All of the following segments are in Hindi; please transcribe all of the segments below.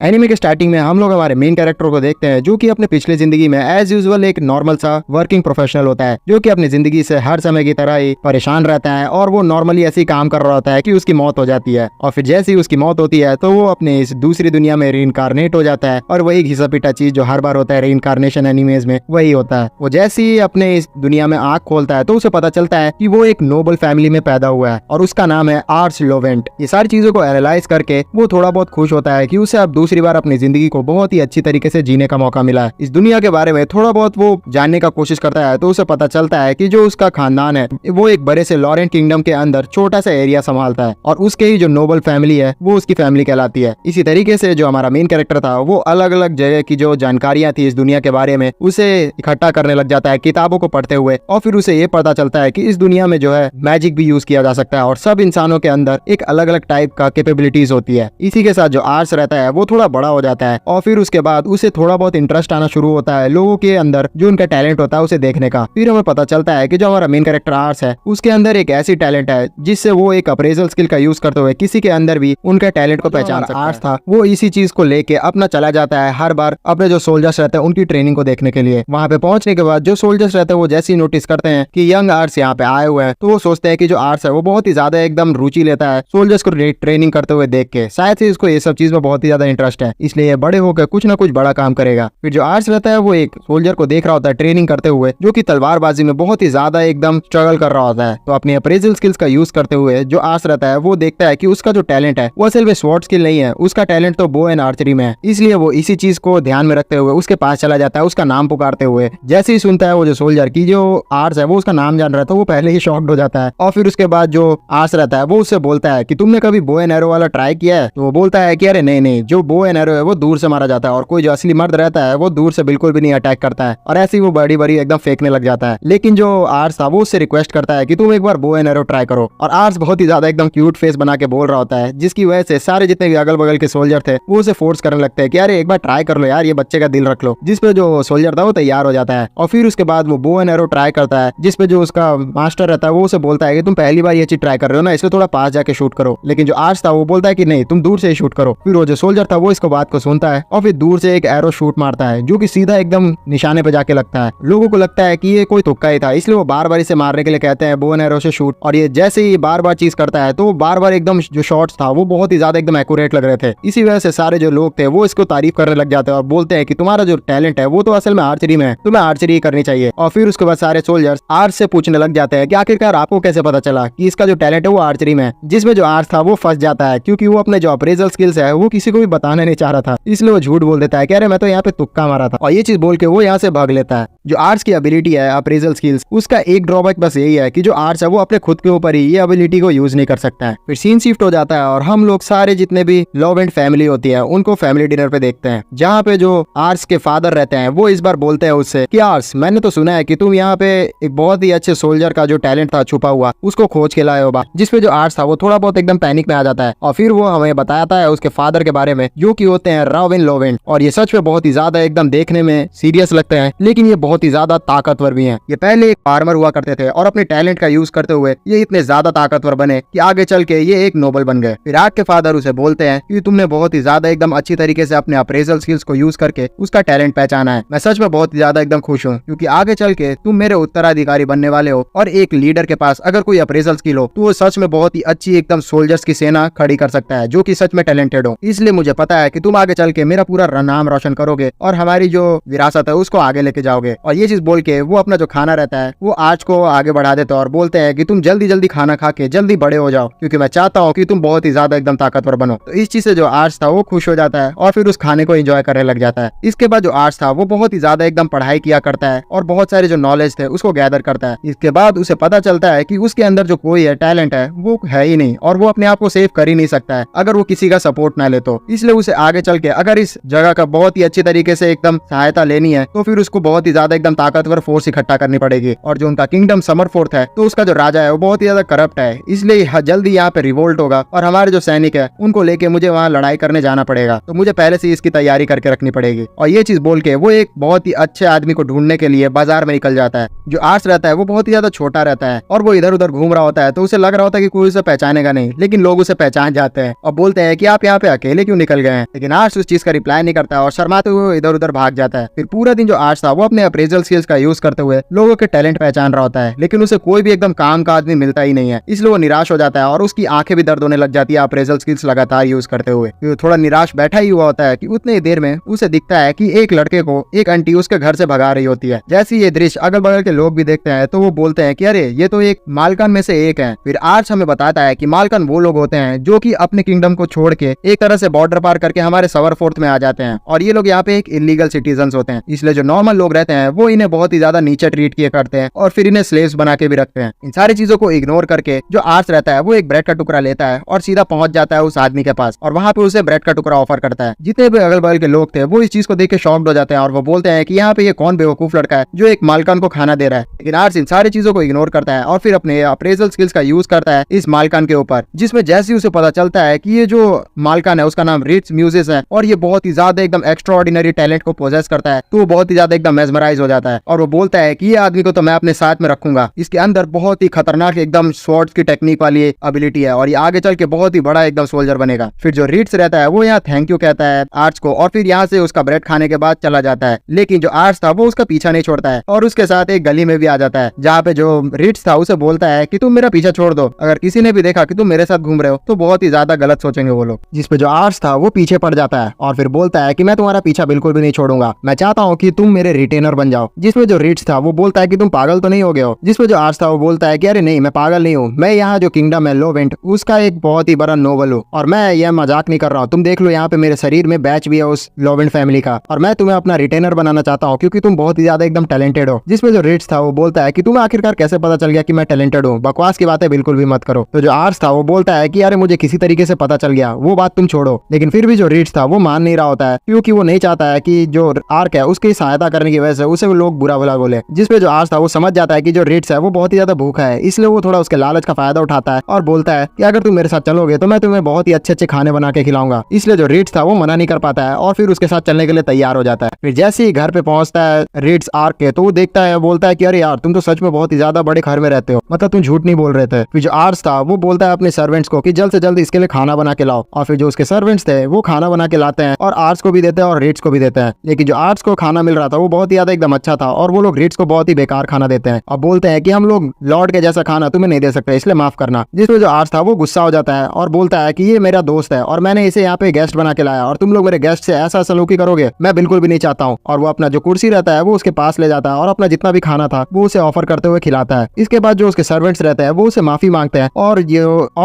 एनिमे के स्टार्टिंग में हम लोग हमारे मेन कैरेक्टर को देखते हैं जो कि अपने पिछले जिंदगी में एज यूजुअल एक नॉर्मल सा वर्किंग प्रोफेशनल होता है, जो कि अपनी जिंदगी से हर समय की तरह ही परेशान रहता है और वो नॉर्मली ऐसे ही काम कर रहा होता है कि उसकी मौत हो जाती है। और फिर जैसे ही उसकी मौत होती है तो वो अपने इस दूसरी दुनिया में रीइंकारनेट हो जाता है और वही घिसा पिटा चीज जो हर बार होता है रीइंकारनेशन एनिमेज में वही होता है। वो जैसे ही अपने इस दुनिया में आंख खोलता है तो उसे पता चलता है कि वो एक नोबल फैमिली में पैदा हुआ है और उसका नाम है आर्स लोवेंट। ये सारी चीजों को एनालाइज करके वो थोड़ा बहुत खुश होता है कि उसे अब दूसरी बार अपनी जिंदगी को बहुत ही अच्छी तरीके से जीने का मौका मिला है। इस दुनिया के बारे में थोड़ा बहुत वो जानने का कोशिश करता है तो उसे पता चलता है कि जो उसका खानदान है वो एक बड़े से लॉरेंट किंगडम के अंदर छोटा सा एरिया संभालता है और उसके ही जो नोबल फैमिली है वो उसकी फैमिली कहलाती है। इसी तरीके से जो हमारा मेन कैरेक्टर था वो अलग अलग जगह की जो जानकारियां थी इस दुनिया के बारे में उसे इकट्ठा करने लग जाता है किताबों को पढ़ते हुए, और फिर उसे ये पता चलता है कि इस दुनिया में जो है मैजिक भी यूज किया जा सकता है और सब इंसानों के अंदर एक अलग अलग टाइप का कैपेबिलिटीज होती है। इसी के साथ जो आर्स रहता है वो थोड़ा बड़ा हो जाता है और फिर उसके बाद उसे थोड़ा बहुत इंटरेस्ट आना शुरू होता है लोगों के अंदर जो उनका टैलेंट होता है उसे देखने का। फिर हमें पता चलता है कि जो हमारा मेन कैरेक्टर आर्स है उसके अंदर एक ऐसी टैलेंट है जिससे वो एक अप्रेजल स्किल का यूज करते हुए किसी के अंदर भी उनके टैलेंट को पहचान सकता है। आर्स था वो इसी चीज को लेके अपना चला जाता है हर बार अपने जो सोल्जर्स रहते हैं उनकी ट्रेनिंग को देखने के लिए। वहाँ पे पहुंचने के बाद जो सोल्जर्स रहते हैं वो जैसे ही नोटिस करते हैं कि यंग आर्स यहाँ पे आए हुए हैं तो वो सोचते हैं कि जो आर्स है वो बहुत ही ज्यादा एकदम रुचि लेता है सोल्जर्स को ट्रेनिंग करते हुए देख के, शायद से इसको ये सब चीज में बहुत ही ज्यादा इंटरेस्ट है, इसलिए ये बड़े होकर कुछ ना कुछ बड़ा काम करेगा। फिर जो आर्स रहता है वो एक सोल्जर को देख रहा होता है ट्रेनिंग करते हुए जो कि तलवारबाजी में बहुत ही ज्यादा एकदम स्ट्रगल कर रहा होता है। तो अपनी अप्रेजल स्किल्स का यूज करते हुए जो आर्स रहता है वो देखता है कि उसका जो टैलेंट है वो असल में स्वॉर्ड स्किल नहीं है, उसका टैलेंट तो बो एंड आर्चरी में है। इसलिए वो इसी चीज को ध्यान में रखते हुए उसके पास चला जाता है उसका नाम पुकारते हुए। जैसे ही सुनता है वो जो सोल्जर की जो आर्स है वो उसका नाम जान रहा था वो पहले ही शॉक्ड हो जाता है। और फिर उसके बाद जो आर्स रहता है वो उससे बोलता है कि तुमने कभी बो एंड एरो वाला ट्राई किया है? तो वो बोलता है कि अरे नहीं नहीं, जो बो एंड एरो है वो दूर से मारा जाता है और कोई जो असली मर्द रहता है वो दूर से बिल्कुल भी नहीं अटैक करता है, और ऐसे ही वो बड़ी बड़ी एकदम फेंकने लग जाता है। लेकिन जो आर्स था वो उससे रिक्वेस्ट करता है कि तुम एक बार बो एंड एरो ट्राई करो, और आर्स बहुत ही ज्यादा एकदम क्यूट फेस बना के बोल रहा होता है जिसकी वजह से सारे जितने भी अगल बगल के सोल्जर थे वो उसे फोर्स करने लगते हैं कि अरे एक बार ट्राई कर लो यार, ये बच्चे का दिल रख लो। जिसपे जो सोल्जर था वो तैयार हो जाता है और फिर उसके बाद वो बो एंड एरो ट्राई करता है जिसपे जो उसका मास्टर रहता है वो उसे बोलता है कि तुम पहली बार ये चीज ट्राई कर रहे हो ना, इसलिए थोड़ा पास जाके शूट करो। लेकिन जो आर्स था वो बोलता है कि नहीं, तुम दूर से ही शूट करो। फिर वो जो सोल्जर था वो इसको बात को सुनता है और फिर दूर से एक एरो शूट मारता है जो कि सीधा एकदम निशाने पे जाके लगता है। लोगों को लगता है कि ये कोई तुक्का ही था, इसलिए वो बार बार इसे मारने के लिए कहते हैं बो एंड एरो से शूट। और ये जैसे ही बार बार चीज करता है तो बार बार एकदम जो शॉट्स था वो बहुत ही ज्यादा एकदम एक्यूरेट लग रहे थे। इसी वजह से सारे जो लोग थे वो इसको तारीफ करने लग जाते हैं और बोलते हैं कि तुम्हारा जो टैलेंट है वो तो असल में आर्चरी में है, तुम्हें आर्चरी करनी चाहिए। और फिर उसके बाद सारे सोल्जर्स आर्स से पूछने लग जाते हैं कि आखिरकार आपको कैसे पता चला कि इसका जो टैलेंट है वो आर्चरी में है। जिसमें जो आर्स था वो फंस जाता है क्योंकि वो अपने जो अप्रेजल स्किल्स है वो किसी को भी बताने नहीं चाह रहा था, इसलिए वो झूठ बोल देता है कि अरे मैं तो यहाँ पे तुक्का मारा था, और ये चीज बोल के वो यहाँ से भाग लेता है। जो आर्ट्स की एबिलिटी है अप्रेजल स्किल्स, उसका एक ड्रॉबैक बस यही है कि जो आर्ट्स है वो अपने खुद के ऊपर ही ये एबिलिटी को यूज नहीं कर सकता है। फिर सीन शिफ्ट हो जाता है और हम लोग सारे जितने भी लव एंड फैमिली होती है उनको फैमिली डिनर पे देखते हैं, जहाँ पे जो आर्ट्स के फादर रहते हैं वो इस बार बोलते हैं उससे कि आर्ट्स, मैंने तो सुना है कि तुम यहाँ पे एक बहुत ही अच्छे सोल्जर का जो टैलेंट था छुपा हुआ उसको खोज के लाए हो बा। जिसपे जो आर्ट्स था वो थोड़ा बहुत एकदम पैनिक में आ जाता है और फिर वो हमें बताता है उसके फादर के बारे में जो कि होते हैं रॉबिन लोवेंट, और ये सच में बहुत ही ज्यादा एकदम देखने में सीरियस लगते हैं लेकिन ये बहुत ही ज्यादा ताकतवर भी हैं। ये पहले एक फार्मर हुआ करते थे और अपने टैलेंट का यूज करते हुए ये इतने ज्यादा ताकतवर बने कि आगे चल के ये एक नोबल बन गए। फिर आग के फादर उसे बोलते हैं कि तुमने बहुत ही ज्यादा एकदम अच्छी तरीके से अपने अप्रेजल स्किल्स को यूज करके उसका टैलेंट पहचाना है। मैं सच में बहुत ही ज्यादा एकदम खुश हूँ क्योंकि आगे चल के तुम मेरे उत्तराधिकारी बनने वाले हो, और एक लीडर के पास अगर कोई अप्रेजल स्किल हो तो वो सच में बहुत ही अच्छी एकदम सोल्जर्स की सेना खड़ी कर सकता है जो कि सच में टैलेंटेड हो। इसलिए मुझे पता है कि तुम आगे चल के मेरा पूरा नाम रोशन करोगे और हमारी जो विरासत है उसको आगे लेके जाओगे। और ये चीज बोल के वो अपना जो खाना रहता है वो आज को आगे बढ़ा देते हैं और बोलते हैं कि तुम जल्दी जल्दी खाना खा के जल्दी बड़े हो जाओ क्योंकि मैं चाहता हूँ कि तुम बहुत ही ज्यादा एकदम ताकतवर बनो। तो इस चीज से जो आर्ट्स था वो खुश हो जाता है और फिर उस खाने को एंजॉय करने लग जाता है। इसके बाद जो आर्ट्स था वो बहुत ही ज्यादा एकदम पढ़ाई किया करता है और बहुत सारे जो नॉलेज थे उसको गैदर करता है। इसके बाद उसे पता चलता है कि उसके अंदर जो कोई है टैलेंट है वो है ही नहीं और वो अपने आप को सेव कर ही नहीं सकता है अगर वो किसी का सपोर्ट ना ले तो। इसलिए उसे आगे चल के अगर इस जगह का बहुत ही अच्छी तरीके से एकदम सहायता लेनी है तो फिर उसको बहुत ही ज्यादा एकदम ताकतवर फोर्स इकट्ठा करनी पड़ेगी। और जो उनका किंगडम समरफोर्थ है तो उसका जो राजा है वो बहुत ही ज्यादा करप्ट है, इसलिए जल्दी यहाँ पे रिवोल्ट होगा और हमारे जो सैनिक है उनको लेके मुझे वहाँ लड़ाई करने जाना पड़ेगा, तो मुझे पहले से इसकी तैयारी करके रखनी पड़ेगी। और ये चीज बोल के वो एक बहुत ही अच्छे आदमी को ढूंढने के लिए बाजार में निकल जाता है। जो आर्ट्स रहता है वो बहुत ही ज्यादा छोटा रहता है और वो इधर उधर घूम रहा होता है तो उसे लग रहा होता है कि कोई उसे पहचानेगा नहीं, लेकिन लोग उसे पहचान जाते हैं और बोलते हैं कि आप यहाँ पे अकेले क्यों निकल गए गए हैं। लेकिन आर्ट्स उस चीज का रिप्लाई नहीं करता है और शर्माते हुए इधर उधर भाग जाता है। फिर पूरा दिन जो आर्ट्स था वो अपने अप्रेजल स्किल्स का यूज करते हुए लोगों के टैलेंट पहचान रहा होता है, लेकिन उसे कोई भी एकदम काम का आदमी मिलता ही नहीं है। इसलिए वो निराश हो जाता है और उसकी आंखें भी दर्द होने लग जाती है अप्रेजल स्किल्स लगातार यूज करते हुए। तो थोड़ा निराश बैठा ही हुआ होता है कि उतने ही देर में उसे दिखता है कि एक लड़के को एक आंटी उसके घर से भगा रही होती है। जैसे ये दृश्य अगल बगल के लोग भी देखते हैं तो वो बोलते हैं कि अरे ये तो एक मालकन में से एक है। फिर आर्ट्स हमें बताता है कि मालकन वो लोग होते हैं जो कि अपने किंगडम को छोड़ के एक तरह से बॉर्डर पार करके हमारे सवरफोर्थ में आ जाते हैं और ये लोग यहाँ पे एक इलीगल सिटीजन होते हैं। इसलिए जो नॉर्मल लोग रहते हैं वो इन्हें बहुत ही ज्यादा नीचे ट्रीट किए करते हैं और फिर इन्हें स्लेव्स बना के भी रखते हैं। इन सारी चीजों को इग्नोर करके जो आर्ट्स रहता है वो एक ब्रेड का टुकड़ा लेता है और सीधा पहुंच जाता है उस आदमी के पास और वहां पे उसे ब्रेड का टुकड़ा ऑफर करता है। जितने भी अगल बगल के लोग थे वो इस चीज को देख के शॉक्ड हो जाते हैं और वो बोलते हैं कि यहाँ पे ये कौन बेवकूफ लड़का है जो एक मालकन को खाना दे रहा है। लेकिन आर्ट्स इन सारी चीजों को इग्नोर करता है और फिर अपने अप्रेजल स्किल्स का यूज करता है इस मालकन के ऊपर, जिसमें जैसे ही उसे पता चलता है कि ये जो मालकन है उसका नाम रिट्स म्यूजिस है और ये बहुत ही ज्यादा एकदम एक्स्ट्रा ऑर्डिनरी टैलेंट को पोजेस करता है, तो वो बहुत ही ज्यादा एकदम मेस्मराइज हो जाता है और वो बोलता है कि ये आदमी को तो मैं अपने साथ में रखूंगा। इसके अंदर बहुत ही खतरनाक एकदम स्वॉर्ड्स की टेक्निक वाली एबिलिटी है और ये आगे चल के बहुत ही बड़ा एकदम सोल्जर बनेगा। फिर जो रिट्स रहता है वो यहाँ थैंक यू कहता है आर्ट्स को और फिर यहाँ से उसका ब्रेड खाने के बाद चला जाता है। लेकिन जो आर्ट्स था वो उसका पीछा नहीं छोड़ता है और उसके साथ एक गली में भी आ जाता है जहाँ पे जो रिट्स था उसे बोलता है कि तुम मेरा पीछा छोड़ दो, अगर किसी ने भी देखा कि तुम मेरे साथ घूम रहे हो तो बहुत ही ज्यादा गलत सोचेंगे वो लोग। जिसपे जो आर्ट्स था वो पीछे पड़ जाता है और फिर बोलता है कि मैं तुम्हारा पीछा बिल्कुल भी नहीं छोड़ूंगा, मैं चाहता हूँ कि तुम मेरे रिटेनर बन जाओ। जिसमें जो रिट्स था वो बोलता है कि तुम पागल तो नहीं हो गए हो। जिसपे जो आर्ट्स था वो बोलता है कि अरे नहीं, मैं पागल नहीं हूँ, मैं यहाँ जो किंगडम है लोवेंट उसका एक बहुत ही बड़ा नोबल हूँ और मैं यह मजाक नहीं कर रहा हूँ। तुम देख लो यहाँ पे मेरे शरीर में बैच भी है उस लोवेंट फैमिली का और मैं तुम्हें अपना रिटेनर बनाना चाहता हूँ क्योंकि तुम बहुत ही ज्यादा एकदम टैलेंटेड हो। जिसमें जो रिट्स था वो बोलता है कि तुम्हें आखिरकार कैसे पता चल गया कि मैं टैलेंटेड हूँ, बकवास की बातें बिल्कुल भी मत करो। तो जो आर्ट्स था वो बोलता है कि अरे मुझे किसी तरीके से पता चल गया, वो बात तुम छोड़ो। लेकिन फिर भी जो रिट्स था वो मान नहीं रहा होता है क्योंकि वो नहीं चाहता है कि जो आर्क है उसकी सहायता करने की वजह से उसे लोग बुरा भला बोले। जिसपे जो आर्ट्स था वो समझ जाता है कि जो रिट्स है वो बहुत ही ज्यादा भूखा है, इसलिए वो थोड़ा उसके लालच का फायदा उठाता है और बोलता है कि अगर तुम मेरे साथ चलोगे तो मैं तुम्हें बहुत ही अच्छे अच्छे खाने बना के खिलाऊंगा। इसलिए जो रिट्स था वो मना नहीं कर पाता है और फिर उसके साथ चलने के लिए तैयार हो जाता है। फिर जैसे ही घर पे पहुंचता है रिट्स आर्क के तो वो देखता है, बोलता है कि अरे यार तुम तो सच में बहुत ही ज्यादा बड़े घर में रहते हो, मतलब तुम झूठ नहीं बोल रहे थे। फिर जो आर्ट्स था वो बोलता है अपने सर्वेंट्स को कि जल्द से जल्द इसके लिए खाना बना के लाओ और फिर जो उसके सर्वेंट्स थे वो खाना बना के लाते हैं और आर्ट्स को भी देते हैं और रिट्स को भी देते हैं। लेकिन जो आर्ट्स को खाना मिल रहा था वो बहुत ही ज्यादा एकदम अच्छा था और वो लोग रिट्स को बहुत ही बेकार खाना देते हैं और बोलते हैं कि हम लोग लॉर्ड के जैसा खाना तुम्हें नहीं दे सकते, इसलिए माफ करना। जिसमें जो आर्ट्स था वो गुस्सा हो जाता है और बोलता है कि ये मेरा दोस्त है और मैंने इसे यहाँ पे गेस्ट बना के लाया और तुम लोग मेरे गेस्ट से ऐसा सलूकी करोगे, मैं बिल्कुल भी नहीं चाहता हूँ। और वो अपना जो कुर्सी रहता है वो उसके पास ले जाता है और अपना जितना भी खाना था वो उसे ऑफर करते हुए खिलाता है। इसके बाद जो उसके सर्वेंट्स रहते हैं वो उसे माफी मांगते हैं और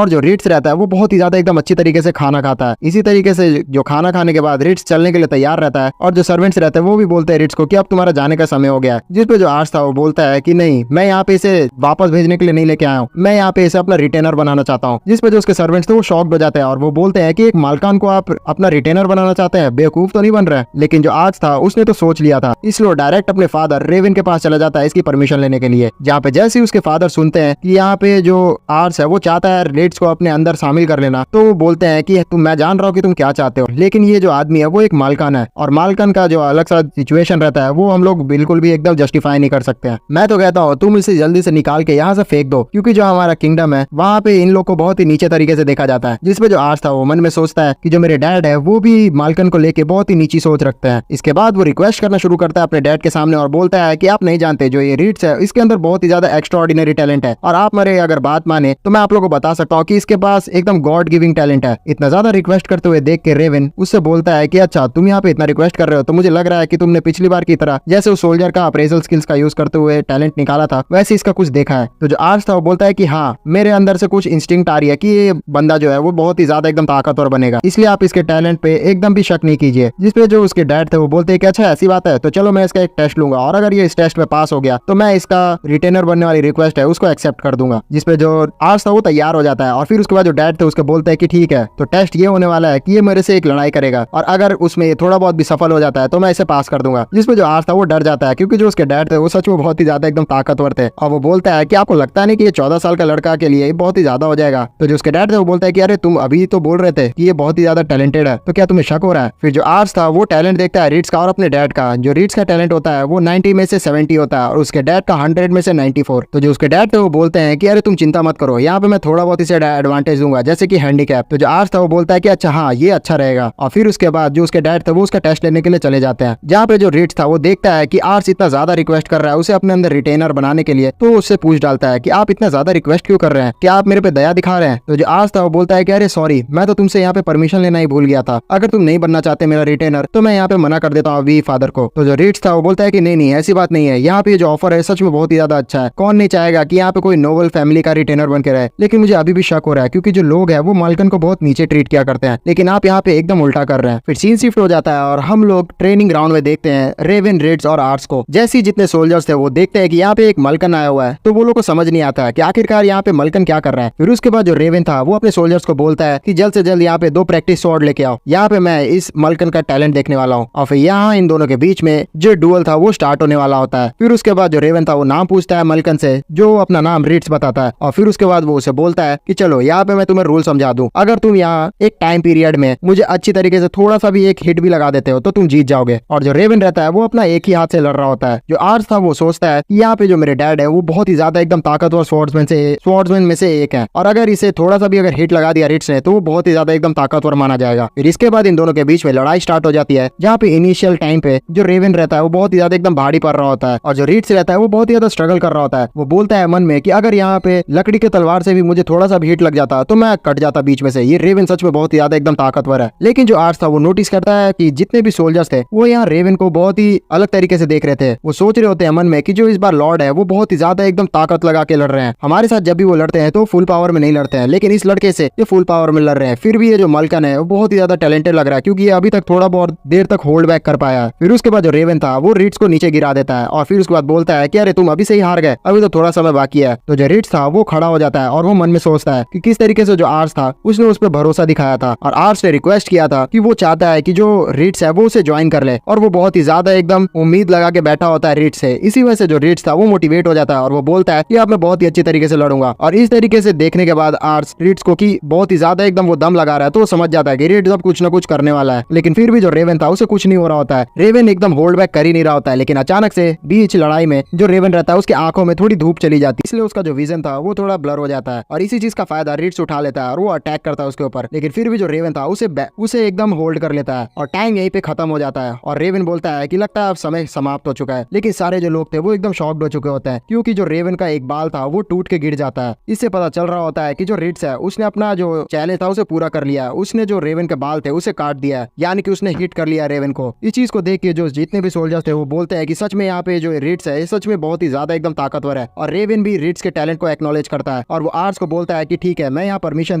जो रिट्स रहता है वो बहुत ही ज्यादा एकदम अच्छी तरीके से खाना खाता है। इसी तरीके से जो खाना खाने के बाद रिट्स चलने के लिए तैयार रहता है और जो सर्वेंट्स रहते हैं वो भी बोलते हैं रिट्स को कि अब तुम्हारा जाने का समय हो गया है। जिसपे जो आर्ट्स था वो बोलता है कि नहीं, मैं यहाँ पे इसे वापस भेजने के लिए नहीं लेके आया हूँ, मैं यहाँ पे इसे अपना रिटेनर बनाना चाहता हूँ। जिसपे जो उसके सर्वेंट्स थे वो शॉक्ड हो जाते हैं और वो बोलते हैं कि एक मालकान को आप अपना रिटेनर बनाना चाहते हैं, बेवकूफ तो नहीं बन रहे। लेकिन जो आर्ट्स था उसने तो सोच लिया था, इसलिए डायरेक्ट अपने फादर रेवन के पास चला जाता है इसकी परमिशन लेने के लिए। जहाँ पे जैसे ही उसके फादर सुनते हैं कि यहाँ पे जो आर्ट्स है वो चाहता है रिट्स को अपने अंदर शामिल कर लेना, तो वो बोलते हैं कि तुम, मैं जान रहा हूँ कि तुम क्या चाहते हो, लेकिन ये जो आदमी है वो एक मालकान है और मालकान का जो अलग सा सिचुएशन रहता है वो हम लोग बिल्कुल भी एकदम जस्टिफाई नहीं कर सकते हैं। मैं तो कहता हूँ तुम इसे जल्दी से निकाल के यहाँ से फेंक दो क्योंकि जो हमारा किंगडम है वहाँ पे इन लोग को बहुत ही नीचे तरीके से देखा जाता है। जिसपे जो आर्ट्स था वो मन में सोचता है कि जो मेरे डैड है वो भी मालकन को लेके बहुत ही नीची सोच रखते हैं। इसके बाद वो रिक्वेस्ट करना शुरू करता है अपने डैड के सामने और बोलता है कि आप नहीं जानते, जो ये रिट्स है इसके अंदर बहुत ही ज्यादा एक्स्ट्रा ऑर्डिनरी टैलेंट है और आप मेरे अगर बात माने तो मैं आप लोगों को बता सकता हूँ कि इसके पास एकदम गॉड गिविंग टैलेंट है। इतना ज्यादा रिक्वेस्ट करते हुए देख के रेवन उससे बोलता है कि अच्छा तुम यहाँ पे इतना रिक्वेस्ट कर रहे हो तो मुझे लग रहा है कि तुमने पिछली बार की तरह जैसे उस सोल्जर का अप्रेजल स्किल्स का यूज करते हुए टैलेंट निकाला था वैसे इसका कुछ देखा है। तो जो आर्ट्स था वो बोलता है कि हाँ, मेरे अंदर से कुछ इंस्टिंक्ट आ रही है कि ये बंदा जो है वो बहुत ही ज्यादा एकदम ताकतवर बनेगा, इसलिए आप इसके टैलेंट पे एकदम भी शक नहीं कीजिए। जिसपे जो उसके डैड थे वो बोलते हैं कि अच्छा ऐसी बात है तो चलो मैं इसका एक टेस्ट लूंगा और अगर ये इस टेस्ट में पास हो गया तो मैं इसका रिटेनर बनने वाली रिक्वेस्ट है उसको एक्सेप्ट कर दूंगा। जिसपे जो आर्ट्स था वो तैयार हो जाता है और फिर उसके बाद जो डैड थे उसके बोलते हैं कि ठीक है, तो टेस्ट ये होने वाला है कि ये मेरे से एक लड़ाई करेगा और अगर उसमें ये थोड़ा बहुत भी सफल हो जाता है तो मैं इसे पास कर दूंगा। जिसपे जो आर्ट्स था वो डर जाता है क्योंकि जो उसके डैड थे वो सच में बहुत ही ज्यादा एकदम ताकतवर थे और वो बोलता है कि आपको लगता नहीं कि ये 14 साल का लड़का के लिए बहुत ही ज्यादा हो जाएगा। तो जो उसके डैड थे वो बोलता है कि अरे तुम अभी तो बोल रहे थे कि ये बहुत ही ज्यादा टैलेंटेड है, तो क्या तुम्हें शक हो रहा है? फिर जो आर्ट्स था वो टैलेंट देखता है रिट्स का और अपने डैड का। जो रिट्स का टैलेंट होता है वो 90 में से 70 होता है और उसके डैड का 100 में से 94। तो जो उसके डैड थे वो बोलते हैं कि अरे तुम चिंता मत करो, यहाँ पे मैं थोड़ा बहुत इसे एडवांटेज दूंगा जैसे कि हैंडीकैप। तो जो आर्ट्स था वो बोलता है कि अच्छा हाँ, ये अच्छा रहेगा। और फिर उसके बाद जो उसके डैड थे वो उसका टेस्ट लेने के लिए चले जाते हैं, जहाँ पे जो रिट्स था वो देखता है कि आर्स इतना ज्यादा रिक्वेस्ट कर रहा है उसे अपने अंदर रिटेनर बनाने के लिए, तो उससे पूछ डालता है कि आप इतना ज्यादा रिक्वेस्ट क्यों कर रहे हैं, क्या आप मेरे पे दया दिखा रहे हैं। तो जो आर्स था वो बोलता है कि अरे सॉरी, मैं तो तुमसे यहाँ पे परमिशन लेना ही भूल गया था, अगर तुम नहीं बनना चाहते मेरा रिटेनर तो मैं यहाँ पे मना कर देता हूँ वी फादर को। तो जो रिट्स था वो बोलता है कि नहीं नहीं ऐसी बात नहीं है, यहाँ पे जो ऑफर है सच में बहुत ही ज्यादा अच्छा है, कौन नहीं चाहेगा कि यहाँ पे कोई नोबल फैमिली का रिटेनर बन के रहे। लेकिन मुझे अभी भी शक हो रहा है क्योंकि जो लोग हैं वो माल्कन को बहुत नीचे ट्रीट किया करते हैं, लेकिन आप यहाँ पे एकदम उल्टा कर रहे हैं। फिर सीन शिफ्ट हो जाता है और हम लोग ट्रेनिंग ग्राउंड में देखते हैं रेवन, रिट्स और आर्स को। जैसे ही जितने सोल्जर्स थे वो देखते हैं कि यहाँ पे एक मल्कन आया हुआ है, तो वो लोग को समझ नहीं आता है कि आखिरकार यहाँ पे मल्कन क्या कर रहा है। फिर उसके बाद जो रेवन था वो अपने सोल्जर्स को बोलता है कि जल्द से जल्द यहाँ पे 2 प्रैक्टिस स्वॉर्ड लेके आओ, यहाँ पे मैं इस मल्कन का टैलेंट देखने वाला हूँ। और फिर यहाँ इन दोनों के बीच में जो डुअल था वो स्टार्ट होने वाला होता है। फिर उसके बाद जो रेवन था वो नाम पूछता है मल्कन से, जो अपना नाम रिट्स बताता है। और फिर उसके बाद वो उसे बोलता है कि चलो यहाँ पे मैं तुम्हें रूल समझा दूं, अगर तुम यहाँ एक टाइम पीरियड में मुझे अच्छी तरीके से थोड़ा सा भी एक हिट भी लगा देते हो तो तुम जीत जाओगे। और जो रेवन रहता है वो अपना एक ही हाथ से लड़ रहा होता है। जो आर्स था वो सोचता है कि यहाँ पे जो मेरे डैड है वो बहुत ही ज्यादा एकदम ताकतवर स्वॉर्ड्समैन में से एक है, और अगर इसे थोड़ा सा भी अगर हिट लगा दिया रिट्स ने तो वो बहुत ही ज्यादा एकदम ताकतवर माना जाएगा। फिर इसके बाद इन दोनों के बीच में लड़ाई स्टार्ट हो जाती है, जहाँ पे इनिशियल टाइम पे जो रेवन रहता है वो बहुत ही ज्यादा एकदम भारी पड़ रहा होता है, और जो रिट्स रहता है वो बहुत ही ज्यादा स्ट्रगल कर रहा होता है। वो बोलता है मन में कि अगर यहाँ पे लकड़ी के तलवार से भी मुझे थोड़ा सा भी हिट लग जाता तो मैं कट जाता बीच में से, ये रेवन सच में बहुत ही ज्यादा एकदम ताकतवर है। लेकिन जो आर्स था वो नोटिस करता है कि जितने भी सोल्जर्स थे वो यहाँ रेवन को बहुत ही अलग तरीके से देख रहे थे। वो सोच रहे होते हैं मन में कि जो इस बार लॉर्ड है वो बहुत ही ज्यादा एकदम ताकत लगा के लड़ रहे हैं, हमारे साथ जब भी वो लड़ते हैं तो फुल पावर में नहीं लड़ते हैं, लेकिन इस लड़के से ये फुल पावर में लड़ रहे हैं। फिर भी ये जो मल्कन है वो बहुत ही ज्यादा टैलेंटेड लग रहा है क्योंकि ये अभी तक थोड़ा बहुत देर तक होल्ड बैक कर पाया। फिर उसके बाद जो रेवन था वो रिट्स को नीचे गिरा देता है, और फिर उसके बाद बोलता है कि अरे तुम अभी से ही हार गए, अभी तो थोड़ा समय बाकी है। तो जो रिट्स था वो खड़ा हो जाता है और वो मन में सोचता है कि किस तरीके से जो आर्स था उसने उस पर भरोसा दिखाया था, और आर्स ने रिक्वेस्ट किया था कि वो चाहता है कि जो रिट्स है वो उसे ज्वाइन कर ले, और वो बहुत ही ज्यादा एकदम उम्मीद लगा के बैठा होता है रिट्स से। इसी वजह से जो रिट्स था वो मोटिवेट हो जाता है और वो बोलता है कि अब मैं बहुत ही अच्छी तरीके से लड़ूंगा। और इस तरीके से देखने के बाद आर्स रिट्स को कि बहुत ही ज्यादा एकदम वो दम लगा रहा है, तो वो समझ जाता है कि रिट्स अब कुछ ना कुछ करने वाला है। लेकिन फिर भी जो रेवन था उसे कुछ नहीं हो रहा होता है, रेवन एकदम होल्ड बैक कर ही नहीं रहा होता है। लेकिन अचानक से बीच लड़ाई में जो रेवन रहता है उसकी आंखों में थोड़ी धूप चली जाती है, इसलिए उसका जो विजन था वो थोड़ा ब्लर हो जाता है, और इसी चीज का फायदा रिट्स उठा लेता है और वो अटैक करता है उसके ऊपर। लेकिन फिर भी जो रेवन था उसे एकदम होल्ड कर लेता है, और टाइम यहीं पे खत्म हो जाता है। और रेवन बोलता है कि लगता है अब समय समाप्त हो चुका है। लेकिन सारे जो लोग थे वो एकदम शॉक्ड हो चुके होते हैं क्योंकि जो रेवन का एक बाल था वो टूट के गिर जाता है। इससे पता चल रहा होता है कि जो रिट्स है उसने अपना जो चैलेंज था उसे पूरा कर लिया, उसने जो रेवन के बाल थे उसे काट दिया, यानी कि उसने हिट कर लिया रेवन को। इस चीज को देख के जो जितने भी सोल्जर्स थे वो बोलते हैं कि सच में यहाँ पे जो रिट्स है सच में बहुत ही ज्यादा एकदम ताकतवर है। और रेवन भी रिट्स के टैलेंट को एक्नॉलेज करता है, और वो आर्स को बोलता है कि ठीक है मैं यहाँ परमिशन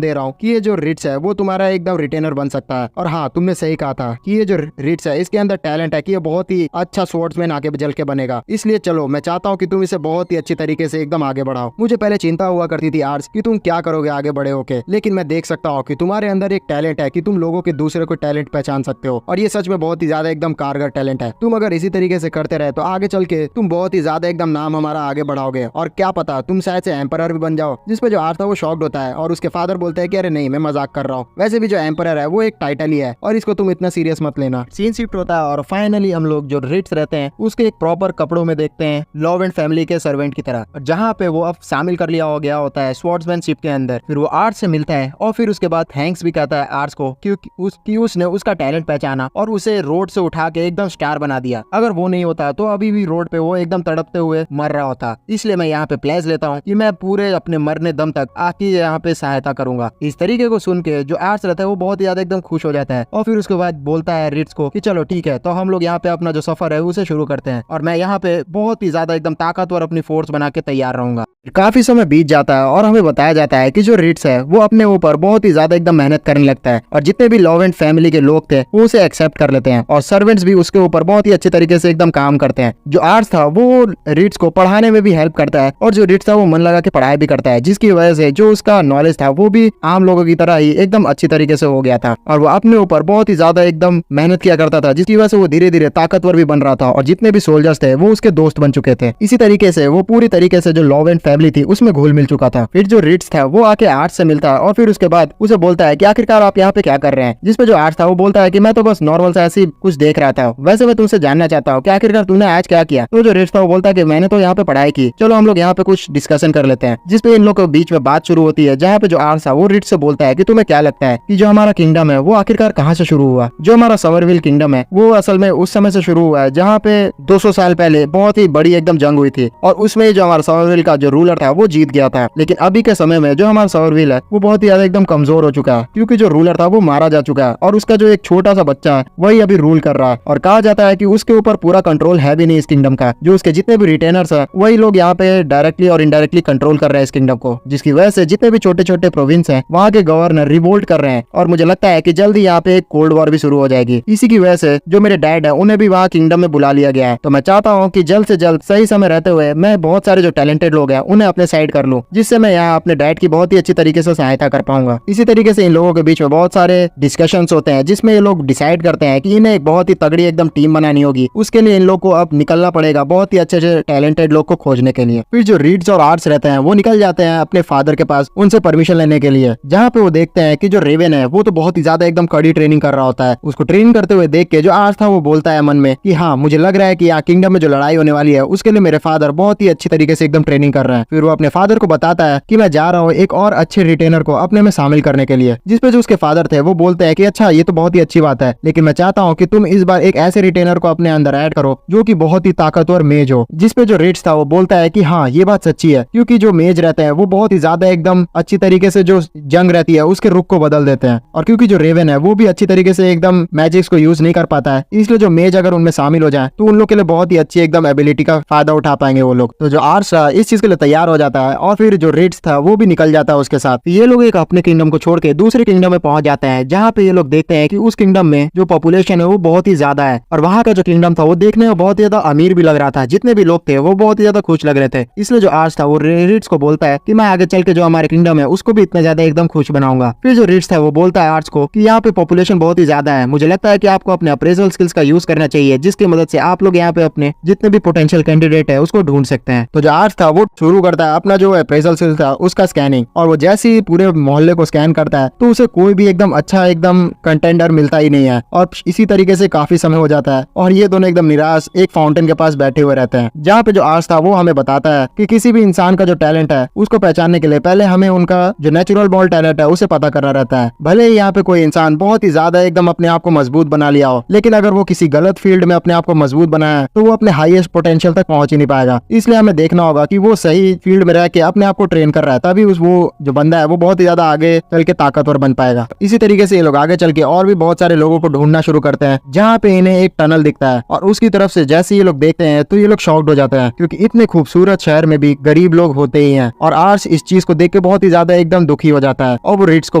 दे रहा हूँ कि ये जो रिट्स है वो तुम्हारा एकदम रिटेनर बन सकता है। और हाँ, तुमने सही कहा था कि ये जो रिट्स है इसके अंदर टैलेंट है कि ये बहुत ही अच्छा स्वॉर्ड्समैन आगे जल के बनेगा, इसलिए चलो मैं चाहता हूँ कि तुम इसे बहुत ही अच्छी तरीके से एकदम आगे बढ़ाओ। मुझे पहले चिंता हुआ करती थी आर्स कि तुम क्या करोगे आगे बड़े होके, लेकिन मैं देख सकता हूँ कि तुम्हारे अंदर एक टैलेंट है कि तुम लोगों के दूसरे को टैलेंट पहचान सकते हो, और ये सच में बहुत ही ज्यादा एकदम कारगर टैलेंट है। तुम अगर इसी तरीके से करते रहे तो आगे चल के तुम बहुत ही ज्यादा एकदम नाम हमारा आगे बढ़ाओगे, और क्या पता तुम शायद से एम्परर भी बन जाओ। जिस पे जो आर्स था वो शॉक्ड होता है, और उसके फादर बोलते हैं कि अरे नहीं मैं मजाक कर रहा हूँ, वैसे भी जो एम्परर है वो एक टाइटल ही है और इसको तुम इतना सीरियस मत लेना। सीन शिफ्ट होता है और फाइनली हम लोग जो रिट्स रहते हैं उसके एक प्रॉपर कपड़ों में देखते हैं लॉवेंट फैमिली के सर्वेंट की तरह, जहाँ पे वो अब शामिल कर लिया हो गया होता है स्वॉर्ड्समैनशिप के अंदर। फिर वो आर्स से मिलता है और फिर उसके बाद थैंक्स भी कहता है आर्स को क्योंकि उसने उसका टैलेंट पहचाना और उसे रोड से उठा के एकदम स्टार बना दिया। अगर वो नहीं होता तो अभी भी रोड पे वो एकदम तड़पते हुए मर रहा होता। इसलिए मैं यहाँ पे प्लेज लेता हूँ कि मैं पूरे अपने मरने दम तक आपकी यहाँ पे सहायता करूंगा। इस तरीके को सुन के जो आर्स रहता है वो बहुत ज्यादा एकदम खुश हो जाता है, और फिर उसके बाद बोलता है रिट्स को कि चलो ठीक है तो हम लोग यहाँ पे अपना जो सफर है उसे शुरू करते हैं, और मैं यहाँ पे बहुत ही ज्यादा एकदम ताकतवर अपनी फोर्स बना के तैयार रहूंगा। काफी समय बीत जाता है और हमें बताया जाता है कि जो रिट्स है वो अपने ऊपर बहुत ही ज्यादा एकदम मेहनत करने लगता है, और जितने भी लॉवेंट फैमिली के लोग थे वो उसे एक्सेप्ट कर लेते हैं, और सर्वेंट्स भी उसके ऊपर बहुत ही अच्छे तरीके से एकदम काम करते हैं। जो आर्स था वो रिट्स को पढ़ाने में भी हेल्प करता है, और जो रिट्स था वो मन लगा के पढ़ाई भी करता है, जिसकी वजह से जो उसका नॉलेज था वो भी आम लोगों की तरह ही एकदम अच्छी तरीके से हो गया था, और वो अपने ऊपर बहुत ही ज्यादा एकदम मेहनत किया करता था, जिसकी वजह से वो धीरे धीरे ताकतवर भी बन रहा था, और जितने भी सोल्जर्स थे वो उसके दोस्त बन चुके थे। इसी तरीके से वो पूरी तरीके से जो लॉवेंट फैमिली थी उसमें घुल मिल चुका था। फिर जो रिट्स था वो आके आर्ट्स से मिलता है और फिर उसके बाद उसे बोलता है कि आखिरकार आप यहाँ पे क्या कर रहे हैं। जिस पे जो आर्ट्स था वो बोलता है कि मैं तो बस नॉर्मल सा ऐसी कुछ देख रहा था, वैसे मैं तुमसे जानना चाहता हूँ कि आखिरकार तूने आज क्या किया। तो जो रिट्स था वो बोलता है कि मैंने तो यहाँ पे पढ़ाई की, चलो हम लोग यहाँ पे कुछ डिस्कशन कर लेते हैं। जिस पे इन लोग के बीच में बात शुरू होती है, जहाँ पे जो आर्ट्स था वो रिट्स से बोलता है कि तुम्हें क्या लगता है कि जो हमारा किंगडम है वो आखिरकार कहाँ से शुरू हुआ। जो हमारा समरविल किंगडम है वो असल में उस समय से शुरू हुआ है जहाँ पे 200 साल पहले बहुत ही बड़ी एकदम जंग हुई थी और उसमें जो हमारा समरविल का जो रूलर था वो जीत गया था। लेकिन अभी के समय में जो हमारा समरविल है वो बहुत ही ज्यादा एकदम कमजोर हो चुका है, क्योंकि जो रूलर था वो मारा जा चुका है और उसका जो एक छोटा सा बच्चा है वही अभी रूल कर रहा है। और कहा जाता है कि उसके ऊपर पूरा कंट्रोल है भी नहीं इस किंगडम का। जो उसके जितने भी रिटेनर्स है वही लोग यहाँ पे डायरेक्टली और इनडायरेक्टली कंट्रोल कर रहे हैं इस किंगडम को, जिसकी वजह से जितने भी छोटे छोटे प्रोविंस हैं वहाँ के गवर्नर रिवोल्ट कर रहे हैं। और मुझे लगता है कि जल्द ही यहाँ पे एक कोल्ड वॉर भी शुरू हो जाएगी। इसी की वजह से जो मेरे डैड है उन्हें भी वहाँ किंगडम में बुला लिया गया है। तो मैं चाहता हूँ कि जल्द से जल्द सही समय रहते हुए मैं बहुत सारे जो टैलेंटेड लोग हैं उन्हें अपने साइड कर लूँ, जिससे मैं यहाँ अपने डैड की बहुत ही अच्छी तरीके से सहायता कर पाऊंगा। इसी तरीके से इन लोगों के बीच में बहुत सारे डिस्कशंस होते हैं जिसमें ये लोग डिसाइड करते हैं कि इन्हें एक बहुत ही तगड़ी एकदम टीम बनानी होगी। उसके लिए इन लोग को अब निकलना पड़ेगा बहुत ही अच्छे अच्छे टैलेंटेड लोग को खोजने के लिए। फिर जो रीड्स और आर्ट्स रहते हैं वो निकल जाते हैं अपने फादर के पास उनसे परमिशन लेने के लिए, जहाँ पे वो देखते हैं कि जो रेवन है वो तो बहुत ही ज्यादा एकदम कड़ी ट्रेनिंग कर रहा होता है। उसको ट्रेन करते हुए देख के जो आर्ट्स था वो बोलता है मन में कि हाँ मुझे लग रहा है कि यहाँ किंगडम में जो लड़ाई होने वाली है उसके लिए मेरे फादर बहुत ही अच्छी तरीके से एकदम ट्रेनिंग कर रहे हैं। फिर वो अपने फादर को बताता है कि मैं जा रहा हूँ एक और अच्छे रिटेनर को अपने में शामिल करने के लिए। जिसपे जो उसके फादर थे वो बोलते हैं कि अच्छा ये तो बहुत ही अच्छी बात है, लेकिन मैं चाहता हूँ कि तुम इस बार एक ऐसे रिटेनर को अपने अंदर ऐड करो जो कि बहुत ही ताकतवर मेज हो। जिसपे जो रिट्स था वो बोलता है कि हाँ ये बात सच्ची है, क्योंकि जो मेज रहते हैं वो बहुत ही ज्यादा एकदम अच्छी तरीके से जो जंग रहती है उसके रुख को बदल देते हैं। और क्योंकि जो रेवन है वो भी अच्छी तरीके से एकदम मैजिक्स को यूज नहीं कर पाता है, इसलिए जो मेज अगर उनमें शामिल हो जाए तो उन लोग के लिए बहुत ही अच्छी एकदम एबिलिटी का फायदा उठा पाएंगे वो लोग। तो जो आर्ट्स इस चीज के लिए तैयार हो जाता है और फिर जो रिट्स था वो भी निकल जाता है उसके साथ। ये लोग एक अपने किंगडम को छोड़ के दूसरे किंगडम में पहुंच जाते हैं, जहाँ पे ये लोग देखते हैं कि उस किंगडम में जो पॉपुलेशन है वो बहुत ही ज्यादा है और वहाँ का जो किंगडम था वो देखने में बहुत ही ज्यादा अमीर भी लग रहा था। जितने भी लोग थे वो बहुत ही ज्यादा खुश लग रहे थे। इसलिए जो आर्ट्स था वो रिट्स को बोलता है कि मैं आगे चल के जो हमारे किंगडम है उसको भी इतना ज्यादा एकदम खुश बनाऊंगा। फिर जो रिट्स था वो बोलता है आर्ट्स को कि यहाँ पे पॉपुलेशन बहुत ही ज्यादा है, मुझे लगता है कि आपको अपने अप्रेजल स्किल्स का यूज करना चाहिए, जिसकी मदद से आप लोग यहाँ पे अपने जितने भी पोटेंशियल कैंडिडेट है उसको ढूंढ सकते हैं। तो जो आर्ट्स था वो शुरू करता है अपना जो अप्रेजल स्किल्स था उसका स्कैनिंग, और वो जैसे ही पूरे मोहल्ले को स्कैन करता है तो उसे कोई भी एकदम अच्छा एकदम कंटेंडर मिलता ही नहीं है। और इसी तरीके से काफी समय हो जाता है और ये दोनों एकदम निराश एक फाउंटेन के पास बैठे हुए रहते हैं, जहाँ पे जो आर्ट्स था वो हमें बताता है कि किसी भी इंसान का जो टैलेंट है उसको पहचानने के लिए पहले हमें उनका जो नेचुरल बॉर्न टैलेंट है उसे पता करना रहता है। भले ही यहाँ पे कोई इंसान बहुत ही ज्यादा एकदम अपने आप को मजबूत बना लिया हो, लेकिन अगर वो किसी गलत फील्ड में अपने आप को मजबूत बनाया है तो वो अपने हाईएस्ट पोटेंशियल तक पहुंच ही नहीं पाएगा। इसलिए हमें देखना होगा कि वो सही फील्ड में रह के अपने आप को ट्रेन कर रहा है, तभी वो जो बंदा है वो बहुत ही ज्यादा आगे चल के ताकतवर बन पाएगा। इसी तरीके से ये लोग आगे चल के और भी बहुत सारे लोगों को ढूंढना शुरू करते हैं, जहाँ पे इन्हें एक टनल दिखता है और उसकी तरफ से जैसे ये लोग देखते हैं तो ये लोग शॉक्ड हो जाते हैं, क्योंकि इतने खूबसूरत शहर में भी गरीब लोग होते ही हैं। और आर्ट्स इस चीज को देख के बहुत ही ज्यादा एकदम दुखी हो जाता है और वो रिट्स को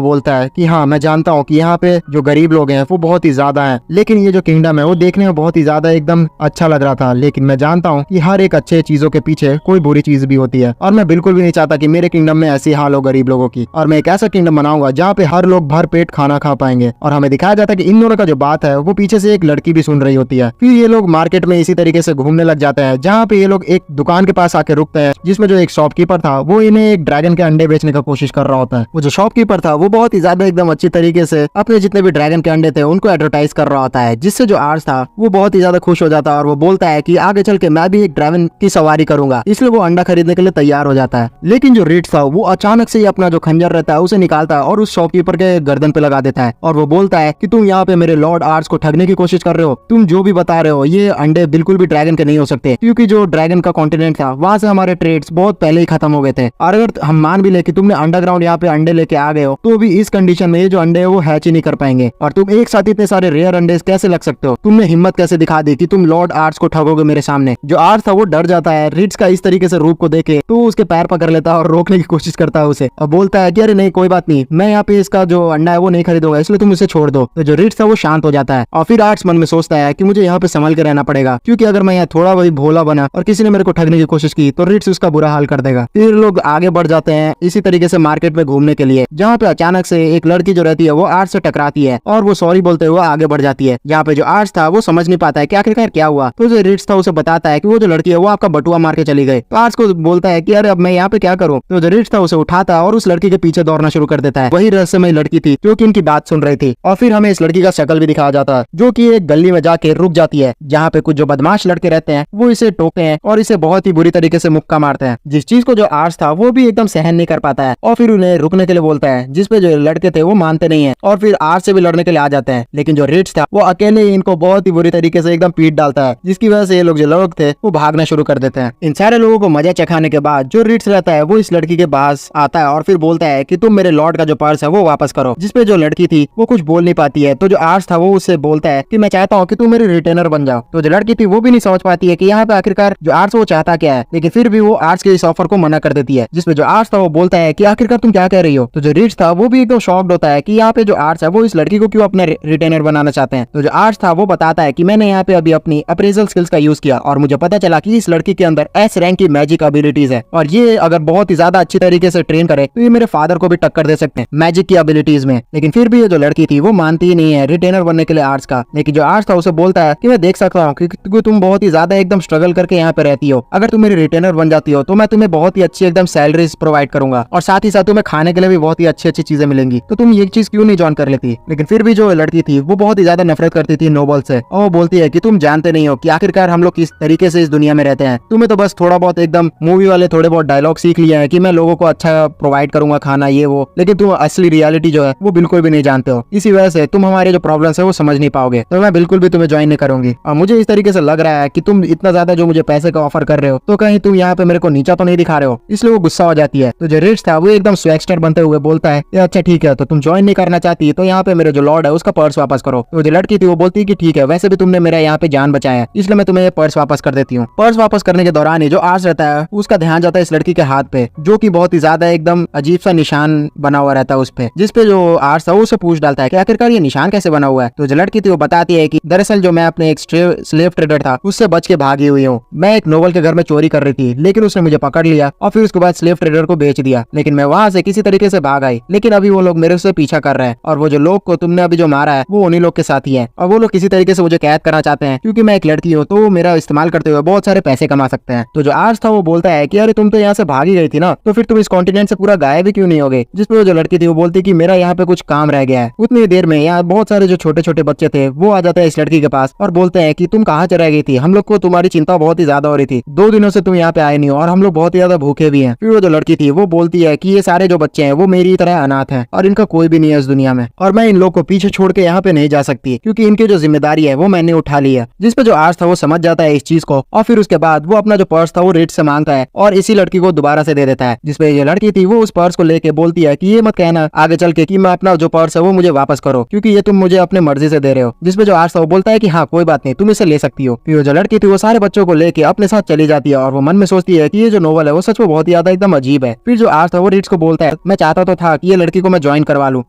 बोलता है कि हाँ मैं जानता हूँ कि यहाँ पे जो गरीब लोग हैं वो बहुत ही ज्यादा हैं, लेकिन ये जो किंगडम है वो देखने में बहुत ही ज्यादा एकदम अच्छा लग रहा था, लेकिन मैं जानता हूँ कि हर एक अच्छे चीजों के पीछे कोई बुरी चीज भी होती है और मैं बिल्कुल भी नहीं चाहता कि मेरे किंगडम में ऐसी हाल हो गरीब लोगों की। और मैं एक ऐसा किंगडम बनाऊंगा जहाँ पे हर लोग भर पेट खाना खा पाएंगे। और हमें दिखाया जाता है कि इन दोनों का जो बात है वो पीछे से एक लड़की भी सुन रही होती है। फिर ये लोग मार्केट में इसी तरीके से घूमने लग जाते हैं, जहाँ पे ये लोग एक दुकान के पास आके रुकते हैं, जिसमें जो एक शॉपकीपर था वो इन्हें एक ड्रैगन के अंडे बेचने का कोशिश कर रहा होता है। वो जो शॉपकीपर था वो बहुत ही ज्यादा एकदम अच्छी तरीके से अपने जितने भी ड्रैगन के अंडे थे उनको एडवर्टाइज कर रहा होता है, जिससे जो आर्ट्स था वो बहुत ही ज्यादा खुश हो जाता है और वो बोलता है कि आगे चल के मैं भी एक ड्रैगन की सवारी करूंगा। इसलिए वो अंडा खरीदने के लिए तैयार हो जाता है। लेकिन जो रिट्स था वो अचानक से ही अपना जो खंजर रहता है उसे निकालता है और उस शॉपकीपर के गर्दन पे लगा देता है और वो बोलता है कि तुम यहाँ पे मेरे लॉर्ड आर्ट्स को ठगने की कोशिश कर रहे हो। तुम जो भी बता रहे हो ये अंडे बिल्कुल भी ड्रैगन के नहीं हो सकते, क्योंकि जो ड्रैगन का कॉन्टिनेंट था वहाँ से हमारे ट्रेड्स बहुत पहले ही खत्म हो गए थे। और अगर हम मान भी ले कि तुमने अंडरग्राउंड यहाँ पे अंडे लेके आ गए हो तो भी इस कंडीशन में ये जो अंडे है वो हैच ही नहीं कर पाएंगे। और तुम एक साथ इतने सारे रेयर अंडे कैसे लग सकते हो? तुमने हिम्मत कैसे दिखा दी कि तुम लॉर्ड आर्ट्स को ठगोगे मेरे सामने? जो आर्ट्स था वो डर जाता है रिट्स का इस तरीके से रूप को देखे, तो उसके पैर पकड़ लेता है और रोकने की कोशिश करता है उसे और बोलता है कि अरे नहीं कोई बात नहीं, मैं यहाँ पे इसका जो अंडा है वो नहीं खरीदूंगा, इसलिए तुम इसे छोड़ दो। तो जो रिट्स था वो शांत हो जाता है और फिर आर्ट्स मन में सोचता है कि मुझे यहाँ पे संभल के रहना पड़ेगा, क्योंकि अगर मैं यहाँ थोड़ा भी भोला बना और किसी ने मेरे को ठगने की कोशिश की तो रिट्स उसका बुरा हाल कर देगा। फिर लोग आगे बढ़ जाते हैं इसी तरीके से मार्केट में घूमने के लिए, जहाँ पे अचानक से एक लड़की जो रहती है वो आर्ट्स से टकराती है और वो सॉरी बोलते हुए आगे बढ़ जाती है। जहाँ पे जो आर्ट्स था वो समझ नहीं पाता है कि आखिरकार क्या हुआ। तो जो रिट्स था उसे बताता है कि वो जो लड़की है वो आपका बटुआ मार के चली गई। तो आर्ट्स को बोलता बोलता है कि अरे अब मैं यहाँ पे क्या करूँ। तो जो रिच था उसे उठाता और उस लड़की के पीछे दौड़ना शुरू कर देता है। वही रहस्यमय लड़की थी जो कि इनकी बात सुन रही थी। और फिर हमें इस लड़की का शक्ल भी दिखाया जाता है जो कि एक गली में जाके रुक जाती है, जहाँ पे कुछ जो बदमाश लड़के रहते हैं वो इसे टोकते हैं और इसे बहुत ही बुरी तरीके से मुक्का मारते हैं। जिस चीज को जो आर्ट्स था वो भी एकदम सहन नहीं कर पाता है और फिर उन्हें रुकने के लिए बोलता है, जिसपे जो लड़के थे वो मानते नहीं है और फिर आर्ट्स से भी लड़ने के लिए आ जाते हैं। लेकिन जो रिच था वो अकेले ही इनको बहुत ही बुरी तरीके से एकदम पीट डालता है, जिसकी वजह से ये लोग जो लोग थे वो भागना शुरू कर देते हैं। इन सारे लोगों को मजा चखाने के बाद जो रिच रहता है वो इस लड़की के पास आता है और फिर बोलता है कि तुम मेरे लॉर्ड का जो पर्स है वो वापस करो। जिसपे जो लड़की थी वो कुछ बोल नहीं पाती है। तो जो आर्ट्स था वो उससे बोलता है कि मैं चाहता हूँ कि तुम मेरी रिटेनर बन जाओ। तो जो लड़की थी वो भी नहीं समझ पाती है कि यहाँ पे आखिरकार जो आर्ट्स वो चाहता क्या है, लेकिन फिर भी वो आर्ट्स के इस ऑफर को मना कर देती है। जिसपे जो आर्ट्स था वो बोलता है कि आखिरकार तुम क्या कह रही हो। तो जो रिच था वो भी एकदम शॉक्ड होता है कि यहाँ पे जो आर्ट्स है वो इस लड़की को क्यों अपने रिटेनर बनाना चाहते हैं। तो जो आर्ट्स था वो बताता है कि मैंने यहाँ पे अभी अपनी अप्रेजल स्किल्स का यूज किया और मुझे पता चला कि इस लड़की के अंदर एस रैंक की मैजिक एबिलिटीज है और ये अगर बहुत ही ज्यादा अच्छी तरीके से ट्रेन करे तो ये मेरे फादर को भी टक्कर दे सकते हैं मैजिक की एबिलिटीज में। लेकिन फिर भी ये जो लड़की थी वो मानती ही नहीं है रिटेनर बनने के लिए आर्ट्स का। लेकिन जो आर्ट्स था उसे बोलता है कि मैं देख सकता हूँ कि तुम बहुत ही ज्यादा एकदम स्ट्रगल करके यहाँ पे रहती हो। अगर तुम मेरी रिटेनर बन जाती हो तो मैं तुम्हें बहुत ही अच्छी एकदम सैलरीज प्रोवाइड करूंगा और साथ ही साथ तुम्हें खाने के लिए भी बहुत ही अच्छी अच्छी चीजें मिलेंगी। तो तुम ये चीज क्यों नहीं ज्वाइन कर लेती। लेकिन फिर भी जो लड़की थी वो बहुत ही ज्यादा नफरत करती थी नोबल से और वो बोलती है कि तुम जानते नहीं हो कि आखिरकार हम लोग किस तरीके से इस दुनिया में रहते हैं। तुम्हें तो बस थोड़ा बहुत एकदम मूवी वाले थोड़े बहुत डायलॉग सीख लिया है कि मैं लोगों को अच्छा प्रोवाइड करूंगा खाना ये वो, लेकिन तुम असली रियलिटी जो है वो बिल्कुल भी नहीं जानते हो। इसी वजह से तुम हमारे जो प्रॉब्लम्स है वो समझ नहीं पाओगे। तो मैं बिल्कुल भी तुम्हें ज्वाइन नहीं करूंगी। और मुझे इस तरीके से लग रहा है कि तुम इतना ज्यादा जो मुझे पैसे का ऑफर कर रहे हो तो कहीं तुम यहाँ पे मेरे को नीचा तो नहीं दिखा रहे हो। इसलिए वो गुस्सा हो जाती है। तो जो रिच था वो एकदम स्वैगस्टर बनते हुए बोलता है अच्छा ठीक है, तो तुम ज्वाइन नहीं करना चाहती तो यहाँ पे मेरे जो लॉर्ड है उसका पर्स वापस करो। तो जो लड़की थी वो बोलती है कि ठीक है, वैसे भी तुमने मेरा यहाँ पे जान बचाया इसलिए मैं तुम्हें पर्स वापस कर देती हूँ। पर्स वापस करने के दौरान ही जो आर्ट्स रहता है उसका ध्यान जाता है इस लड़की के हाथ पे जो कि बहुत ही ज्यादा एकदम अजीब सा निशान बना हुआ रहता है उस पे। जिसपे जो आर्ट्स था उसे पूछ डालता है कि आखिरकार ये निशान कैसे बना हुआ है। तो जो लड़की थी वो बताती है कि दरअसल जो मैं अपने एक स्लेव ट्रेडर था उससे बच के भागी हुई हूँ। मैं एक नोबल के घर में चोरी कर रही थी लेकिन उसने मुझे पकड़ लिया और फिर उसके बाद स्लेव ट्रेडर को बेच दिया। लेकिन मैं वहाँ से किसी तरीके से भाग आई, लेकिन अभी वो लोग मेरे से पीछा कर रहे हैं और वो जो लोग को तुमने अभी जो मारा है वो उन्हीं लोग के साथ ही है और वो लोग किसी तरीके से मुझे कैद करना चाहते हैं क्योंकि मैं एक लड़की हूँ तो वो मेरा इस्तेमाल करते हुए बहुत सारे पैसे कमा सकते हैं। तो जो आर्ट्स था वो बोलता है कि अरे तुम तो यहाँ से भागी गई थी ना, तो फिर तुम इस कॉन्टिनेंट से पूरा गायब भी क्यों नहीं हो गए। जिसपे वो जो लड़की थी वो बोलती कि मेरा यहाँ पे कुछ काम रह गया है। उतनी देर में यहाँ बहुत सारे जो छोटे छोटे बच्चे थे वो आ जाते हैं इस लड़की के पास और बोलते हैं कि तुम कहाँ चली गई थी, हम लोग को तुम्हारी चिंता बहुत ही ज्यादा हो रही थी, 2 दिनों से तुम यहाँ पे आए नहीं हो और हम लोग बहुत ही ज्यादा भूखे भी हैं। फिर वो जो लड़की थी वो बोलती है कि ये सारे जो बच्चे हैं वो मेरी तरह अनाथ हैं और इनका कोई भी नहीं है इस दुनिया में और मैं इन लोग को पीछे छोड़ के यहाँ पे नहीं जा सकती क्योंकि इनकी जो जिम्मेदारी है वो मैंने उठा ली है। जिसपे जो आर्ट्स था वो समझ जाता है इस चीज को और फिर उसके बाद वो अपना जो पर्स था वो रिच से मांगता है और इसी लड़की को दोबारा से दे देता है। जिसपे ये लड़की थी वो उस पर्स को लेके बोलती है कि ये मत कहना आगे चल के कि मैं अपना जो पर्स है वो मुझे वापस करो क्योंकि ये तुम मुझे अपने मर्जी से दे रहे हो। जिसपे जो आर्ट्स था वो बोलता है कि हाँ कोई बात नहीं, तुम इसे ले सकती हो। फिर जो लड़की थी वो सारे बच्चों को लेके अपने साथ चली जाती है और वो मन में सोचती है कि ये जो नोवेल है वो सच में बहुत ही ज्यादा एकदम अजीब है। फिर जो आर्ट्स था वो रिच को बोलता है मैं चाहता तो था कि ये लड़की को मैं ज्वाइन करवा लूं,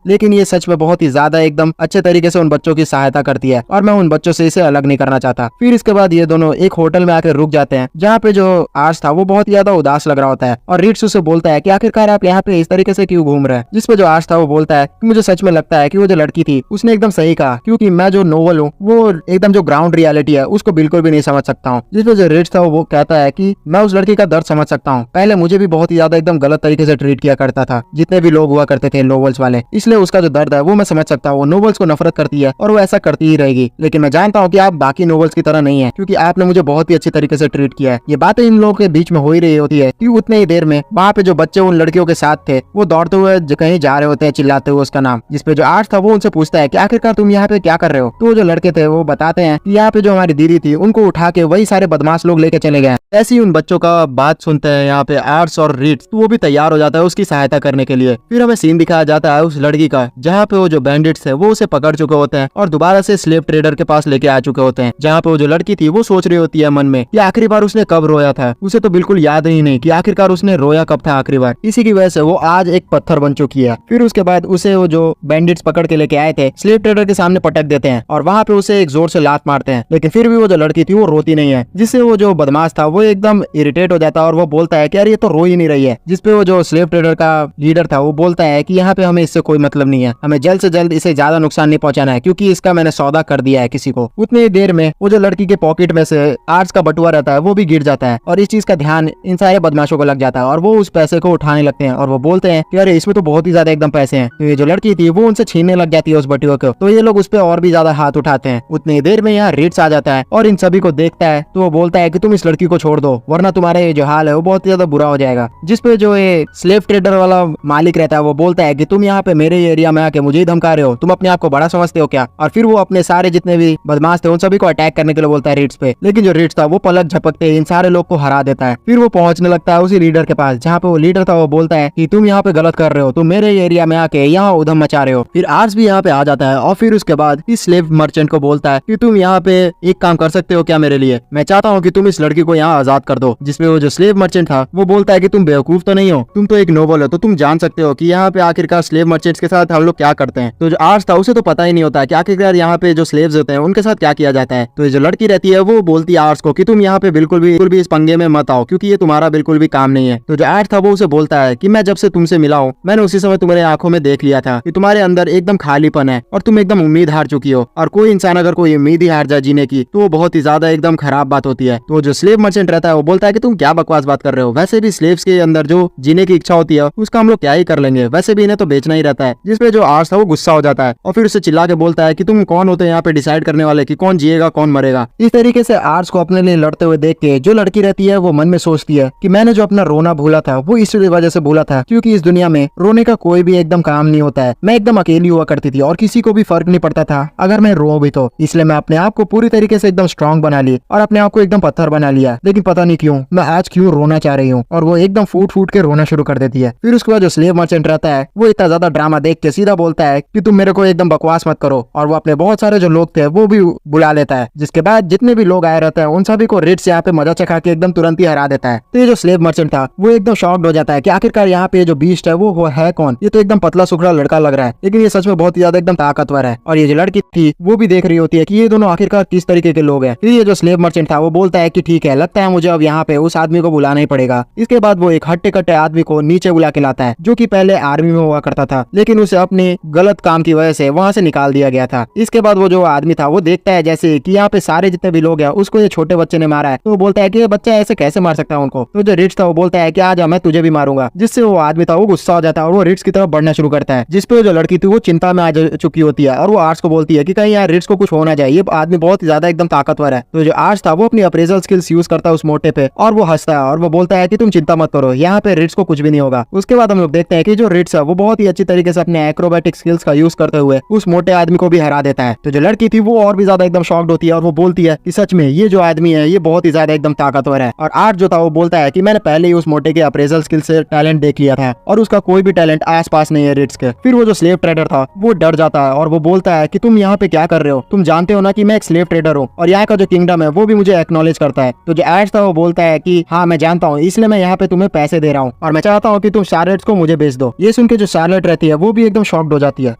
लेकिन ये सच में बहुत ही ज्यादा एकदम अच्छे तरीके से उन बच्चों की सहायता करती है और मैं उन बच्चों से इसे अलग नहीं करना चाहता। फिर इसके बाद ये दोनों एक होटल में आकर रुक जाते हैं जहाँ पे जो आर्ट्स था वो बहुत ही ज्यादा उदास लग रहा होता है और रिच उसे बोलता है कि आखिरकार आप यहाँ पे इस तरीके से क्यों घूम रहे हैं। जिसपे जो आर्ट्स था वो बोलता है कि मुझे सच में लगता है कि वो जो लड़की थी उसने एकदम सही कहा क्योंकि मैं जो नोवेल हूँ वो एकदम जो ग्राउंड रियलिटी है उसको बिल्कुल भी नहीं समझ सकता हूँ। जिसपे जो रिच था वो कहता है कि मैं उस लड़की का दर्द समझ सकता हूँ, पहले मुझे भी बहुत ही ज्यादा एकदम गलत तरीके से ट्रीट किया करता था जितने भी लोग हुआ करते थे नोवेल्स वाले, इसलिए उसका जो दर्द है वो मैं समझ सकता हूँ। वो नोवेल्स को नफरत करती है और वो ऐसा करती ही रहेगी, लेकिन मैं जानता हूँ कि आप बाकी नोवेल्स की तरह नहीं है क्योंकि आपने मुझे बहुत ही अच्छी तरीके से ट्रीट किया है। ये बातें इन लोगों के बीच में हो ही रही होती है कि उतने ही देर में वहाँ पे जो बच्चे उन लड़कियों के साथ थे वो दौड़ते हुए कहीं जा रहे होते हैं चिल्लाते हुए उसका नाम। जिसपे जो आर्ट्स था वो उनसे पूछता है कि आखिरकार तुम यहाँ पे क्या कर रहे हो। तो जो लड़के थे वो बताते हैं कि यहाँ पे जो हमारी दीदी थी उनको उठा के वही सारे बदमाश लोग लेके चले गए। ऐसे ही उन बच्चों का बात सुनते हैं यहाँ पे आर्ट्स और रिच, तो वो भी तैयार हो जाता है उसकी सहायता करने के लिए। फिर हमें सीन दिखाया जाता है उस लड़की का जहाँ पे वो जो बैंडिट्स है वो उसे पकड़ चुके होते हैं और दोबारा से स्लेव ट्रेडर के पास लेके आ चुके होते हैं। जहाँ पे वो जो लड़की थी वो सोच रही होती है मन में कि आखिरी बार उसने कब रोया था, उसे तो बिल्कुल याद ही नहीं कि आखिरकार उसने रोया कब था आखिरी बार। इसी की वजह से वो आज एक पत्थर बन चुकी है। फिर उसके बाद उसे वो जो बैंडिट्स पकड़ के लेके आए थे स्लेव ट्रेडर के सामने पटक देते हैं और वहाँ पे उसे एक जोर से लात मारते हैं, लेकिन फिर भी वो जो लड़की थी वो रोती नहीं है। जिससे वो जो बदमाश था वो एकदम इरिटेट हो जाता है और वो बोलता है कि यार ये तो रो ही नहीं रही है। जिसपे वो जो स्लेव ट्रेडर का लीडर था वो बोलता है कि यहाँ पे हमें इससे कोई मतलब नहीं है, हमें जल्द से जल्द इसे ज्यादा नुकसान नहीं पहुंचाना है क्योंकि इसका मैंने सौदा कर दिया है किसी को। उतनी देर में वो जो लड़की के पॉकेट में से आर्ट्स का बटुआ रहता है वो भी गिर जाता है और इस चीज का ध्यान इन सारे बदमाशों को लग जाता है और वो उस पैसे को उठाने लगते हैं और वो बोलते हैं कि अरे इसमें तो बहुत ही ज्यादा एकदम पैसे हैं। तो ये जो लड़की थी वो उनसे छीनने लग जाती है उस बटुए को, तो ये लोग उस पर और भी ज्यादा हाथ उठाते हैं। उतनी देर में यहाँ रिट्स आ जाता है और इन सभी को देखता है, तो वो बोलता है कि तुम इस लड़की को छोड़ दो वरना तुम्हारा ये जो हाल है वो बहुत ही ज्यादा बुरा हो जाएगा। जिसपे जो ये स्लेव ट्रेडर वाला मालिक रहता है वो बोलता है कि तुम यहाँ पे मेरे एरिया में आके मुझे ही धमका रहे हो, तुम अपने आप को बड़ा समझते हो क्या? और फिर वो अपने सारे जितने भी बदमाश थे उन सभी को अटैक करने के लिए बोलता है रिट्स पे। लेकिन जो रिट्स था वो पलक झपकते इन सारे लोग को हरा देता है। फिर वो पहुंचने लगता है उसी लीडर के पास जहाँ पे वो लीडर था। वो बोलता है कि तुम यहाँ पे गलत कर रहे हो, तुम मेरे एरिया में आके यहाँ उधम मचा रहे हो। फिर आर्स भी यहाँ पे आ जाता है और फिर उसके बाद इस स्लेव मर्चेंट को बोलता है कि तुम यहाँ पे एक काम कर सकते हो क्या मेरे लिए? मैं चाहता हूँ कि तुम इस लड़की को यहाँ आजाद कर दो। जिसमें वो जो स्लेव मर्चेंट था वो बोलता है कि तुम बेवकूफ तो नहीं हो, तुम तो एक नोबल हो, तो तुम जान सकते हो कि यहाँ पे आखिरकार स्लेव मर्चेंट्स के साथ हम लोग क्या करते हैं। तो जो आर्स था उसे तो पता ही नहीं होता कि आखिरकार यहाँ पे जो स्लेव्स होते हैं उनके साथ क्या किया जाता है। तो ये जो लड़की रहती है वो बोलती है आर्स को कि तुम यहाँ पे बिल्कुल भी इस पंगे में मत आओ क्योंकि ये तुम्हारा बिल्कुल भी काम नहीं है। तो जो आर्स था वो उसे बोलता है कि मैं जब से तुमसे मिला हूँ मैंने उसी समय तुम्हारे आंखों में देख लिया था कि तुम्हारे अंदर एकदम खालीपन है और तुम एकदम उम्मीद हार चुकी हो। और कोई इंसान अगर कोई उम्मीद ही हार जाए जीने की तो वो बहुत ही ज्यादा एकदम खराब बात होती है। तो जो स्लेव मर्चेंट रहता है वो बोलता है कि तुम क्या बकवास बात कर रहे हो, वैसे भी स्लेव्स के अंदर जो जीने की इच्छा होती है उसका हम लोग क्या ही कर लेंगे, वैसे भी इन्हें तो बेचना ही रहता है। जिसपे जो आर्स था वो गुस्सा हो जाता है और फिर उसे चिल्ला के बोलता है कि तुम कौन होते हैं यहाँ पे डिसाइड करने वाले कि कौन जिएगा कौन मरेगा। इस तरीके से आर्स को अपने लिए लड़ते हुए देख के जो लड़की रहती है वो मन में सोचती है कि मैंने जो अपना रोना भूला था वो इस वजह से भूला था क्योंकि इस दुनिया में रोने का कोई भी एकदम काम नहीं होता है। मैं एकदम अकेली हुआ करती थी और किसी को भी फर्क नहीं पड़ता था अगर मैं रो भी तो, इसलिए मैं अपने आप को पूरी तरीके से एकदम स्ट्रांग बना ली और अपने आप को एकदम पत्थर बना लिया। लेकिन पता नहीं क्यों मैं आज क्यों रोना चाह रही हूँ। और वो एकदम फूट फूट के रोना शुरू कर देती है। फिर उसके बाद जो स्लेव मर्चेंट रहता है वो इतना ज्यादा ड्रामा देख के सीधा बोलता है कि तुम मेरे को एकदम बकवास मत करो और वो अपने बहुत सारे जो लोग थे वो भी बुला लेता है। जिसके बाद जितने भी लोग आए रहते हैं उन सभी को रिट्स यहाँ पे मजा चखा के एकदम तुरंत ही हरा देता है। तो ये जो स्लेव मर्चेंट था वो एकदम शॉक्ड हो जाता है कि आखिरकार यहाँ पे जो बीस्ट है वो है कौन, ये तो एकदम पतला सुखड़ा लड़का लग रहा है लेकिन ये सच में बहुत ही ज्यादा एकदम ताकतवर है। और ये जो लड़की थी वो भी देख रही होती है कि ये दोनों आखिरकार किस तरीके के लोग हैं। फिर ये जो स्लेव मर्चेंट था वो बोलता है कि ठीक है, लगता है मुझे अब यहाँ पे उस आदमी को बुलाना ही पड़ेगा। इसके बाद वो एक हट्टे कट्टे आदमी को नीचे बुला के लाता है जो कि पहले आर्मी में हुआ करता था लेकिन उसे अपने गलत काम की वजह से वहाँ से निकाल दिया गया था। इसके बाद वो जो आदमी था वो देखता है जैसे कि यहाँ पे सारे जितने भी लोग हैं उसको ये छोटे बच्चे ने मारा है। तो वो बोलता है कि ये बच्चा ऐसे कैसे मार सकता है उनको। तो जो रिट्स था वो बोलता है कि आज मैं तुझे भी मारूंगा। जिससे वो आदमी था वो गुस्सा हो जाता है और वो रिट्स की तरफ बढ़ना शुरू करता है। जिसपे जो लड़की थी वो चिंता में आ चुकी होती है और वो आर्ट्स को बोलती है कि कहीं यार रिट्स को कुछ होना चाहिए, ये आदमी बहुत ही ज्यादा एकदम ताकतवर है। तो जो आर्ट्स था वो अपनी अप्रेजल स्किल्स यूज करता है उस मोटे पे और वो हंसता है और वो बोलता है कि तुम चिंता मत करो, यहाँ पे रिट्स को कुछ भी नहीं होगा। उसके बाद हम लोग देखते हैं कि जो रिट्स है वो बहुत ही अच्छी तरीके से अपने एक्रोबैटिक स्किल्स का यूज करते हुए उस मोटे आदमी को भी हरा देता है। तो जो लड़की थी वो और भी ज्यादा एकदम शॉक्ड होती है और वो बोलती है कि सच में ये जो आदमी है ये बहुत ही ज्यादा एकदम ताकतवर है। और आर्ट जो था वो बोलता है कि मैंने पहले ही उस मोटे के अप्रेजल स्किल से टैलेंट देख लिया था और उसका कोई भी टैलेंट आस पास नहीं है रिट्स के। फिर वो जो स्लेव ट्रेडर था वो डर जाता है और वो बोलता है कि तुम यहाँ पे क्या कर रहे हो, तुम जानते हो ना कि मैं एक स्लेव ट्रेडर हूँ और यहाँ का जो किंगडम है वो भी मुझे एक्नॉलेज करता है। तो जो एड्स था वो बोलता है कि हाँ मैं जानता हूँ, इसलिए मैं यहाँ पे तुम्हें पैसे दे रहा हूँ और मैं चाहता हूँ कि तुम शार्लेट को मुझे बेच दो। ये सुन के जो शार्लेट रहती है वो भी एकदम शॉक्ड हो जाती है।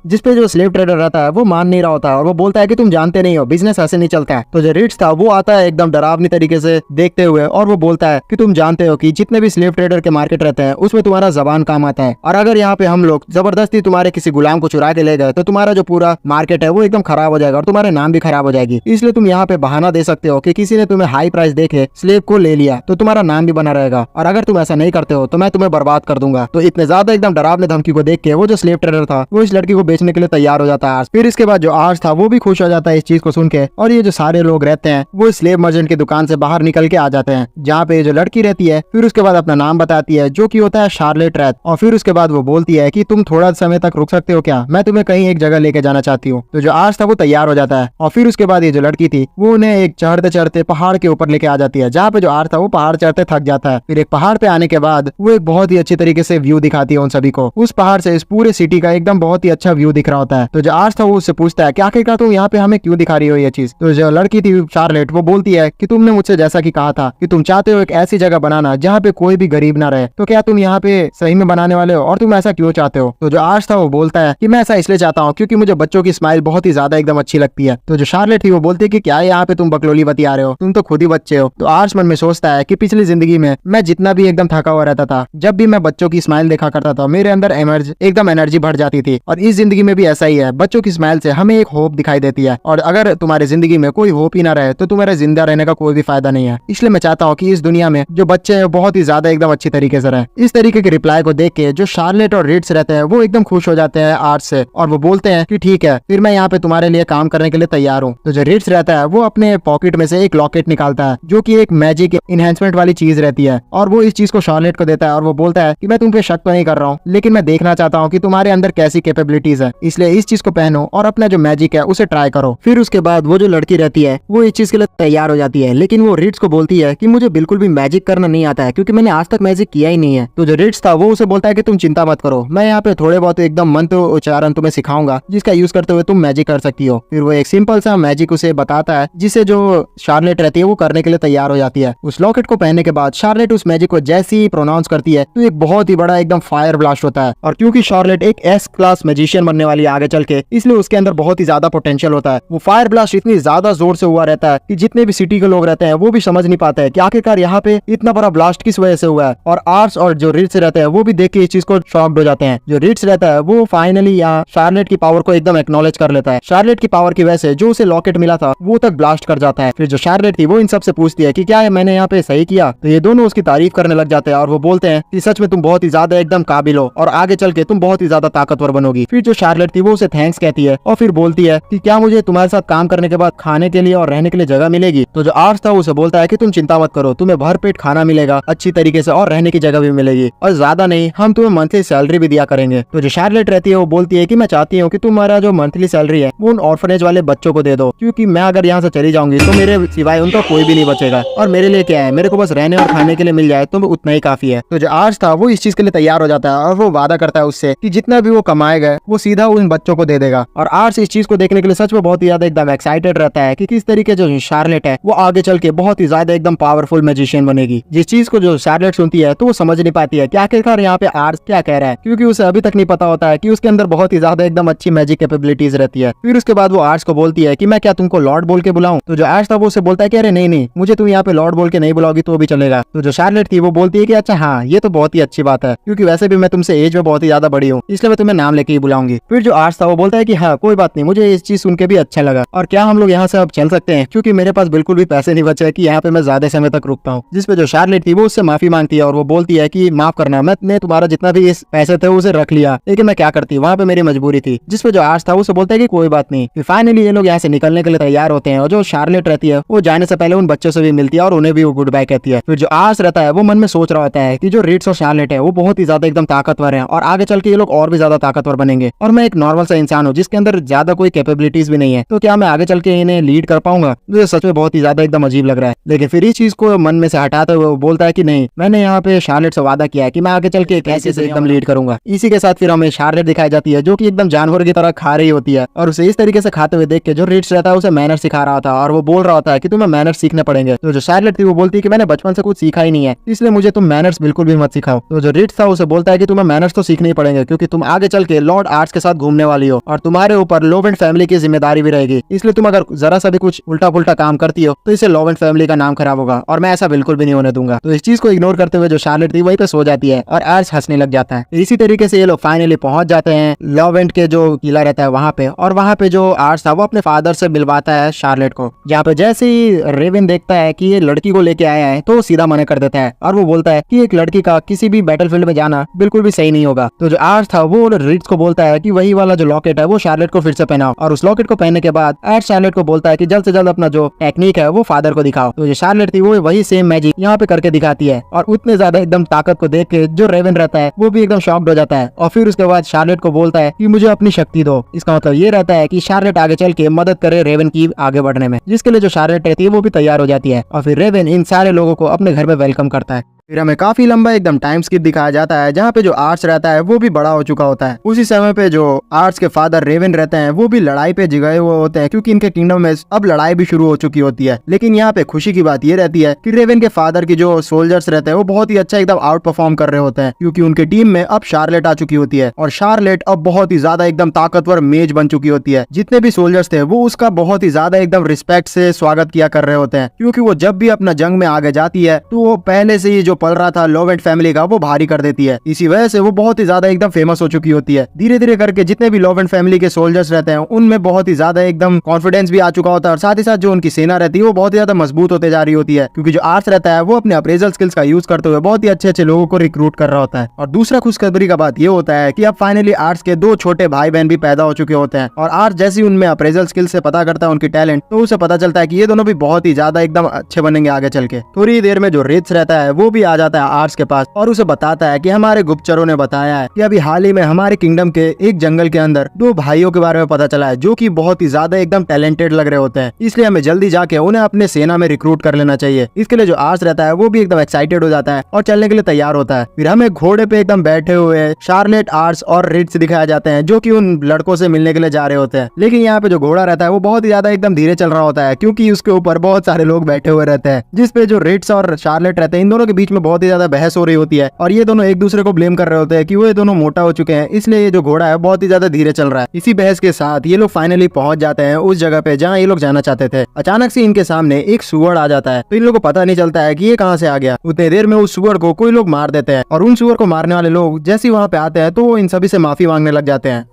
जिसपे जो स्लेव ट्रेडर रहता है वो मान नहीं रहा होता है और वो बोलता है कि तुम जानते नहीं हो बिजनेस ऐसे नहीं चलता है। तो जो रिट्स था वो आता है एकदम डरावनी तरीके से देखते हुए और वो बोलता है कि तुम जानते हो कि जितने भी स्लेव ट्रेडर के मार्केट रहते हैं उसमें तुम्हारा जबान काम आता है और अगर यहाँ पे हम लोग जबरदस्ती तुम्हारे किसी गुलाम को चुरा के ले गए तो तुम्हारा जो पूरा मार्केट है वो एकदम खराब हो जाएगा और तुम्हारे नाम भी खराब हो जाएगी। इसलिए तुम यहाँ पे बहाना दे सकते हो कि किसी ने तुम्हें हाई प्राइस देके स्लेव को ले लिया तो तुम्हारा नाम भी बना रहेगा और अगर तुम ऐसा नहीं करते हो तो मैं तुम्हें बर्बाद कर दूंगा। तो इतने ज्यादा एकदम डरावने धमकी को देख के वो जो स्लेव ट्रेडर था वो इस लड़की को बेचने के लिए तैयार हो जाता है। फिर इसके बाद जो आर्स था वो भी खुश हो जाता है इस चीज को सुन के और ये जो सारे लोग रहते हैं वो स्लेव मर्चेंट की दुकान से बाहर निकल के आ जाते हैं जहाँ पे जो लड़की रहती है। फिर उसके बाद अपना नाम बताती है जो कि होता है शार्लेट रैथ और फिर उसके बाद वो बोलती है कि तुम थोड़ा समय तक रुक सकते हो क्या, मैं तुम्हें कहीं एक जगह लेके जाना चाहती हूँ। तो जो आर्स था वो तैयार हो जाता है और फिर उसके बाद ये जो लड़की थी वो उन्हें एक चढ़ते चढ़ते पहाड़ के ऊपर लेके आ जाती है जहाँ पे जो आर्स था वो पहाड़ चढ़ते थक जाता है। फिर एक पहाड़ पे आने के बाद वो एक बहुत ही अच्छी तरीके से व्यू दिखाती है उन सभी को। उस पहाड़ से इस पूरे सिटी का एकदम बहुत ही अच्छा व्यू दिख रहा होता है। तो जो आर्स था वो उससे पूछता है कि आखिरकार तुम यहाँ पे हमें क्यों दिखा रही हो ये चीज। तो जो लड़की थी शार्लेट वो बोलती है कि तुमने मुझसे जैसा कि कहा था कि तुम चाहते हो एक ऐसी जगह बनाना जहाँ पे कोई भी गरीब ना रहे, तो क्या तुम यहाँ पे सही में बनाने वाले हो और तुम ऐसा क्यों चाहते हो। तो जो आर्स था वो बोलता है कि मैं ऐसा इसलिए चाहता हूँ क्योंकि मुझे बच्चों की स्माइल बहुत ही ज्यादा एकदम अच्छी लगती है। तो जो शार्लेट थी वो बोलती है कि क्या यहाँ पे तुम बकलोली बतिया रहे हो, तुम तो खुद ही बच्चे हो। तो आर्स मन में सोचता है कि पिछली जिंदगी में मैं जितना भी एकदम थका हुआ रहता था, जब भी मैं बच्चों की स्माइल देखा करता था मेरे अंदर एकदम एनर्जी बढ़ जाती थी और इस जिंदगी में भी ऐसा ही है। बच्चों की स्माइल से हमें एक होप दिखाई देती है और अगर तुम्हारी जिंदगी में कोई होप ही ना रहे तो तुम्हारे जिंदा रहने का कोई भी फायदा नहीं है। इसलिए मैं चाहता हूँ कि इस दुनिया में जो बच्चे हैं बहुत ही ज्यादा एकदम अच्छी तरीके से रहे। इस तरीके के रिप्लाई को देख के जो शार्लेट और रिट्स रहते हैं वो एकदम खुश हो जाते हैं आर्ट्स से, और वो बोलते हैं कि ठीक है, फिर मैं यहाँ पे तुम्हारे लिए काम करने के लिए तैयार हूँ। तो जो रिट्स रहता है वो अपने पॉकेट में से एक लॉकेट निकालता है जो कि एक मैजिक इनहेंसमेंट वाली चीज रहती है, और वो इस चीज को शार्लेट को देता है और वो बोलता है कि मैं तुम पे शक तो नहीं कर रहा हूँ, लेकिन मैं देखना चाहता हूँ कि तुम्हारे अंदर कैसी कैपेबिलिटीज है, इसलिए इस चीज को पहनो और अपना जो मैजिक है उसे ट्राई करो। फिर उसके बाद वो जो लड़की रहती है वो इस चीज के लिए तैयार हो जाती है, लेकिन वो रिट्स को बोलती है कि मुझे बिल्कुल भी मैजिक करना नहीं आता है क्योंकि मैंने आज तक मैजिक किया ही नहीं है। तो जो रिट्स था वो उसे बोलता है कि तुम चिंता मत करो, मैं यहाँ पे थोड़े बहुत एकदम मंत्र उच्चारण तुम्हें सिखाऊंगा जिसका यूज करते हुए तुम मैजिक कर सकती हो। फिर वो एक सिंपल सा मैजिक उसे बताता है जिसे जो शार्लेट रहती है वो करने के लिए तैयार हो जाती है। उस लॉकेट को पहनने के बाद शार्लेट उस मैजिक को जैसे ही प्रोनाउंस करती है तो एक बहुत ही बड़ा एकदम फायर ब्लास्ट होता है, और क्योंकि शार्लेट एक एस क्लास मैजिशियन बनने वाली है आगे चल के, इसलिए उसके अंदर बहुत ही ज्यादा पोटेंशियल होता है। वो फायर ब्लास्ट इतनी ज्यादा जोर से हुआ रहता है कि जितने भी सिटी के लोग रहते हैं वो भी समझ नहीं पाते हैं कि आखिरकार यहाँ पे इतना बड़ा ब्लास्ट किस वजह से हुआ है, और आर्ट्स और जो रिट्स रहते हैं वो भी देख के इस चीज को शॉक्ड हो जाते हैं। जो रिट्स रहता है वो फाइनली यहाँ शार्लेट की पावर को एकदम एक्नॉलेज कर लेता है। शार्लेट की पावर की वजह से जो उसे लॉकेट मिला था वो तक ब्लास्ट कर जाता है। फिर जो शार्लेट थी वो इन सबसे पूछती है कि क्या है मैंने यहाँ पे सही किया, तो ये दोनों उसकी तारीफ करने लग जाते हैं और वो बोलते हैं कि सच में तुम बहुत ही ज्यादा एकदम काबिल हो और आगे चल के तुम बहुत ही ज्यादा ताकतवर बनोगी। फिर जो शार्लेट थी वो उसे थैंक्स कहती है और फिर बोलती है कि क्या मुझे तुम्हारे साथ काम करने के बाद खाने के लिए और रहने के लिए जगह मिलेगी। तो जो आर्ट्स था उसे बोलता है कि तुम चिंता मत करो, तुम्हें भरपेट खाना मिलेगा अच्छी तरीके से और रहने की जगह भी मिलेगी, और ज्यादा नहीं हम तुम्हें मंथली सैलरी भी दिया करेंगे। तो जो शार्लेट रहती है वो बोलती है कि मैं चाहती हूँ कि तुम्हारा जो मंथली सैलरी है वो उन ऑर्फनेज वाले बच्चों को दे दो, क्योंकि मैं अगर यहाँ से चली जाऊंगी तो मेरे सिवाय उनका कोई भी नहीं बचेगा, और मेरे लिए क्या है, मेरे को बस रहने और खाने के लिए मिल जाए तो उतना ही काफी है। तो जो आर्ट्स था वो इस चीज के लिए तैयार हो जाता है और वो वादा करता है उससे कि जितना भी वो कमाएगा वो सीधा उन बच्चों को दे देगा। और आर्ट्स इस चीज को देखने के लिए सच में बहुत ही ज्यादा एकदम एक्साइटेड रहता है कि किस तरीके जो शार्लेट है वो आगे चल के बहुत ही ज्यादा एकदम पावरफुल मैजिशियन बनेगी। जिस चीज को जो शार्लेट सुनती है तो वो समझ नहीं पाती है कि आखिरकार यहाँ पे आर्ट्स क्या कह रहा है, क्योंकि उसे अभी तक नहीं पता होता है कि उसके अंदर बहुत ही ज्यादा एकदम अच्छी मैजिक कैपेबिलिटीज रहती है। फिर उसके बाद वो आर्ट्स को बोलती है कि मैं क्या तुमको लॉर्ड बोल के बुलाऊं। तो जो आर्ट्स था वो उसे बोलता है कि अरे नहीं नहीं, मुझे तुम यहाँ पे लॉर्ड बोल के नहीं बुलाओगी तो भी चलेगा। तो जो शार्लेट थी वो बोलती है कि अच्छा हाँ ये तो बहुत ही अच्छी बात है, क्योंकि वैसे भी मैं तुमसे एज में बहुत ही ज्यादा बड़ी हूँ, इसलिए मैं तुम्हें नाम लेके ही बुलाऊंगी। फिर जो आर्ट्स था वो बोलता है कि हाँ कोई बात नहीं, मुझे इस चीज सुन के भी अच्छा लगा, और क्या हम लोग यहाँ से अब चल सकते हैं, क्योंकि मेरे पास बिल्कुल भी पैसे नहीं बचे कि यहाँ पे मैं ज्यादा समय तक रुक पाऊँ। जिसपे जो शार्लेट थी वो उससे माफी मांगती है और वो बोलती है कि माफ करना, मैंने तुम्हारा जितना भी इस पैसे थे उसे रख लिया, लेकिन मैं क्या करती, वहाँ पे मेरी मजबूरी थी। जिसपे जो आर्ट्स था उसे बोलता है कि कोई बात नहीं। फिर फाइनली ये लोग यहाँ से निकलने के लिए तैयार होते हैं, और जो शार्लेट रहती है वो जाने से पहले उन बच्चों से भी मिलती है और उन्हें भी वो गुड बाय कहती है। फिर जो आर्ट्स रहता है वो मन में सोच रहा होता है कि जो रिट्स और शार्लेट है वो बहुत ही ज्यादा एकदम ताकतवर है और आगे चल के ये लोग और भी ज्यादा ताकतवर बनेंगे, और मैं एक नॉर्मल सा इंसान हूँ जिसके अंदर ज्यादा कोई कैपेबिलिटीज भी नहीं है, तो क्या मैं आगे चल के इन्हें लीड कर पाऊंगा। मुझे सच में बहुत ही ज्यादा एकदम अजीब लग रहा है। लेकिन फिर इस चीज को मन में से हटाते हुए वो बोलता है कि नहीं, मैंने यहाँ पे शार्लेट से वादा किया है कि मैं आगे चल के कैसे से एकदम लीड करूंगा। इसी के साथ फिर हमें शार्लेट दिखाई जाती है जो कि एकदम जानवर की तरह खा रही होती है, और उसे इस तरीके से खाते हुए देख के जो रिट्स रहता है उसे मैनर सिखा रहा था, और वो बोल रहा होता है कि तुम्हें मैनर सीखने पड़ेंगे। तो जो शार्लेट थी वो बोलती है कि मैंने बचपन से कुछ सीखा ही नहीं है, इसलिए मुझे तुम मैनर्स बिल्कुल भी मत सिखाओ। तो जो रिट्स था उसे बोलता है कि तुम्हें मैनर्स तो सीखने ही पड़ेंगे, क्योंकि तुम आगे चल के लॉर्ड आर्ट्स के साथ घूमने वाली हो और तुम्हारे ऊपर लोवेंट फैमिली की जिम्मेदारी भी रहेगी, इसलिए तुम अगर जरा सा भी कुछ उल्टा पुल्टा काम करती हो तो इससे लोवेंट फैमिली का नाम खराब होगा, और मैं ऐसा बिल्कुल भी नहीं होने दूंगा। तो इस चीज को इग्नोर करते हुए जो शार्लेट थी वहीं पे सो जाती है और आर्ट्स हंसने लग जाता है। इसी तरीके से ये लोग फाइनली पहुंच जाते हैं लोवेंट के जो किला रहता है वहां पे, और वहां पे जो आर्ट्स था वो अपने फादर से मिलवाता है शार्लेट को। जहाँ पे जैसे ही रेवन देखता है कि ये लड़की को लेके आया है तो सीधा मना कर देता है, और वो बोलता है कि एक लड़की का किसी भी बैटलफील्ड में जाना बिल्कुल भी सही नहीं होगा। तो जो आर्ट्स था वो रिट्स को बोलता है कि वही वाला जो लॉकेट है वो शार्लेट को फिर से पहनाओ, और उस लॉकेट को पहनने के बाद आर्ट्स शार्लेट को बोलता है कि जल्द से जल्द अपना जो टेक्निक है वो फादर को दिखाओ। तो जो शार्लेट थी वो वही सेम मैजिक यहाँ पे करके दिखाती है, और उतने ज्यादा एकदम ताकत को देख के जो रेवन रहता है वो भी एकदम शॉक्ड हो जाता है, और फिर उसके बाद शार्लेट को बोलता है कि मुझे अपनी शक्ति दो। इसका मतलब ये रहता है कि शार्लेट आगे चल के मदद करे रेवन की आगे बढ़ने में, जिसके लिए जो शार्लेट रहती है वो भी तैयार हो जाती है, और फिर रेवन इन सारे लोगों को अपने घर में वेलकम करता है। फिर हमें काफी लंबा एकदम टाइम स्किप दिखाया जाता है जहाँ पे जो आर्ट्स रहता है वो भी बड़ा हो चुका होता है। उसी समय पे जो आर्ट्स के फादर रेवन रहते हैं वो भी लड़ाई पे जिगए हुए होते हैं, क्योंकि इनके किंगडम में अब लड़ाई भी शुरू हो चुकी होती है। लेकिन यहाँ पे खुशी की बात ये रहती है कि रेवन के फादर की जो सोल्जर्स रहते हैं वो बहुत ही अच्छा एकदम आउट परफॉर्म कर रहे होते हैं, क्योंकि उनके टीम में अब शार्लेट आ चुकी होती है, और शार्लेट अब बहुत ही ज्यादा एकदम ताकतवर मेज बन चुकी होती है। जितने भी सोल्जर्स थे वो उसका बहुत ही ज्यादा एकदम रिस्पेक्ट से स्वागत किया कर रहे होते हैं, क्योंकि वो जब भी अपना जंग में आगे जाती है तो वो पहले से ही जो पल रहा था लोवेंट फैमिली का वो भारी कर देती है। इसी वजह से वो बहुत ही ज्यादा एकदम फेमस हो चुकी होती है। धीरे धीरे करके जितने भी लोवेंट फैमिली के सोल्जर्स रहते हैं उनमें बहुत ही ज्यादा एकदम कॉन्फिडेंस भी आ चुका होता है और साथ ही साथ जो उनकी सेना रहती है वो बहुत ही ज्यादा मजबूत होते जा रही होती है, क्योंकि जो आर्ट्स रहता है वो अपने अप्रेजल स्किल्स का यूज करते हुए बहुत ही अच्छे अच्छे लोगों को रिक्रूट कर रहा होता है। और दूसरा खुशखबरी का बात ये होता है कि अब फाइनली आर्ट्स के 2 छोटे भाई बहन भी पैदा हो चुके होते हैं और आर्ट्स जैसे ही उनमें अप्रेजल स्किल्स से पता करता है उनकी टैलेंट, तो उसे पता चलता है कि ये दोनों भी बहुत ही ज्यादा एकदम अच्छे बनेंगे आगे चल के। थोड़ी देर में जो रिच रहता है वो भी आ जाता है आर्ट्स के पास और उसे बताता है कि हमारे गुप्तचरों ने बताया है कि अभी हाल ही में हमारे किंगडम के एक जंगल के अंदर 2 भाइयों के बारे में पता चला है जो कि बहुत ही ज्यादा एकदम टैलेंटेड लग रहे होते हैं, इसलिए हमें जल्दी जाके उन्हें अपने सेना में रिक्रूट कर लेना चाहिए। इसके लिए जो आर्ट्स रहता है वो भी एकदम एक्साइटेड हो जाता है और चलने के लिए तैयार होता है। फिर हमें घोड़े पे एकदम बैठे हुए शार्लेट, आर्ट्स और रिच दिखाया जाते हैं जो कि उन लड़कों से मिलने के लिए जा रहे होते हैं। लेकिन यहाँ पे जो घोड़ा रहता है वो बहुत ही ज्यादा एकदम धीरे चल रहा होता है क्योंकि उसके ऊपर बहुत सारे लोग बैठे हुए रहते हैं, जिसपे जो रिट्स और शार्लेट रहते हैं इन दोनों के बीच में बहुत ही ज्यादा बहस हो रही होती है और ये दोनों एक दूसरे को ब्लेम कर रहे होते हैं कि वो ये दोनों मोटा हो चुके हैं, इसलिए ये जो घोड़ा है बहुत ही ज्यादा धीरे चल रहा है। इसी बहस के साथ ये लोग फाइनली पहुंच जाते हैं उस जगह पे जहाँ ये लोग जाना चाहते थे। अचानक से इनके सामने एक सुअर आ जाता है, तो इन लोगों को पता नहीं चलता है कि ये कहाँ से आ गया। उतने देर में उस सुअर को कोई लोग मार देते हैं और उन सुअर को मारने वाले लोग जैसे ही वहाँ पे आते हैं तो वो इन सभी से माफी मांगने लग जाते हैं।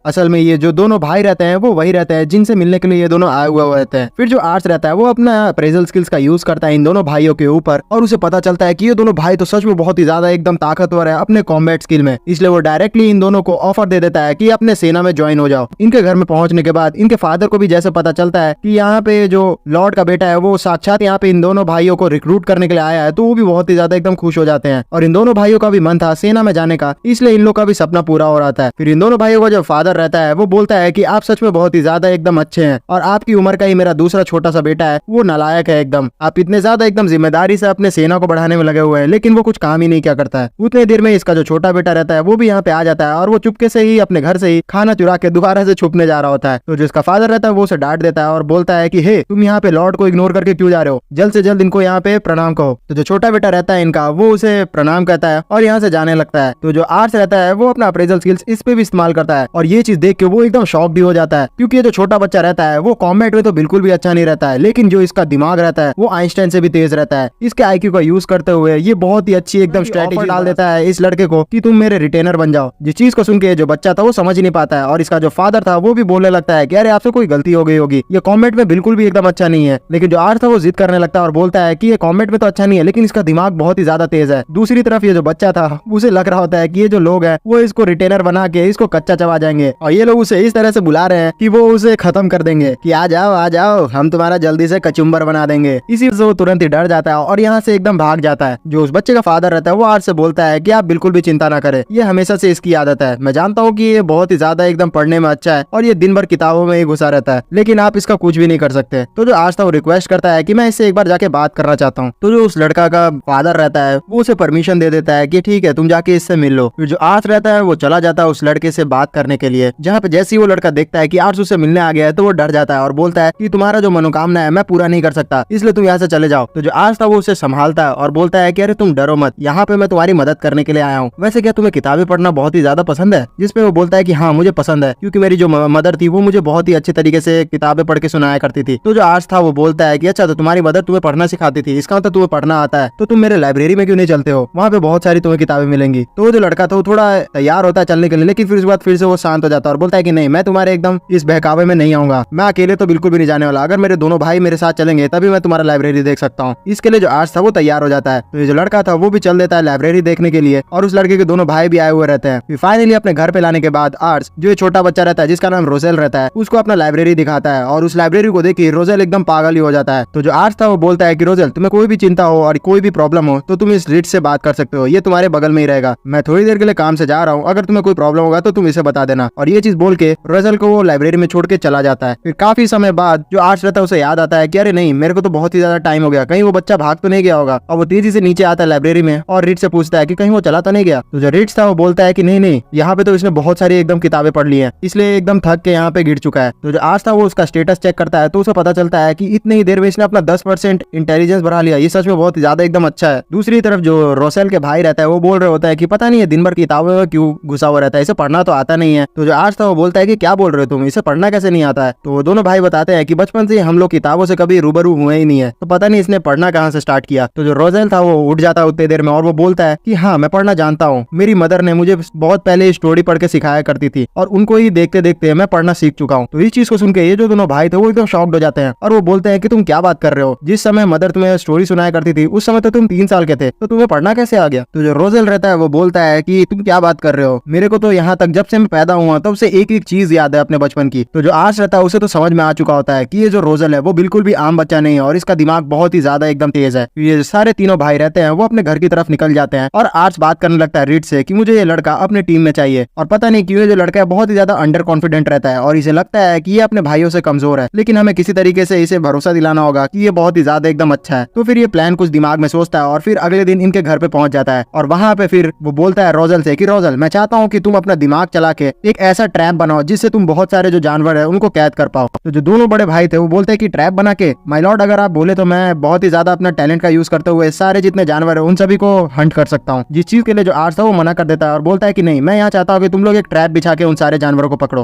असल में ये जो दोनों भाई रहते हैं वो वही रहते हैं जिनसे मिलने के लिए ये दोनों आए हुए रहते हैं। फिर जो आर्ट्स रहता है वो अपना अप्रेजल स्किल्स का यूज करता है इन दोनों भाइयों के ऊपर और उसे पता चलता है कि ये दोनों भाई तो सच में बहुत ही ज्यादा एकदम ताकतवर है अपने कॉम्बैट स्किल में, इसलिए वो डायरेक्टली इन दोनों को ऑफर दे देता है कि अपने सेना में ज्वाइन हो जाओ। इनके घर में पहुंचने के बाद इनके फादर को भी जैसे पता चलता है कि यहाँ पे जो लॉर्ड का बेटा है वो साक्षात यहाँ पे इन दोनों भाइयों को रिक्रूट करने के लिए आया है, तो वो भी बहुत ही ज्यादा एकदम खुश हो जाते हैं और इन दोनों भाइयों का भी मन था सेना में जाने का, इसलिए इन लोग का भी सपना पूरा हो रहा था। फिर इन दोनों भाइयों का जो फादर रहता है वो बोलता है कि आप सच में बहुत ही ज्यादा एकदम अच्छे हैं और आपकी उम्र का ही मेरा दूसरा छोटा सा बेटा है वो नालायक है एकदम, आप इतने ज्यादा एकदम जिम्मेदारी से अपने सेना को बढ़ाने में लगे हुए हैं लेकिन वो कुछ काम ही नहीं क्या करता है। उतने देर में इसका जो छोटा बेटा रहता है वो भी यहाँ पे आ जाता है और वो चुपके से ही अपने घर से ही खाना चुरा के दोबारा से छुपने जा रहा होता है। तो जो इसका फादर रहता है वो उसे डांट देता है और बोलता है कि हे तुम यहाँ पे लॉर्ड को इग्नोर करके क्यों जा रहे हो, जल्द से जल्द इनको यहाँ पे प्रणाम कहो। तो जो छोटा बेटा रहता है इनका वो उसे प्रणाम कहता है और यहाँ से जाने लगता है। तो जो आर्ट्स रहता है वो अपना अप्रेजल स्किल्स इस पे भी इस्तेमाल करता है और ये चीज देख के वो एकदम शॉक भी हो जाता है क्योंकि ये जो छोटा बच्चा रहता है वो कॉम्बैट में तो बिल्कुल भी अच्छा नहीं रहता है, लेकिन जो इसका दिमाग रहता है वो आइंस्टाइन से भी तेज रहता है। इसके आईक्यू का यूज करते हुए ये बहुत ही अच्छी एकदम स्ट्रेटेजी डाल देता है इस लड़के को कि तुम मेरे रिटेनर बन जाओ। जिस चीज को सुन के जो बच्चा था वो समझ ही नहीं पाता है और इसका जो फादर था वो भी बोलने लगता है कि अरे आपसे कोई गलती हो गई होगी, ये कॉम्बैट में बिल्कुल भी एकदम अच्छा नहीं है। लेकिन जो आर्ट्स था वो जिद करने लगता है और बोलता है कि ये कॉम्बैट में तो अच्छा नहीं है लेकिन इसका दिमाग बहुत ही ज्यादा तेज है। दूसरी तरफ ये जो बच्चा था उसे लग रहा होता है कि ये जो लोग हैं वो इसको रिटेनर बना के इसको कच्चा चबा जाएंगे और ये लोग उसे इस तरह से बुला रहे हैं कि वो उसे खत्म कर देंगे कि आ जाओ हम तुम्हारा जल्दी से कचुम्बर बना देंगे। इसी से वो तुरंत ही डर जाता है और यहाँ से एकदम भाग जाता है। जो उस बच्चे का फादर रहता है वो आर्ट्स से बोलता है कि आप बिल्कुल भी चिंता ना करें, ये हमेशा से इसकी आदत है। मैं जानता हूँ कि ये बहुत ही ज्यादा एकदम पढ़ने में अच्छा है और ये दिन भर किताबों में ही घुसा रहता है, लेकिन आप इसका कुछ भी नहीं कर सकते। तो जो आर्ट्स था वो रिक्वेस्ट करता है कि मैं इससे एक बार जाके बात करना चाहता हूँ। तो जो उस लड़का का फादर रहता है वो उसे परमिशन दे देता है कि ठीक है तुम जाके इससे मिल लो। फिर जो आर्ट्स रहता है वो चला जाता है उस लड़के से बात करने के लिए, जहाँ पे जैसे ही वो लड़का देखता है कि आर्ट्स उससे मिलने आ गया है तो वो डर जाता है और बोलता है कि तुम्हारा जो मनोकामना है मैं पूरा नहीं कर सकता, इसलिए तुम यहाँ से चले जाओ। तो जो आर्ट्स था वो उसे संभालता है और बोलता है कि अरे तुम डरो मत, यहाँ पे मैं तुम्हारी मदद करने के लिए आया हूँ। वैसे क्या तुम्हें किताबें पढ़ना बहुत ही ज्यादा पसंद है? जिसपे वो बोलता है कि हाँ मुझे पसंद है, क्योंकि मेरी जो मदर थी वो मुझे बहुत ही अच्छे तरीके से किताबें पढ़ के सुनाया करती थी। तो जो आर्ट्स था वो बोलता है कि अच्छा तो तुम्हारी मदर तुम्हें पढ़ना सिखाती थी, इसका मतलब तुम्हें पढ़ना आता है, तो तुम मेरे लाइब्रेरी में क्यों नहीं चलते हो, वहाँ पे बहुत सारी तुम्हें किताबें मिलेंगी। तो जो लड़का था वो थोड़ा तैयार होता है चलने के लिए, लेकिन फिर उसके बाद फिर से वो शांत हो जाता है और बोलता है कि नहीं मैं तुम्हारे एकदम इस बहकावे में नहीं आऊंगा, मैं अकेले तो बिल्कुल भी नहीं जाने वाला, अगर मेरे दोनों भाई मेरे साथ चलेंगे तभी मैं तुम्हारा लाइब्रेरी देख सकता हूँ। इसके लिए जो आर्ट्स था वो तैयार हो जाता है। तो ये जो लड़का था वो भी चल देता है लाइब्रेरी देखने के लिए और उस लड़के के दोनों भाई भी आए हुए रहते हैं। फिर फाइनली अपने घर पे लाने के बाद आर्ट्स जो छोटा बच्चा रहता है जिसका नाम रोजेल रहता है उसको अपना लाइब्रेरी दिखाता है और उस लाइब्रेरी को देखकर रोजेल एकदम पागल ही हो जाता है। तो जो आर्ट्स था वो बोलता है कि रोजेल तुम्हें कोई भी चिंता हो और कोई भी प्रॉब्लम हो तो तुम इस रिट्स से बात कर सकते हो, ये तुम्हारे बगल में ही रहेगा, मैं थोड़ी देर के लिए काम से जा रहा हूँ, अगर तुम्हें कोई प्रॉब्लम होगा तो तुम इसे बता देना। और ये चीज बोल के रोजेल को वो लाइब्रेरी में छोड़ के चला जाता है। फिर काफी समय बाद जो आर्ट्स रहता है उसे याद आता है कि अरे नहीं मेरे को तो बहुत ही ज्यादा टाइम हो गया, कहीं वो बच्चा भाग तो नहीं गया होगा। और वो तेजी से नीचे आता है लाइब्रेरी में और रिट्स से पूछता है कि कहीं वो चला तो नहीं गया। तो जो रिट्स था वो बोलता है कि नहीं यहाँ पे तो इसने बहुत सारी एकदम किताबें पढ़ ली है, इसलिए एकदम थक के यहाँ पे गिर चुका है। तो जो आर्ट्स था वो उसका स्टेटस चेक करता है तो उसे पता चलता है कि इतनी ही देर में इसने अपना 10% इंटेलिजेंस बढ़ा लिया, ये सच में बहुत ज्यादा एकदम अच्छा है। दूसरी तरफ जो रोसेल के भाई रहता है वो बोल रहे होता है कि पता नहीं है दिन भर किताबों में क्यों घुसा हुआ रहता है, इसे पढ़ना तो आता नहीं है। तो जो आर्ट्स था वो बोलता है कि क्या बोल रहे हो तुम, इसे पढ़ना कैसे नहीं आता है? तो दोनों भाई बताते हैं कि बचपन से हम लोग किताबों से कभी रूबरू हुए ही नहीं है, तो पता नहीं इसने पढ़ना कहाँ से स्टार्ट किया। तो जो रोजेल था वो उठ जाता है उतनी देर में और वो बोलता है कि हाँ मैं पढ़ना जानता हूँ, मेरी मदर ने मुझे बहुत पहले स्टोरी पढ़ के सिखाया करती थी और उनको ही देखते देखते मैं पढ़ना सीख चुका हूँ। तो इस चीज को सुन के ये जो दोनों भाई थे वो एकदम शॉक्ड हो जाते हैं और वो बोलते हैं कि तुम क्या बात कर रहे हो, जिस समय मदर तुम्हें स्टोरी सुनाया करती थी उस समय तो तुम 3 साल के थे, तो तुम्हें पढ़ना कैसे आ गया। तो जो रोजेल रहता है वो बोलता है कि तुम क्या बात कर रहे हो, मेरे को तो यहाँ तक जब से मैं पैदा हुआ तब से एक एक चीज याद है अपने बचपन की। तो जो आर्स रहता है उसे तो समझ में आ चुका होता है कि ये जो रोजेल है वो बिल्कुल भी आम बच्चा नहीं है और इसका दिमाग बहुत ही ज्यादा एकदम तेज है। ये सारे तीनों भाई रहते हैं वो अपने घर की तरफ निकल जाते हैं और आर्स बात करने लगता है रीड से कि मुझे ये लड़का अपने टीम में चाहिए। और पता नहीं क्यों जो लड़का है बहुत ही ज्यादा अंडर कॉन्फिडेंट रहता है और इसे लगता है कि ये अपने भाइयों से कमजोर है, लेकिन हमें किसी तरीके से इसे भरोसा दिलाना होगा कि ये बहुत ही ज्यादा एकदम अच्छा है। तो फिर ये प्लान कुछ दिमाग में सोचता है और फिर अगले दिन इनके घर पे पहुंच जाता है और वहां पे फिर वो बोलता है रोजल से कि रोजल मैं चाहता हूँ कि तुम अपना दिमाग चला के एक ऐसा ट्रैप बनाओ जिससे तुम बहुत सारे जो जानवर है उनको कैद कर पाओ। तो जो दोनों बड़े भाई थे वो बोलते हैं कि ट्रैप बना के, माय लॉर्ड अगर आप बोले तो मैं बहुत ही ज्यादा अपना टैलेंट का यूज करते हुए सारे जितने जानवर है उन सभी को हंट कर सकता हूँ। जिस चीज के लिए जो आर्स था वो मना कर देता है और बोलता है कि नहीं, मैं यहाँ चाहता हूँ कि तुम लोग एक ट्रैप बिछा के उन सारे जानवरों को पकड़ो।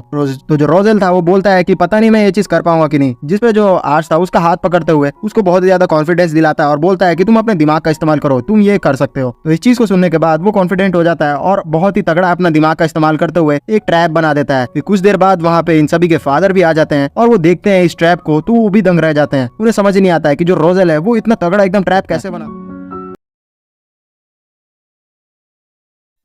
तो जो रोजेल था वो बोलता है कि पता नहीं मैं ये चीज कर पाऊंगा कि नहीं, जिसपे जो आर्स था उसका हाथ पकड़ते हुए उसको बहुत ही ज्यादा कॉन्फिडेंस दिलाता है और बोलता है कि तुम अपने दिमाग का इस्तेमाल करो, तुम ये कर सकते हो। तो इस चीज को सुनने के बाद वो कॉन्फिडेंट हो जाता है और बहुत ही तगड़ा अपना दिमाग का इस्तेमाल करते हुए एक ट्रैप बना देता है। फिर कुछ देर बाद वहाँ पे इन सभी के फादर भी आ जाते हैं और वो देखते हैं इस ट्रैप को तो वो भी दंग रह जाते हैं। उन्हें समझ नहीं आता है कि जो रोजेल है वो इतना तगड़ा एकदम ट्रैप कैसे बना।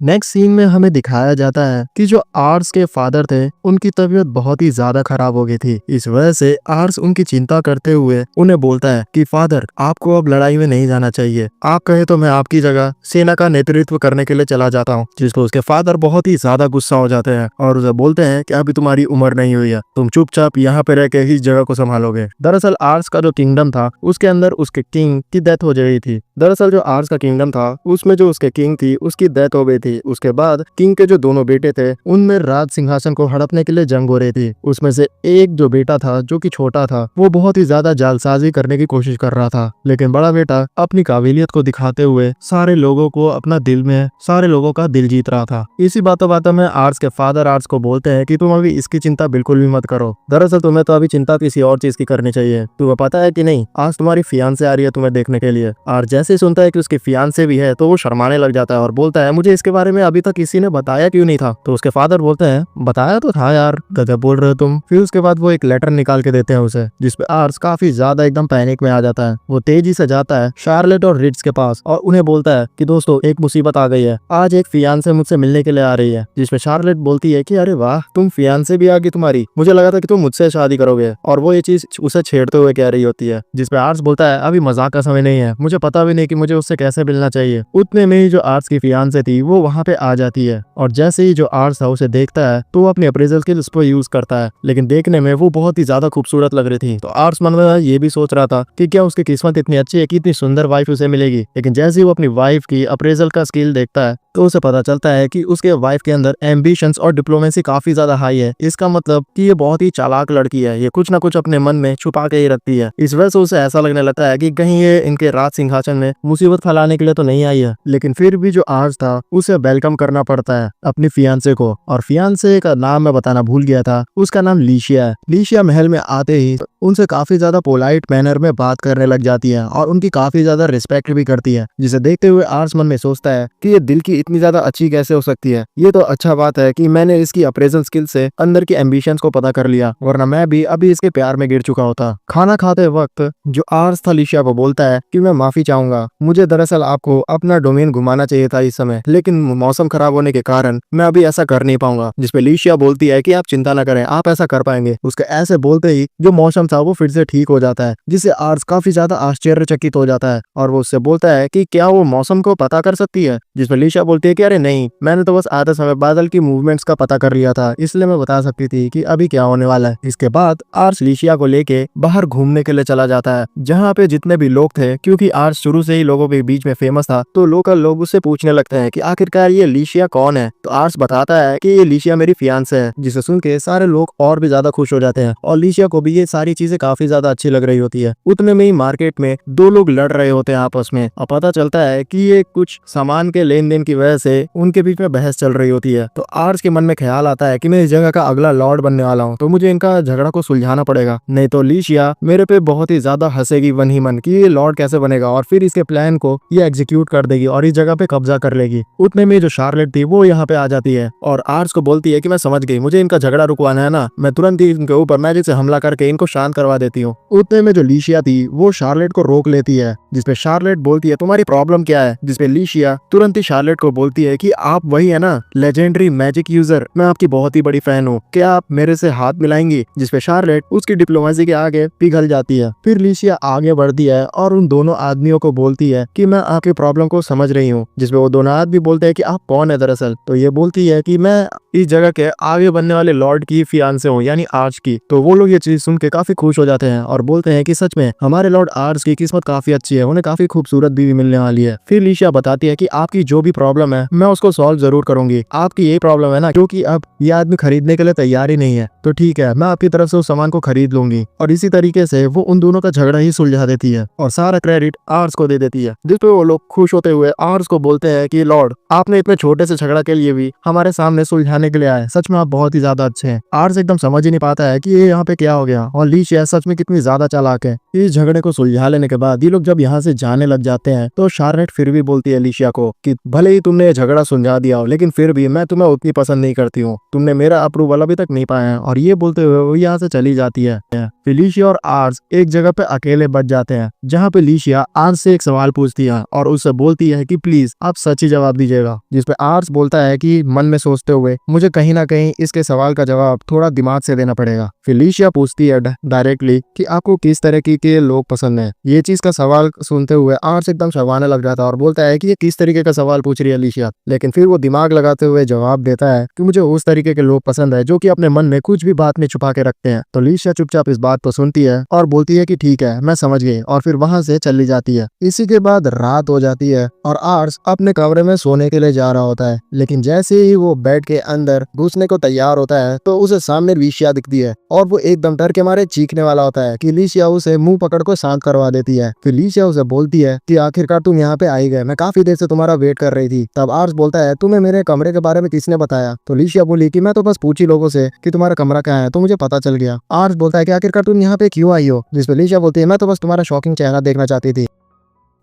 नेक्स्ट सीन में हमें दिखाया जाता है कि जो आर्स के फादर थे उनकी तबीयत बहुत ही ज्यादा खराब हो गई थी। इस वजह से आर्स उनकी चिंता करते हुए उन्हें बोलता है कि फादर आपको अब लड़ाई में नहीं जाना चाहिए, आप कहे तो मैं आपकी जगह सेना का नेतृत्व करने के लिए चला जाता हूँ। जिसको उसके फादर बहुत ही ज्यादा गुस्सा हो जाते हैं और उसे बोलते हैं कि अभी तुम्हारी उम्र नहीं हुई है, तुम चुपचाप यहाँ पे रह के इस जगह को संभालोगे। दरअसल आर्स का जो किंगडम था उसके अंदर उसके किंग की डेथ हो गई थी। दरअसल जो आर्स का किंगडम था उसमें जो उसके किंग थी उसकी डेथ हो गई थी। उसके बाद किंग के जो दोनों बेटे थे उनमें राज सिंहासन को हड़पने के लिए जंग हो रही थी। उसमें से एक जो बेटा था जो कि छोटा था वो बहुत ही ज्यादा जालसाजी करने की कोशिश कर रहा था, लेकिन बड़ा बेटा अपनी काबिलियत को दिखाते हुए सारे लोगों को अपना दिल में सारे लोगों का दिल जीत रहा था। इसी बातों बातों में आर्स के फादर आर्स को बोलते हैं कि तुम अभी इसकी चिंता बिल्कुल भी मत करो, दरअसल तुम्हें तो अभी चिंता किसी और चीज की करनी चाहिए। तुम्हें पता है कि नहीं, आज तुम्हारी फियांसे आ रही है तुम्हें देखने के लिए। और जैसे सुनता है कि उसकी फियांसे भी है तो वो शर्माने लग जाता है और बोलता है मुझे इसके बारे में अभी तक किसी ने बताया क्यों नहीं था। तो उसके फादर बोलते हैं बताया तो था यार, गजब बोल रहे हो तुम। फिर उसके बाद वो एक लेटर निकाल के देते हैं उसे, जिसपे आर्स काफी ज्यादा एकदम पैनिक में आ जाता है। वो तेजी से जाता है शार्लेट और रिट्स के पास और उन्हें बोलता है कि दोस्तों एक मुसीबत आ गई है, आज एक फियांसे मुझसे मिलने के लिए आ रही है। जिसपे शार्लेट बोलती है कि अरे वाह, तुम फियांसे भी आ गई तुम्हारी, मुझे लगा था कि तुम मुझसे शादी करोगे। और वो ये चीज उसे छेड़ते हुए कह रही होती है। जिसपे आर्स बोलता है अभी मजाक का समय नहीं है, मुझे पता भी नहीं कि मुझे उससे कैसे मिलना चाहिए। उतने में ही जो आर्स की फियांसे थी वो वहाँ पे आ जाती है और जैसे ही जो आर्स था उसे देखता है तो वो अपने अप्रेजल स्किल्स को यूज करता है, लेकिन देखने में वो बहुत ही ज्यादा खूबसूरत लग रही थी। तो आर्स मन में ये भी सोच रहा था कि क्या उसकी किस्मत इतनी अच्छी है कि इतनी सुंदर वाइफ उसे मिलेगी। लेकिन जैसे ही वो अपनी वाइफ की अप्रेजल का स्किल देखता है तो उसे पता चलता है कि उसके वाइफ के अंदर एम्बिशंस और डिप्लोमेसी काफी ज्यादा हाई है। इसका मतलब कि ये बहुत ही चालाक लड़की है, ये कुछ ना कुछ अपने मन में छुपा के ही रखती है। इस वजह से उसे ऐसा लगने लगता है कि कहीं ये इनके राज सिंहासन में मुसीबत फैलाने के लिए तो नहीं आई है। लेकिन फिर भी जो आर्स था उसे वेलकम करना पड़ता है अपनी फियांसे को, और फियांसे का नाम मैं बताना भूल गया था, उसका नाम लीशिया है। लीशिया महल में आते ही उनसे काफी ज्यादा पोलाइट मैनर में बात करने लग जाती है और उनकी काफी ज्यादा रिस्पेक्ट भी करती है, जिसे देखते हुए आर्स मन में सोचता है कि ये दिल की इतनी ज्यादा अच्छी कैसे हो सकती है। ये तो अच्छा बात है कि मैंने इसकी अप्रेजल स्किल से अंदर की एम्बिशंस को पता कर लिया, वरना मैं भी अभी इसके प्यार में गिर चुका होता। खाना खाते वक्त जो आर्स था लीशिया को बोलता है कि मैं माफी चाहूंगा, मुझे दरअसल आपको अपना डोमेन घुमाना चाहिए था इस समय, लेकिन मौसम खराब होने के कारण मैं अभी ऐसा कर नहीं पाऊंगा। जिसपे लीशिया बोलती है कि आप चिंता न करें, आप ऐसा कर पाएंगे। उसके ऐसे बोलते ही जो मौसम था वो फिर से ठीक हो जाता है, जिससे आर्स काफी ज्यादा आश्चर्यचकित हो जाता है और वो उससे बोलता है कि क्या वो मौसम को पता कर सकती है। जिसपे लीशिया बोलती है कि अरे नहीं, मैंने तो बस आते समय बादल की मूवमेंट्स का पता कर लिया था, इसलिए मैं बता सकती थी कि अभी क्या होने वाला है। इसके बाद आर्स लीशिया को लेके बाहर घूमने के लिए चला जाता है, जहाँ पे जितने भी लोग थे, क्योंकि आर्स शुरू से ही लोगों के बीच में फेमस था, तो लोकल लोग उससे पूछने लगते हैं कि आखिरकार ये लीशिया कौन है। तो आर्स बताता है कि ये लीशिया मेरी फियांसे है, जिसे सुन के सारे लोग और भी ज्यादा खुश हो जाते हैं और लीशिया को भी ये सारी चीजें काफी ज्यादा अच्छी लग रही होती है। उतने में ही मार्केट में दो लोग लड़ रहे होते हैं आपस में और पता चलता है कि ये कुछ सामान के लेन देन की वजह से उनके बीच में बहस चल रही होती है। तो आर्स के मन में ख्याल आता है कि मैं इस जगह का अगला लॉर्ड बनने वाला हूँ, तो मुझे इनका झगड़ा को सुलझाना पड़ेगा, नहीं तो लीशिया मेरे पे बहुत ही ज्यादा हंसेगी मन ही मन कि ये लॉर्ड कैसे बनेगा, और फिर इसके प्लान को ये एग्जीक्यूट कर देगी और इस जगह पे कब्जा कर लेगी। उतने में जो शार्लेट थी वो यहाँ पे आ जाती है और आर्स को बोलती है कि मैं समझ गई, मुझे इनका झगड़ा रुकवाना है ना, मैं तुरंत ही इनके ऊपर मैजिक से हमला करके इनको शांत करवा देती हूँ। उतने में जो लीशिया थी वो शार्लेट को रोक लेती है, जिसपे शार्लेट बोलती है तुम्हारी प्रॉब्लम क्या है, जिसपे लीशिया तुरंत ही शार्लेट को बोलती है कि आप वही है ना लेजेंडरी मैजिक यूजर, मैं आपकी बहुत ही बड़ी फैन हूँ, क्या आप मेरे से हाथ मिलाएंगी, जिसपे शार्लेट उसकी डिप्लोमेसी के आगे पिघल जाती है। फिर लीशिया आगे बढ़ती है और उन दोनों आदमियों को बोलती है कि मैं आपकी प्रॉब्लम को समझ रही हूँ, जिसपे वो दोनों आदमी बोलते हैं कि आप कौन है दरअसल। तो ये बोलती है कि मैं इस जगह के आगे बनने वाले लॉर्ड की फियांसे हूँ, यानी आर्च की। तो वो लोग ये चीज सुन के काफी खुश हो जाते हैं और बोलते हैं कि सच में हमारे लॉर्ड आर्च की किस्मत काफी अच्छी है, उन्हें काफी खूबसूरत बीवी मिलने वाली है। फिर लीशिया बताती है कि आपकी जो भी प्रॉब्लम है मैं उसको सॉल्व जरूर करूंगी, आपकी यही प्रॉब्लम है ना क्योंकि अब ये आदमी खरीदने के लिए तैयार ही नहीं है, तो ठीक है मैं आपकी तरफ से उस सामान को खरीद लूंगी। और इसी तरीके से वो उन दोनों का झगड़ा ही सुलझा देती है और सारा क्रेडिट आर्स को दे देती है, जिस पे वो लोग खुश होते हुए आर्स को बोलते हैं कि लॉर्ड आपने इतने छोटे से झगड़ा के लिए भी हमारे सामने सुलझाने के लिए आए, सच में आप बहुत ही ज्यादा अच्छे हैं। आर्स एकदम समझ ही नहीं पाता है कि ये यहाँ पे क्या हो गया और लीशिया सच में कितनी ज्यादा चालाक है। इस झगड़े को सुलझा लेने के बाद ये लोग जब यहाँ से जाने लग जाते हैं तो शार्लेट फिर भी बोलती है लीशिया को कि भले ही तुमने ये झगड़ा सुलझा दिया हो लेकिन फिर भी मैं तुम्हें उतनी पसंद नहीं करती हूँ, तुमने मेरा अप्रूवल अभी तक नहीं पाया है। और ये बोलते हुए वो यहाँ से चली जाती है। फिर लीशिया और आर्स एक जगह पे अकेले बच जाते हैं जहाँ पे लीशिया आर्स से एक सवाल पूछती है और उससे बोलती है कि प्लीज आप सच ही जवाब दीजिएगा, जिसपे आर्स बोलता है कि मन में सोचते हुए मुझे कहीं ना कहीं इसके सवाल का जवाब थोड़ा दिमाग से देना पड़ेगा। फिर लीशिया पूछती है डायरेक्टली कि आपको किस तरह के लोग पसंद है। ये चीज का सवाल सुनते हुए आर्स एकदम शर्माने लग जाता है और बोलता है कि ये किस तरीके का सवाल पूछ रही है लीशिया, लेकिन फिर वो दिमाग लगाते हुए जवाब देता है कि मुझे उस तरीके के लोग पसंद है जो कि अपने मन में कुछ भी बात नहीं छुपा के रखते हैं। तो लीशिया चुपचाप इस बात को सुनती है और बोलती है कि ठीक है मैं समझ गई और फिर वहां से चली जाती है। इसी के बाद रात हो जाती है और आर्स अपने कमरे में सोने के लिए जा रहा होता है, लेकिन जैसे ही वो बेड के अंदर घुसने को तैयार होता है तो उसे सामने लीशिया दिखती है और वो एकदम डर के मारे चीखने वाला होता है कि लीशिया उसे मुंह पकड़ को शांत करवा देती है। फिर लीशिया उसे बोलती है कि आखिरकार तुम यहाँ पे आई गए, मैं काफी देर से तुम्हारा वेट कर रही थी। तब आर्स बोलता है तुम्हें मेरे कमरे के बारे में किसने बताया। तो लीशिया बोली कि मैं तो बस पूछी लोगों से कि तुम्हारा कमरा कहाँ है तो मुझे पता चल गया। आर्स बोलता है कि आखिरकार तुम यहाँ पे क्यों आई हो, जिसपे लीशिया बोलती है मैं तो बस तुम्हारा शॉकिंग चेहरा देखना चाहती थी,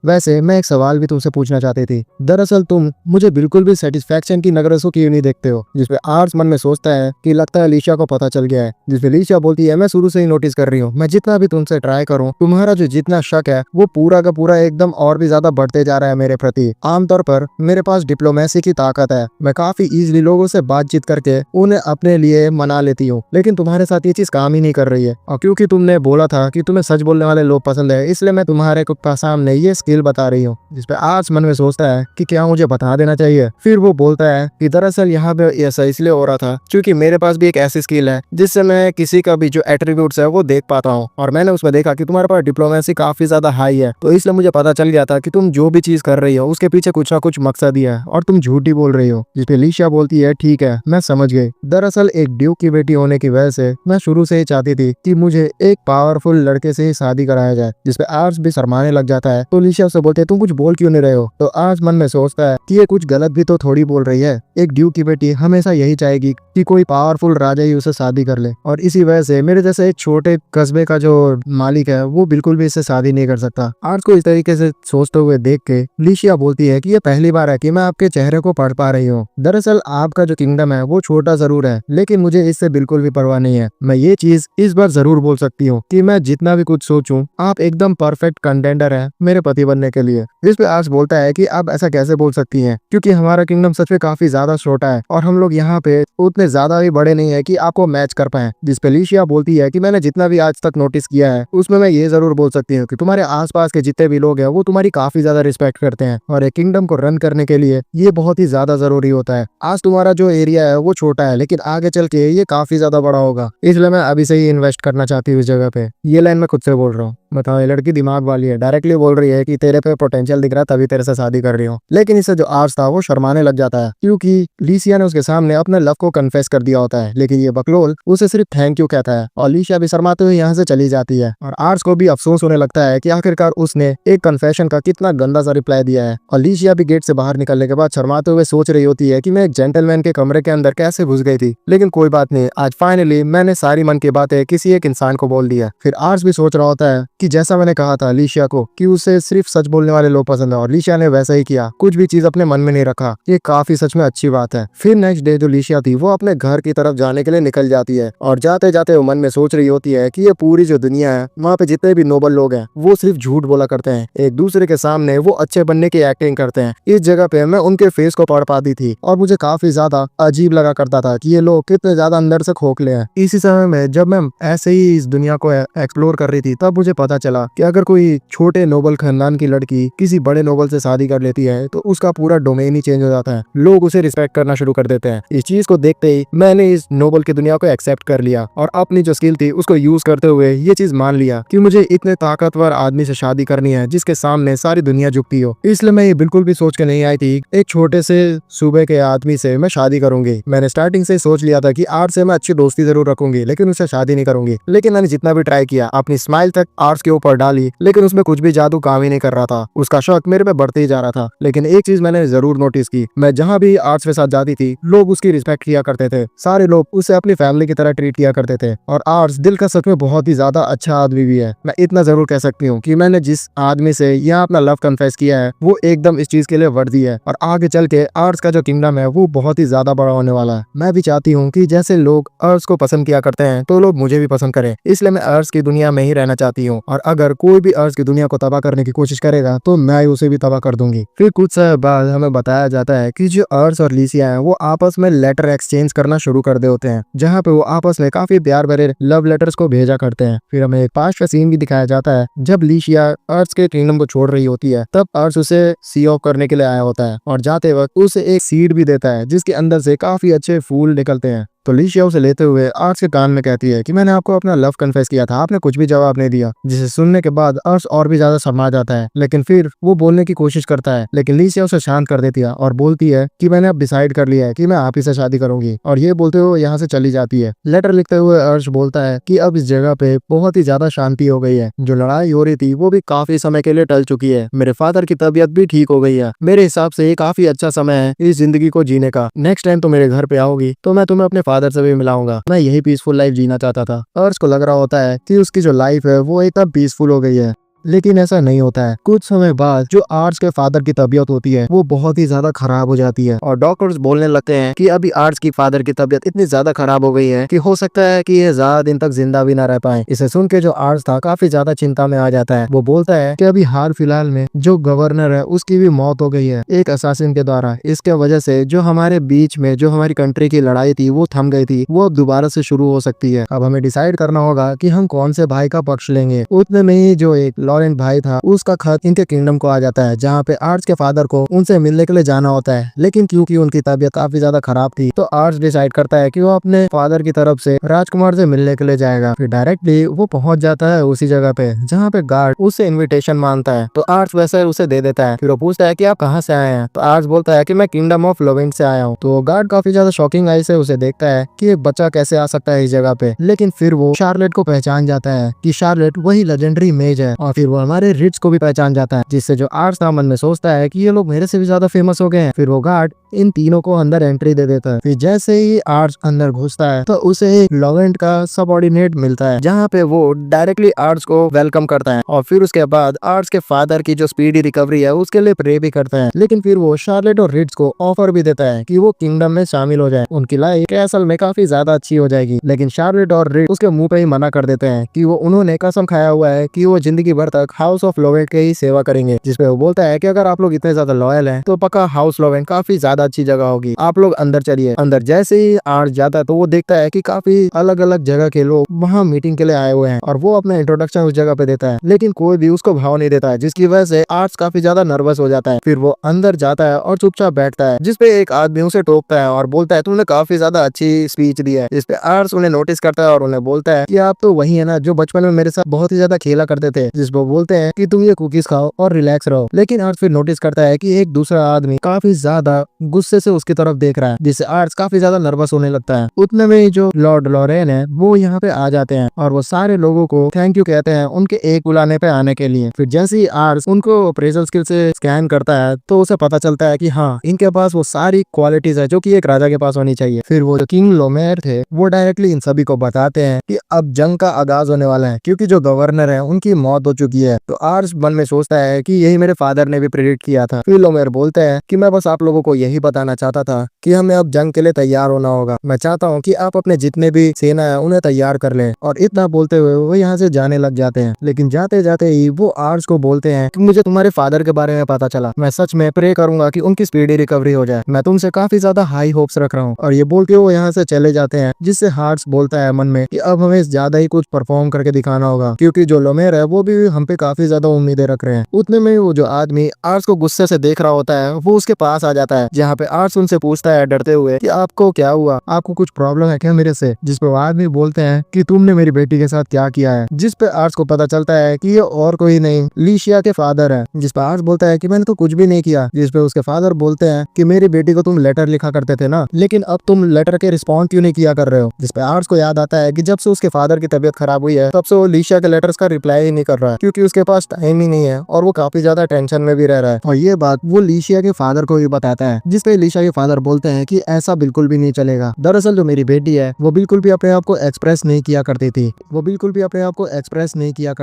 वैसे मैं एक सवाल भी तुमसे पूछना चाहती थी, दरअसल तुम मुझे बिल्कुल भी सेटिस्फैक्शन की नजरों से क्यों नहीं देखते हो। जिसपे आर्स मन में सोचता है कि लगता है लीशिया को पता चल गया है। जिसपे लीशिया बोलती है मैं शुरू से ही नोटिस कर रही हूँ, मैं जितना भी तुमसे ट्राई करूँ तुम्हारा जो जितना शक है वो पूरा का पूरा एकदम और भी ज्यादा बढ़ते जा रहा है मेरे प्रति। आमतौर पर मेरे पास डिप्लोमेसी की ताकत है, मैं काफी इजीली लोगों से बातचीत करके उन्हें अपने लिए मना लेती हूँ, लेकिन तुम्हारे साथ ये चीज काम ही नहीं कर रही है। और क्योंकि तुमने बोला था कि तुम्हें सच बोलने वाले लोग पसंद है इसलिए मैं तुम्हारे सामने ये स्किल बता रही हूँ। जिसपे आर्स मन में सोचता है कि क्या मुझे बता देना चाहिए। फिर वो बोलता है कि दरअसल यहाँ पे ऐसा इसलिए हो रहा था क्योंकि मेरे पास भी एक ऐसी स्किल है जिससे मैं किसी का भी जो एट्रीब्यूट्स है वो देख पाता हूँ, और मैंने उसमें देखा कि तुम्हारे पास डिप्लोमेसी काफी ज्यादा हाई है, तो इसलिए मुझे पता चल गया था कि तुम जो भी चीज कर रही हो उसके पीछे कुछ ना कुछ मकसद ही है और तुम झूठी बोल रही हो। जिसपे लीशिया बोलती है ठीक है मैं समझ गई, दरअसल एक ड्यूक की बेटी होने की वजह से मैं शुरू से ही चाहती थी कि मुझे एक पावरफुल लड़के से ही शादी कराया जाए। जिसपे आर्स भी शर्माने लग जाता है। तो लीशिया उससे बोलते है तुम कुछ बोल क्यों नहीं रहे हो। तो आर्स मन में सोचता है कि ये कुछ गलत भी तो थोड़ी बोल रही है, एक ड्यूक की बेटी हमेशा यही चाहेगी कि कोई पावरफुल राजा ही उसे शादी कर ले, और इसी वजह से मेरे जैसे एक छोटे कस्बे का जो मालिक है वो बिल्कुल भी इससे शादी नहीं कर सकता। आर्स को इस तरीके से सोचते हुए देख के लीशिया बोलती है कि ये पहली बार है कि मैं आपके चेहरे को पढ़ पा रही हूँ। दरअसल आपका जो किंगडम है वो छोटा जरूर है लेकिन मुझे इससे बिल्कुल भी परवाह नहीं है। मैं ये चीज इस बार जरूर बोल सकती हूँ कि मैं जितना भी कुछ सोचूं आप एकदम परफेक्ट कंटेंडर है मेरे पति बनने के लिए। इस पे आर्स बोलता है कि आप ऐसा कैसे बोल सकती हैं, क्योंकि हमारा किंगडम सच में काफी ज्यादा छोटा है और हम लोग यहाँ पे उतने ज्यादा भी बड़े नहीं है कि आपको मैच कर पाए। जिस पे लीशिया बोलती है कि मैंने जितना भी आज तक नोटिस किया है उसमें मैं ये जरूर बोल सकती हूँ कि तुम्हारे आसपास के जितने भी लोग हैं वो तुम्हारी काफी ज्यादा रिस्पेक्ट करते हैं, और एक किंगडम को रन करने के लिए ये बहुत ही ज्यादा जरूरी होता है। आज तुम्हारा जो एरिया है वो छोटा है लेकिन आगे चल के ये काफी ज्यादा बड़ा होगा, इसलिए मैं अभी से ही इन्वेस्ट करना चाहती हूँ इस जगह पे। ये लाइन मैं खुद से बोल रहा हूँ। बताओ, ये लड़की दिमाग वाली है, डायरेक्टली बोल रही है कि तेरे पे पोटेंशियल दिख रहा है तभी तेरे से शादी कर रही हूँ। लेकिन इससे जो आर्स था वो शर्माने लग जाता है क्योंकि लीसिया ने उसके सामने अपने लव को कन्फेस कर दिया होता है, लेकिन ये बकलोल उसे सिर्फ थैंक यू कहता है और लीसिया भी शर्माते हुए यहाँ से चली जाती है। और आर्स को भी अफसोस होने लगता है कि आखिरकार उसने एक कन्फेशन का कितना गंदा सा रिप्लाई दिया है। और लीसिया भी गेट से बाहर निकलने के बाद शर्माते हुए सोच रही होती है कि मैं एक जेंटलमैन के कमरे के अंदर कैसे घुस गई थी, लेकिन कोई बात नहीं, आज फाइनली मैंने सारी मन की बातें किसी एक इंसान को बोल दिया। फिर आर्स भी सोच रहा होता है कि जैसा मैंने कहा था लीसिया को कि उसे सिर्फ सच बोलने वाले लोग पसंद है और लीसिया ने वैसा ही किया, कुछ भी चीज अपने मन में नहीं रखा। ये काफी सच में अच्छी बात है। फिर नेक्स्ट डे जो लीसिया थी वो अपने घर की तरफ जाने के लिए निकल जाती है और जाते जाते वो मन में सोच रही होती है कि ये पूरी जो दुनिया है वहाँ पे जितने भी नोबल लोग हैं वो सिर्फ झूठ बोला करते हैं, एक दूसरे के सामने वो अच्छे बनने की एक्टिंग करते हैं। इस जगह पे मैं उनके फेस को पढ़ पाती थी और मुझे काफी ज्यादा अजीब लगा करता था कि ये लोग कितने ज्यादा अंदर से खोखले हैं। इसी समय में जब मैं ऐसे ही इस दुनिया को एक्सप्लोर कर रही थी तब मुझे पता चला कि अगर कोई छोटे नोबल खानदान की लड़की किसी बड़े नोबल से शादी कर लेती है तो उसका पूरा डोमेन ही चेंज हो जाता है, लोग उसे रिस्पेक्ट करना शुरू कर देते हैं। इस चीज को देखते ही मैंने इस नोबल की दुनिया को एक्सेप्ट कर लिया और अपनी जो स्किल थी उसको यूज करते हुए ये चीज मान लिया कि मुझे इतने ताकतवर आदमी से शादी करनी है जिसके सामने सारी दुनिया झुकती हो। इसलिए मैं ये बिल्कुल भी सोच के नहीं आई थी एक छोटे से सूबे के आदमी से मैं शादी करूंगी। मैंने स्टार्टिंग से सोच लिया था कि आर्ट से मैं अच्छी दोस्ती जरूर रखूंगी लेकिन उससे शादी नहीं करूंगी। लेकिन मैंने जितना भी ट्राई किया, अपनी स्माइल तक आर्ट्स के ऊपर डाली, लेकिन उसमें कुछ भी जादू काम ही नहीं कर रहा था। उसका शक मेरे पे बढ़ते ही जा रहा था। लेकिन एक चीज मैंने जरूर नोटिस की, मैं जहाँ भी आर्ट्स के साथ जाती थी लोग उसकी रिस्पेक्ट किया करते थे, सारे लोग उसे अपनी फैमिली की तरह ट्रीट किया करते थे। और आर्ट्स दिल का सच में बहुत ही ज्यादा अच्छा आदमी भी है। मैं इतना जरूर कह सकती हूँ कि मैंने जिस आदमी से यहाँ अपना लव कन्फेस किया है वो एकदम इस चीज के लिए वर्दी है और आगे चल के आर्ट्स का जो किंगडम है वो बहुत ही ज्यादा बड़ा होने वाला है। मैं भी चाहती हूँ कि जैसे लोग आर्ट्स को पसंद किया करते हैं तो लोग मुझे भी पसंद करें, इसलिए मैं आर्ट्स की दुनिया में ही रहना चाहती हूँ। और अगर कोई भी आर्ट्स की दुनिया को तबाह करने की कोशिश करेगा तो मैं उसे भी तबाह कर दूंगी। फिर कुछ समय बाद हमें बताया जाता है कि जो आर्ट्स और लीसिया है वो आपस में लेटर एक्सचेंज करना शुरू कर दे होते हैं, जहाँ पे वो आपस में काफी प्यार भरे लव लेटर्स को भेजा करते हैं। फिर हमें एक पास्ट का सीन भी दिखाया जाता है जब लीसिया आर्ट्स के किंगडम को छोड़ रही होती है, तब आर्ट्स उसे सी ऑफ करने के लिए आया होता है और जाते वक्त उसे एक सीड भी देता है जिसके अंदर से काफी अच्छे फूल निकलते हैं। तो लीसिया उसे लेते हुए आर्ट्स के कान में कहती है कि मैंने आपको अपना लव कन्फेस किया था, आपने कुछ भी जवाब नहीं दिया, जिसे सुनने के बाद आर्ट्स और भी ज्यादा शर्मा जाता है। लेकिन फिर वो बोलने की कोशिश करता है, लेकिन लीसिया उसे शांत कर देती है और बोलती है कि मैंने अब डिसाइड कर लिया है कि मैं आप ही से शादी करूंगी, और ये बोलते हुए यहाँ से चली जाती है। लेटर लिखते हुए आर्ट्स बोलता है कि अब इस जगह पे बहुत ही ज्यादा शांति हो गई है, जो लड़ाई हो रही थी वो भी काफी समय के लिए टल चुकी है, मेरे फादर की तबीयत भी ठीक हो गई है, मेरे हिसाब से ये काफी अच्छा समय है इस जिंदगी को जीने का। नेक्स्ट टाइम तो मेरे घर पे आओगी तो मैं तुम्हें अपने फादर से भी मिलाऊंगा। मैं यही पीसफुल लाइफ जीना चाहता था। आर्ट्स को लग रहा होता है कि उसकी जो लाइफ है वो एकदम पीसफुल हो गई है, लेकिन ऐसा नहीं होता है। कुछ समय बाद जो आर्ट्स के फादर की तबीयत होती है वो बहुत ही ज्यादा खराब हो जाती है और डॉक्टर्स बोलने लगते हैं कि अभी आर्ट्स की फादर की तबीयत इतनी ज्यादा खराब हो गई है कि हो सकता है कि ये ज्यादा दिन तक जिंदा भी ना रह पाए। इसे सुन के जो आर्ट्स था काफी ज्यादा चिंता में आ जाता है। वो बोलता है कि अभी हाल फिलहाल में जो गवर्नर है उसकी भी मौत हो गई है एक असासिन के द्वारा। इसके वजह से जो हमारे बीच में जो हमारी कंट्री की लड़ाई थी वो थम गई थी, वो अब दोबारा से शुरू हो सकती है। अब हमें डिसाइड करना होगा कि हम कौन से भाई का पक्ष लेंगे। उतने में ही जो एक लॉरेंट भाई था उसका खत इनके किंगडम को आ जाता है, जहाँ पे आर्ट्स के फादर को उनसे मिलने के लिए जाना होता है। लेकिन क्योंकि उनकी तबीयत काफी ज्यादा खराब थी तो आर्ट्स डिसाइड करता है कि वो अपने फादर की तरफ से राजकुमार से मिलने के लिए जाएगा। फिर डायरेक्टली वो पहुंच जाता है उसी जगह पे जहाँ पे गार्ड उससे इन्विटेशन मांगता है, तो आर्ट्स वैसे उसे दे देता है। फिर वो पूछता है कि आप कहाँ से आए हैं, तो आर्ट्स बोलता है कि मैं किंगडम ऑफ लोवेंट से आया हूँ। तो गार्ड काफी ज्यादा शॉकिंग आई से उसे देखता है कि एक बच्चा कैसे आ सकता है इस जगह पे। लेकिन फिर वो शार्लेट को पहचान जाता है कि शार्लेट वही लेजेंडरी मेज है, और फिर वो हमारे रिट्स को भी पहचान जाता है, जिससे जो आर्ट्स था मन में सोचता है कि ये लोग मेरे से भी ज्यादा फेमस हो गए हैं। फिर वो गार्ड इन तीनों को अंदर एंट्री दे देता है। फिर जैसे ही आर्ट्स अंदर घुसता है तो उसे एक लोवेंट का सबऑर्डिनेट मिलता है, जहाँ पे वो डायरेक्टली आर्ट्स को वेलकम करता है और फिर उसके बाद आर्ट्स के फादर की जो स्पीडी रिकवरी है उसके लिए प्रे भी करता है। लेकिन फिर वो शार्लेट और रिट्स को ऑफर भी देता है कि वो किंगडम में शामिल हो जाए, उनकी लाइफ कैसल में काफी ज्यादा अच्छी हो जाएगी। लेकिन शार्लेट और रिट्स उसके मुंह पे ही मना कर देते हैं कि वो उन्होंने कसम खाया हुआ है कि वो जिंदगी भर तक हाउस ऑफ लोवेंट के ही सेवा करेंगे, जिसपे वो बोलता है कि अगर आप लोग इतने ज्यादा लॉयल हैं तो पक्का हाउस लोवेंट काफी ज्यादा ज्यादा अच्छी जगह होगी, आप लोग अंदर चलिए। अंदर जैसे ही आर्स जाता है तो वो देखता है कि काफी अलग अलग जगह के लोग वहाँ मीटिंग के लिए आए हुए हैं और वो अपना इंट्रोडक्शन उस जगह पे देता है, लेकिन कोई भी उसको भाव नहीं देता है, जिसकी वजह से आर्स काफी ज्यादा नर्वस हो जाता है। फिर वो अंदर जाता है और चुपचाप बैठता है, जिसपे एक आदमी उसे टोकता है और बोलता है तुमने काफी ज्यादा अच्छी स्पीच दी है। जिसपे आर्स उन्हें नोटिस करता है और उन्हें बोलता है कि आप तो वही है ना जो बचपन में मेरे साथ बहुत ही ज्यादा खेला करते थे। जिसपे बोलते हैं कि तुम ये कुकीज खाओ और रिलैक्स रहो। लेकिन आर्स फिर नोटिस करता है कि एक दूसरा आदमी काफी ज्यादा गुस्से से उसकी तरफ देख रहा है, जिससे आर्स काफी ज्यादा नर्वस होने लगता है। उतने में ही जो लॉर्ड लॉरेन है वो यहाँ पे आ जाते हैं और वो सारे लोगों को थैंक यू कहते हैं उनके एक बुलाने पे आने के लिए। फिर जैसे ही आर्स उनको अप्रेजल स्किल से स्कैन करता है तो उसे पता चलता है कि हाँ, इनके पास वो सारी क्वालिटीज है जो कि एक राजा के पास होनी चाहिए। फिर वो जो किंग लोमेर थे वो डायरेक्टली इन सभी को बताते हैं कि अब जंग का आगाज होने वाला है, क्योंकि जो गवर्नर है उनकी मौत हो चुकी है। तो आर्स मन में सोचता है कि यही मेरे फादर ने भी प्रेडिक्ट किया था। फिर लोमेर बोलते हैं कि मैं बस आप लोगों को यही बताना चाहता था कि हमें अब जंग के लिए तैयार होना होगा। मैं चाहता हूँ कि आप अपने जितने भी सेना है उन्हें तैयार कर लें। और इतना बोलते हुए वो यहाँ से जाने लग जाते हैं। लेकिन जाते जाते ही वो आर्स को बोलते हैं कि मुझे तुम्हारे फादर के बारे में पता चला, मैं सच में प्रे करूंगा कि उनकी स्पीडी रिकवरी हो जाए। मैं तुमसे काफी ज्यादा हाई होप्स रख रहा हूँ। और ये बोल के वो यहाँ से चले जाते हैं, जिससे हार्ट्स बोलता है मन में कि अब हमें ज्यादा ही कुछ परफॉर्म करके दिखाना होगा, क्योंकि जो लोमेर है वो भी हम पे काफी ज्यादा उम्मीदें रख रहे हैं। उतने में वो जो आदमी आर्स को गुस्से से देख रहा होता है वो उसके पास आ जाता है, जहाँ पे आर्स उनसे पूछता है डरते हुए कि आपको क्या हुआ, आपको कुछ प्रॉब्लम है क्या मेरे से। जिस पे वो आदमी बोलते हैं कि तुमने मेरी बेटी के साथ क्या किया है। जिस पे आर्स को पता चलता है कि ये और कोई नहीं लीशिया के फादर है। जिस पे आर्स बोलता है कि मैंने तो कुछ भी नहीं किया। जिस पे उसके फादर बोलते हैं कि मेरी बेटी को तुम लेटर लिखा करते थे ना, लेकिन अब तुम लेटर के रिस्पॉन्ड क्यों नहीं किया कर रहे हो। जिस पे आर्स को याद आता है कि जब से उसके फादर की तबीयत खराब हुई है तब से वो लीशिया के लेटर्स का रिप्लाई ही नहीं कर रहा है, क्योंकि उसके पास टाइम ही नहीं है और वो काफी ज्यादा टेंशन में भी रह रहा है। और ये बात वो लीशिया के फादर को भी बताता है, जिस पे लीशिया के फादर बोलते हैं कि ऐसा बिल्कुल भी नहीं चलेगा। दरअसल जो मेरी बेटी है वो बिल्कुल भी अपने आप को एक्सप्रेस नहीं किया करती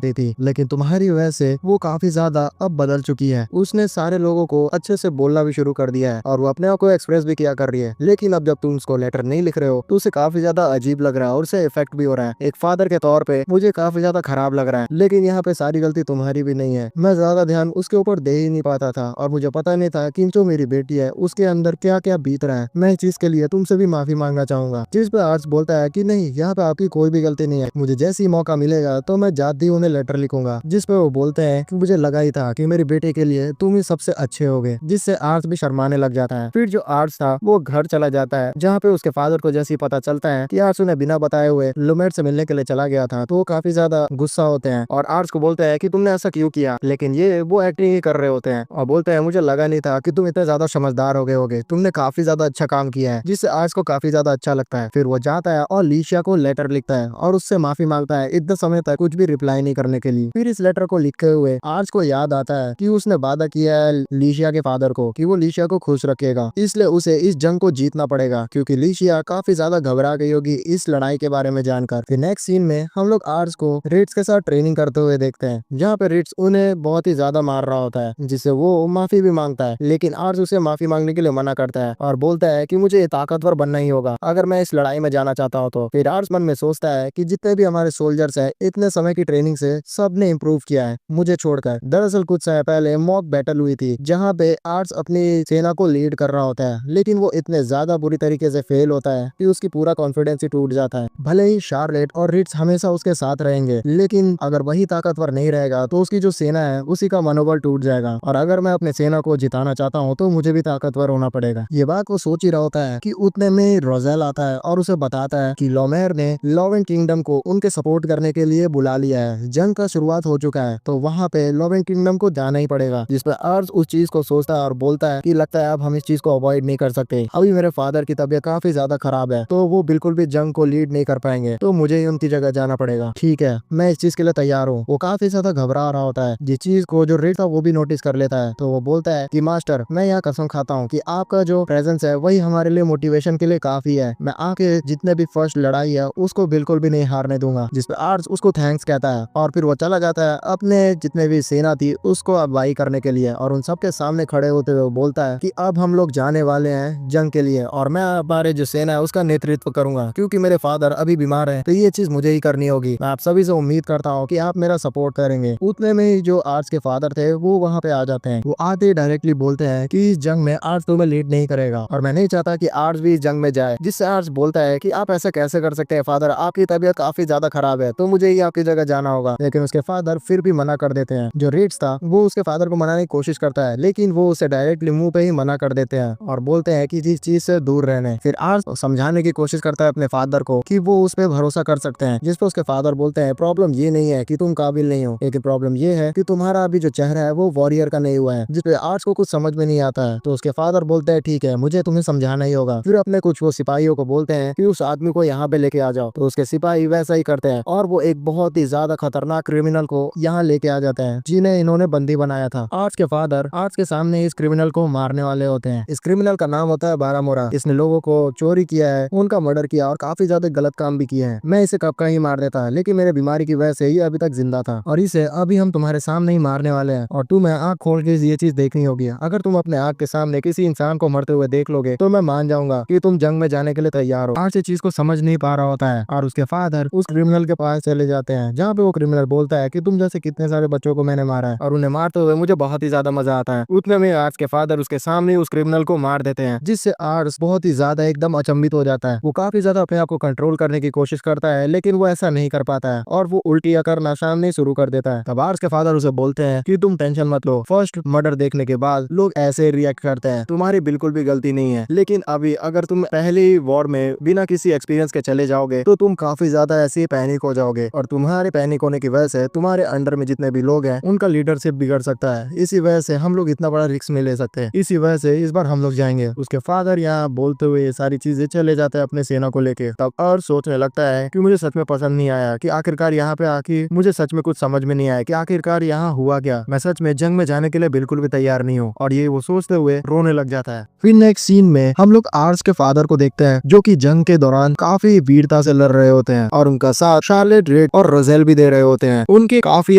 थी, लेकिन तुम्हारी वजह से वो काफी ज्यादा अब बदल चुकी है। उसने सारे लोगों को अच्छे से बोलना भी शुरू कर दिया है और वो अपने आप को एक्सप्रेस भी किया कर रही है। लेकिन अब जब तुम उसको लेटर नहीं लिख रहे हो तो उसे काफी ज्यादा अजीब लग रहा है और उसे इफेक्ट भी हो रहा है। एक फादर के तौर पे मुझे काफी ज्यादा खराब लग रहा है, लेकिन यहाँ पे सारी गलती तुम्हारी भी नहीं है। मैं ज्यादा ध्यान उसके ऊपर दे ही नहीं पाता था और मुझे पता नहीं था कि जो मेरी बेटी है उसके अंदर क्या क्या बीत रहा है। मैं इस चीज के लिए तुमसे भी माफी मांगना चाहूंगा। जिस पे आर्ट्स बोलता है कि नहीं, यहाँ पे आपकी कोई भी गलती नहीं है, मुझे जैसे ही मौका मिलेगा तो मैं जाते ही उन्हें लेटर लिखूंगा। जिस पे वो बोलते हैं कि मुझे लगा ही था कि मेरी बेटे के लिए तुम ही सबसे अच्छे होगे। जिससे आर्ट्स भी शर्माने लग जाता है। फिर जो आर्ट्स था वो घर चला जाता है, जहाँ पे उसके फादर को जैसे ही पता चलता है कि आर्ट्स उन्हें बिना बताए हुए लुमेट से मिलने के लिए चला गया था, तो वो काफी ज्यादा गुस्सा होते हैं और आर्ट्स को बोलते हैं कि तुमने ऐसा क्यों किया। लेकिन ये वो एक्टिंग ही कर रहे होते हैं और बोलते हैं मुझे लगा नहीं था कि तुम इतने ज्यादा समझदार हो गए होगे, तुमने काफी ज्यादा अच्छा काम किया है। जिससे आर्ट्स को काफी ज्यादा अच्छा लगता है। फिर वो जाता है और लीशिया को लेटर लिखता है और उससे माफी मांगता है इतने समय तक कुछ भी रिप्लाई नहीं करने के लिए। फिर इस लेटर को लिखते हुए आर्ट्स को याद आता है कि उसने वादा किया है लीशिया के फादर को कि वो लीशिया को खुश रखेगा, इसलिए उसे इस जंग को जीतना पड़ेगा, क्योंकि लीशिया काफी ज्यादा घबरा गई होगी इस लड़ाई के बारे में जानकर। फिर नेक्स्ट सीन में हम लोग आर्ट्स को रिट्स के साथ ट्रेनिंग करते हुए देखते हैं, जहाँ पे रिट्स उन्हें बहुत ही ज्यादा मार रहा होता है, जिससे वो माफी भी मांगता है। लेकिन आर्ट्स उसे माफी मांगने के लिए मना करता है और बोलता है कि मुझे ताकतवर बनना ही होगा अगर मैं इस लड़ाई में जाना चाहता हूँ। तो फिर आर्ट्स मन में सोचता है कि जितने भी हमारे सोल्जर्स हैं इतने समय की ट्रेनिंग से सबने इम्प्रूव किया है मुझे छोड़कर। दरअसल कुछ समय पहले मॉक बैटल हुई थी, जहाँ पे आर्ट्स अपनी सेना को लीड कर रहा होता है, लेकिन वो इतने ज्यादा बुरी तरीके से फेल होता है कि उसकी पूरा कॉन्फिडेंस ही टूट जाता है। भले ही शार्लेट और रिट्स हमेशा उसके साथ रहेंगे, लेकिन अगर वही ताकतवर नहीं रहेगा तो उसकी जो सेना है उसी का मनोबल टूट जाएगा। और अगर मैं अपने सेना को जिताना चाहता हूँ तो मुझे भी ताकतवर होना पड़ेगा। ये बात वो सोच ही रहा होता है कि उतने में रोजेल आता है और उसे बताता है कि लोमेर ने लोवेन किंगडम को उनके सपोर्ट करने के लिए बुला लिया है, जंग का शुरुआत हो चुका है, तो वहाँ पे लोवेन किंगडम को जाना ही पड़ेगा। जिस पर आर्ट्स उस चीज को सोचता है और बोलता है कि लगता है अब हम इस चीज को अवॉइड नहीं कर सकते, अभी मेरे फादर की तबीयत काफी ज्यादा खराब है, तो वो बिल्कुल भी जंग को लीड नहीं कर पाएंगे, तो मुझे ही उनकी जगह जाना पड़ेगा। ठीक है, मैं इस चीज के लिए तैयार हूँ। वो काफी ज्यादा घबरा रहा होता है, जिस चीज को जो रिट था वो भी नोटिस कर लेता है। तो वो बोलता है कि मास्टर, मैं यहाँ कसम खाता हूँ कि आपका जो प्रेजेंस एक्सपीरियंस है वही हमारे लिए मोटिवेशन के लिए काफी है। मैं आके जितने भी फर्स्ट लड़ाई है उसको बिल्कुल भी नहीं हारने दूंगा। जिसपे आर्स उसको थैंक्स कहता है और फिर वो चला जाता है अपने जितने भी सेना थी उसको अगवाई करने के लिए, और उन सबके सामने खड़े होते हुए बोलता है कि अब हम लोग जाने वाले हैं जंग के लिए और मैं हमारे जो सेना है उसका नेतृत्व करूंगा, क्योंकि मेरे फादर अभी बीमार है तो ये चीज मुझे ही करनी होगी। मैं आप सभी से उम्मीद करता हूँ कि आप मेरा सपोर्ट करेंगे। उतने में ही जो आर्स के फादर थे वो वहाँ पे आ जाते हैं। वो आते ही डायरेक्टली बोलते हैं कि इस जंग में आर्स तुम्हें लीड नहीं करेगा और मैं नहीं चाहता कि आर्स भी इस जंग में जाए। जिससे आर्स बोलता है कि आप ऐसा कैसे कर सकते हैं फादर, आपकी तबीयत काफी ज्यादा खराब है तो मुझे ही आपकी जगह जाना होगा। लेकिन उसके फादर फिर भी मना कर देते हैं। जो रिट्स था वो उसके फादर को मनाने की कोशिश करता है लेकिन वो उसे डायरेक्टली मुंह पे ही मना कर देते हैं और बोलते हैं कि जिस चीज से दूर रहने। फिर आर्स समझाने की कोशिश करता है अपने फादर को कि वो उस पर भरोसा कर सकते हैं। जिस पे उसके फादर बोलते हैं प्रॉब्लम ये नहीं है कि तुम काबिल नहीं हो, लेकिन प्रॉब्लम ये है कि तुम्हारा अभी जो चेहरा है वो वॉरियर का नहीं हुआ है। जिसपे आर्ट्स को कुछ समझ में नहीं आता है तो उसके फादर बोलते हैं ठीक है मुझे तुम्हें समझाना ही होगा। फिर अपने कुछ वो सिपाहियों को बोलते हैं कि उस आदमी को यहाँ पे लेके आ जाओ। तो उसके सिपाही वैसा ही करते हैं और वो एक बहुत ही ज्यादा खतरनाक क्रिमिनल को यहाँ लेके आ जाते हैं जिन्हें इन्होंने बंदी बनाया था। आर्ट्स के फादर आर्ट्स के सामने इस क्रिमिनल को मारने वाले होते हैं। इस क्रिमिनल का नाम होता है बारामोरा। इसने लोगों को चोरी किया है, उनका मर्डर किया और काफी ज्यादा गलत काम भी किए हैं। मैं इसे कब का ही मार देता है लेकिन मेरे बीमारी की वजह से ये अभी तक जिंदा था और इसे अभी हम तुम्हारे सामने ही मारने वाले हैं और तुम्हें आंख खोल के ये चीज देखनी होगी। अगर तुम अपने आंख के सामने किसी इंसान को मरते हुए देख लोगे तो मैं मान जाऊंगा कि तुम जंग में जाने के लिए तैयार हो। आर्ट्स इस चीज को समझ नहीं पा रहा होता है और उसके फादर उस क्रिमिनल के पास चले जाते हैं जहाँ पे वो क्रिमिनल बोलता है कि तुम जैसे कितने सारे बच्चों को मैंने मारा है और उन्हें मारते हुए मुझे बहुत ही ज्यादा मजा आता है। उतने में आर्ट्स के फादर उसके सामने उस क्रिमिनल को मार देते हैं जिससे आर्ट्स बहुत ही ज्यादा एकदम अचंभित हो जाता है। वो काफी ज्यादा अपने आप को कंट्रोल करने की कोशिश करता है लेकिन वो ऐसा नहीं कर पाता है और वो उल्टियां करना सामने शुरू कर देता है। तब आर्ट्स के फादर उसे बोलते हैं कि तुम टेंशन मत लो, फर्स्ट मर्डर देखने के बाद लोग ऐसे रिएक्ट करते हैं, तुम्हारी बिल्कुल भी गलती नहीं है। लेकिन अभी अगर तुम पहली वॉर में बिना किसी एक्सपीरियंस के चले जाओगे तो तुम काफी ज्यादा ऐसे पैनिक हो जाओगे और तुम्हारे पैनिक होने की वजह से तुम्हारे अंडर में जितने भी लोग हैं उनका लीडरशिप बिगड़ सकता है। इसी वजह से हम लोग इतना बड़ा रिस्क नहीं ले सकते, इसी वजह से इस बार हम लोग जाएंगे। उसके फादर यहाँ बोलते हुए ये सारी चीजें चले जाते हैं अपने सेना को लेके। तब और सोचने लगता है कि मुझे सच में पसंद नहीं आया कि आखिरकार यहाँ पे आके मुझे सच में कुछ समझ में नहीं आया कि आखिरकार यहाँ हुआ क्या। मैं सच में जंग में जाने के लिए बिल्कुल भी तैयार नहीं हूँ और ये वो सोचते हुए रोने लग जाता है। फिर नेक्स्ट सीन में हम लोग आर्ट्स के फादर को देखते हैं जो कि जंग के दौरान काफी वीरता से लड़ रहे होते हैं और उनका साथ शार्लेट, रेड और रोजेल भी दे रहे होते हैं। उनके काफी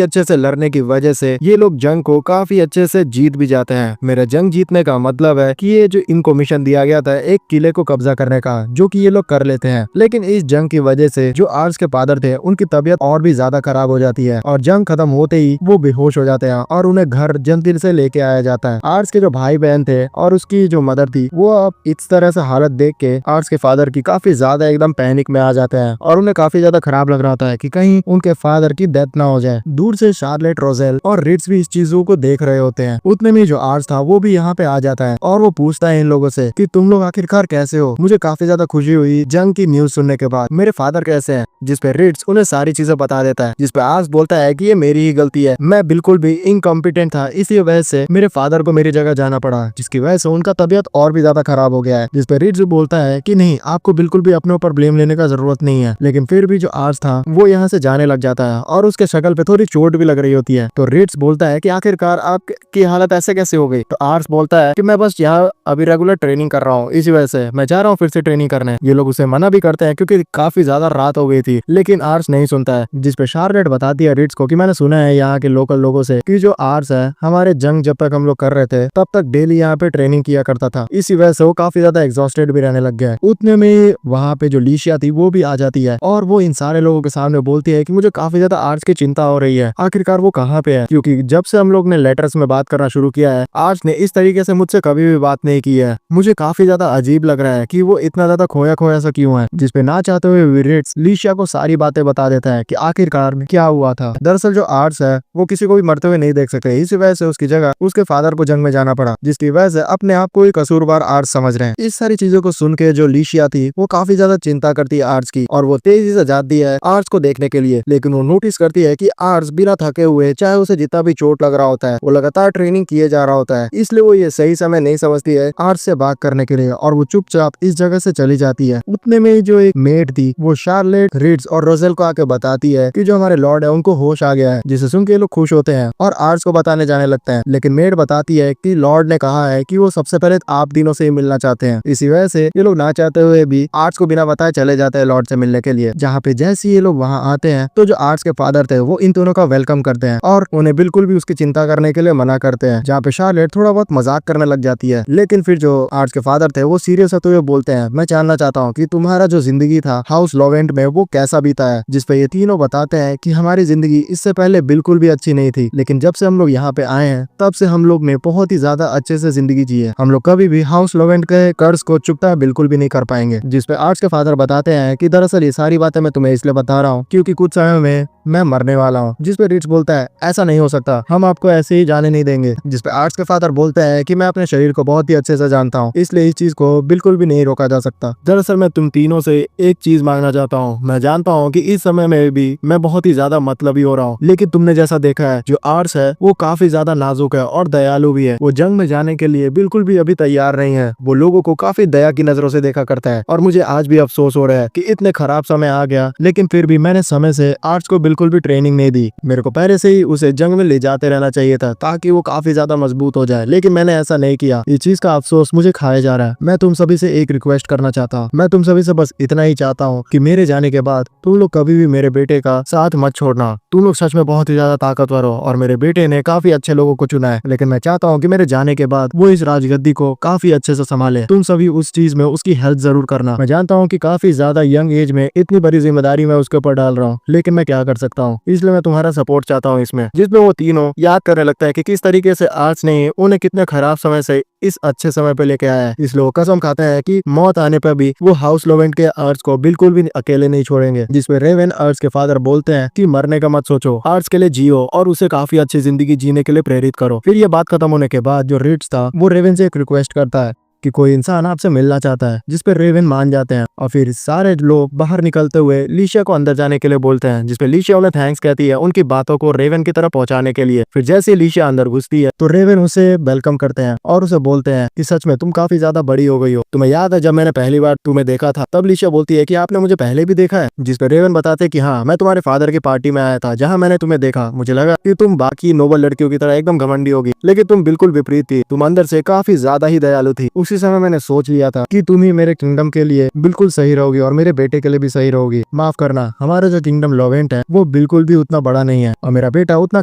अच्छे से लड़ने की वजह से ये लोग जंग को काफी अच्छे से जीत भी जाते हैं। मेरा जंग जीतने का मतलब है कि ये जो इनको मिशन दिया गया था एक किले को कब्जा करने का, जो कि ये लोग कर लेते हैं। लेकिन इस जंग की वजह से जो आर्ट्स के फादर थे उनकी तबीयत और भी ज्यादा खराब हो जाती है और जंग खत्म होते ही वो बेहोश हो जाते हैं और उन्हें घर जल्दी से लेके आया जाता है। आर्ट्स के जो भाई बहन थे और उसकी जो मदर थी वो अब इस तरह से हालत देख के आर्ट्स के फादर की काफी ज्यादा एकदम पैनिक में आ जाते हैं और उन्हें काफी ज्यादा खराब लग रहा था कि कहीं उनके फादर की डेथ ना हो जाए। दूर से शार्लेट, रोजेल और रिट्स भी इस चीजों को देख रहे होते हैं। उतने में जो आर्ट्स था वो भी यहाँ पे आ जाता है और वो पूछता है इन लोगों से कि तुम लोग आखिरकार कैसे हो। मुझे काफी ज्यादा खुशी हुई जंग की न्यूज सुनने के बाद। मेरे फादर कैसे हैं? जिसपे रिट्स उन्हें सारी चीजें बता देता है। जिसपे आर्ट्स बोलता है कि ये मेरी ही गलती है, मैं बिल्कुल भी इनकॉम्पिटेंट था, इसी वजह से मेरे फादर को मेरी जगह जाना पड़ा, जिसकी वजह से उनका तबीयत और भी ज्यादा खराब हो गया है। जिसपे रिट्स बोलता है कि नहीं, आपको बिल्कुल भी अपने ऊपर ब्लेम लेने का जरूरत नहीं है। लेकिन फिर भी जो आर्ट्स था वो यहाँ से जाने लग जाता है और उसके शक्ल पे थोड़ी चोट भी लग रही होती है। तो रिट्स बोलता है कि आखिरकार आपकी हालत ऐसे कैसे हो गई? तो आर्ट्स बोलता है कि मैं बस यहाँ अभी रेगुलर ट्रेनिंग कर रहा हूँ, इसी वजह से मैं जा रहा हूँ फिर से ट्रेनिंग करने। ये लोग उसे मना भी करते हैं क्योंकि काफी ज्यादा रात हो गई थी, लेकिन आर्ट्स नहीं सुनता है। जिसपे शार्लेट बताती है रिट्स को कि मैंने सुना है यहाँ के लोकल लोगों से कि जो आर्ट्स है हमारे जंग जब तक हम लोग कर रहे थे तब तक डेली यहाँ पे ट्रेनिंग किया करता था, इसी वजह से वो काफी ज्यादा एग्जॉस्टेड भी रहने लग गया है। उतने में वहाँ पे जो लीशिया थी वो भी आ जाती है और वो इन सारे लोगों के सामने बोलती है कि मुझे काफी ज्यादा आर्ट्स की चिंता हो रही है, आखिरकार वो कहाँ पे है, क्योंकि जब से हम लोग ने लेटर्स में बात करना शुरू किया है आर्ट्स ने इस तरीके से मुझसे कभी भी बात नहीं की है। मुझे काफी ज्यादा अजीब लग रहा है कि वो इतना ज्यादा खोया खोया सा क्यों है। जिसपे ना चाहते हुए रिट्स लीशिया को सारी बातें बता देता है कि आखिरकार क्या हुआ था। दरअसल जो आर्ट्स है वो किसी को भी मरते हुए नहीं देख सकते, इसी वजह से उसकी जगह उसके फादर को जंग में जाना पड़ा, जिसकी वजह से अपने आप को ही कसूरवार आर्ट्स समझ रहे हैं। इस सारी चीजों को सुन के जो लीशिया थी वो काफी ज्यादा चिंता करती है आर्ट्स की और वो तेजी से जाती है आर्ट्स को देखने के लिए। लेकिन वो नोटिस करती है कि आर्ट्स बिना थके हुए, चाहे उसे जितना भी चोट लग रहा होता है, वो लगातार ट्रेनिंग किए जा रहा होता है, इसलिए वो ये सही समय नहीं समझती है आर्ट्स से बात करने के लिए और वो चुपचाप इस जगह से चली जाती है। उतने में जो एक मेड थी वो शार्लेट, रिट्स और रोजेल को आके बताती है कि जो हमारे लॉर्ड है उनको होश आ गया है, जिसे सुन के लोग खुश होते हैं और आर्ट्स को बताने जाने लगते हैं। लेकिन मेड बताती है कि लॉर्ड ने कहा है कि वो सबसे पहले आप तीनों दिनों से ही मिलना चाहते हैं। इसी वजह से ये लोग ना चाहते हुए भी आर्ट्स को बिना बताए चले जाते हैं लॉर्ड से मिलने के लिए। जहाँ पे जैसे ही ये लोग वहाँ आते हैं तो जो आर्ट्स के फादर थे वो इन दोनों का वेलकम करते हैं और उन्हें बिल्कुल भी उसकी चिंता करने के लिए मना करते हैं। जहाँ पे शार्लेट थोड़ा बहुत मजाक करने लग जाती है, लेकिन फिर जो आर्ट्स के फादर थे वो सीरियस होते हुए बोलते हैं, मैं जानना चाहता हूँ कि तुम्हारा जो जिंदगी था हाउस लोवेंट में वो कैसा बीता है। जिसपे ये तीनों बताते हैं कि हमारी जिंदगी इससे पहले बिल्कुल भी अच्छी नहीं थी, लेकिन जब से हम लोग यहाँ पे आए हैं तब से हम लोग ने बहुत ही ज्यादा अच्छे से जिंदगी जी है। हम लोग कभी भी हाउस लोवेंट के कर्ज को चुकता बिल्कुल भी नहीं कर पाएंगे। जिसपे आर्ट्स के फादर बताते हैं कि दरअसल ये सारी बातें मैं तुम्हें इसलिए बता रहा हूँ क्योंकि कुछ समय में मैं मरने वाला हूँ। जिसपे रिच बोलता है, ऐसा नहीं हो सकता, हम आपको ऐसे ही जाने नहीं देंगे। जिसपे आर्ट्स के फादर बोलते हैं कि मैं अपने शरीर को बहुत ही अच्छे से जानता हूँ, इसलिए इस चीज को बिल्कुल भी नहीं रोका जा सकता। दरअसल मैं तुम तीनों से एक चीज मांगना चाहता हूँ। मैं जानता हूँ कि इस समय में भी मैं बहुत ही ज्यादा मतलबी हो रहा हूँ, लेकिन तुमने जैसा देखा है जो आर्ट्स है वो काफी ज्यादा नाजुक है और दयालु भी है। वो जंग में जाने के लिए बिल्कुल भी अभी तैयार नहीं है। वो लोगों को काफी दया की नजरों से देखा करता है और मुझे आज भी अफसोस हो रहा है कि इतने खराब समय आ गया, लेकिन फिर भी मैंने समय से आर्ट्स को बिल्कुल भी ट्रेनिंग नहीं दी। मेरे को पहले से ही उसे जंग में ले जाते रहना चाहिए था ताकि वो काफी ज्यादा मजबूत हो जाए, लेकिन मैंने ऐसा नहीं किया। ये चीज का अफसोस मुझे खाया जा रहा है। मैं तुम सभी से एक रिक्वेस्ट करना चाहता हूँ। मैं तुम सभी से बस इतना ही चाहता हूँ कि मेरे जाने के बाद तुम लोग कभी भी मेरे बेटे का साथ मत छोड़ना। तुम लोग सच में बहुत ही ज्यादा ताकतवर हो और मेरे बेटे ने काफी अच्छे लोगों को चुना है, लेकिन मैं चाहता हूँ कि मेरे जाने के बाद वो इस राजगद्दी को काफी अच्छे से संभाले। तुम सभी उस चीज में उसकी हेल्प जरूर करना। मैं जानता हूँ कि काफी ज्यादा यंग एज में इतनी बड़ी जिम्मेदारी मैं उसके ऊपर डाल रहा हूँ, लेकिन मैं क्या कर सकता हूँ, इसलिए मैं तुम्हारा सपोर्ट चाहता हूँ इसमें। जिसमें वो तीनों याद करने लगता है कि किस तरीके से आर्ट्स ने उन्हें कितने खराब समय से इस अच्छे समय पे लेके आया है। इसलिए वो कसम खाते हैं कि मौत आने पर भी वो हाउस लोवेंट के आर्ट्स को बिल्कुल भी अकेले नहीं छोड़ेंगे। जिसपे रेवन आर्ट्स के फादर बोलते हैं कि मरने का मत सोचो, आर्ट्स के लिए जियो और उसे काफी अच्छी जिंदगी जीने के लिए प्रेरित करो। फिर ये बात खत्म होने के बाद जो रिट्स था वो रेवन से एक रिक्वेस्ट करता है कि कोई इंसान आपसे मिलना चाहता है, जिसपे रेवन मान जाते हैं और फिर सारे लोग बाहर निकलते हुए लीशिया को अंदर जाने के लिए बोलते हैं। जिसपे लीशिया उन्हें थैंक्स कहती है उनकी बातों को रेवन की तरफ पहुंचाने के लिए। फिर जैसे लीशिया अंदर घुसती है तो रेवन उसे वेलकम करते हैं और उसे बोलते हैं कि सच में तुम काफी ज्यादा बड़ी हो गई हो। तुम्हें याद है जब मैंने पहली बार तुम्हें देखा था? तब लीशिया बोलती है कि आपने मुझे पहले भी देखा है। जिसपे रेवन बताते कि हाँ, मैं तुम्हारे फादर की पार्टी में आया था जहाँ मैंने तुम्हें देखा। मुझे लगा कि तुम बाकी नोबल लड़कियों की तरह एकदम घमंडी होगी, लेकिन तुम बिल्कुल विपरीत थी। तुम अंदर से काफी ज्यादा ही दयालु थी। उसी समय मैंने सोच लिया था कि तुम ही मेरे किंगडम के लिए बिल्कुल सही रहोगी और मेरे बेटे के लिए भी सही रहोगी। माफ करना, हमारा जो किंगडम लोवेंट है वो बिल्कुल भी उतना बड़ा नहीं है और मेरा बेटा उतना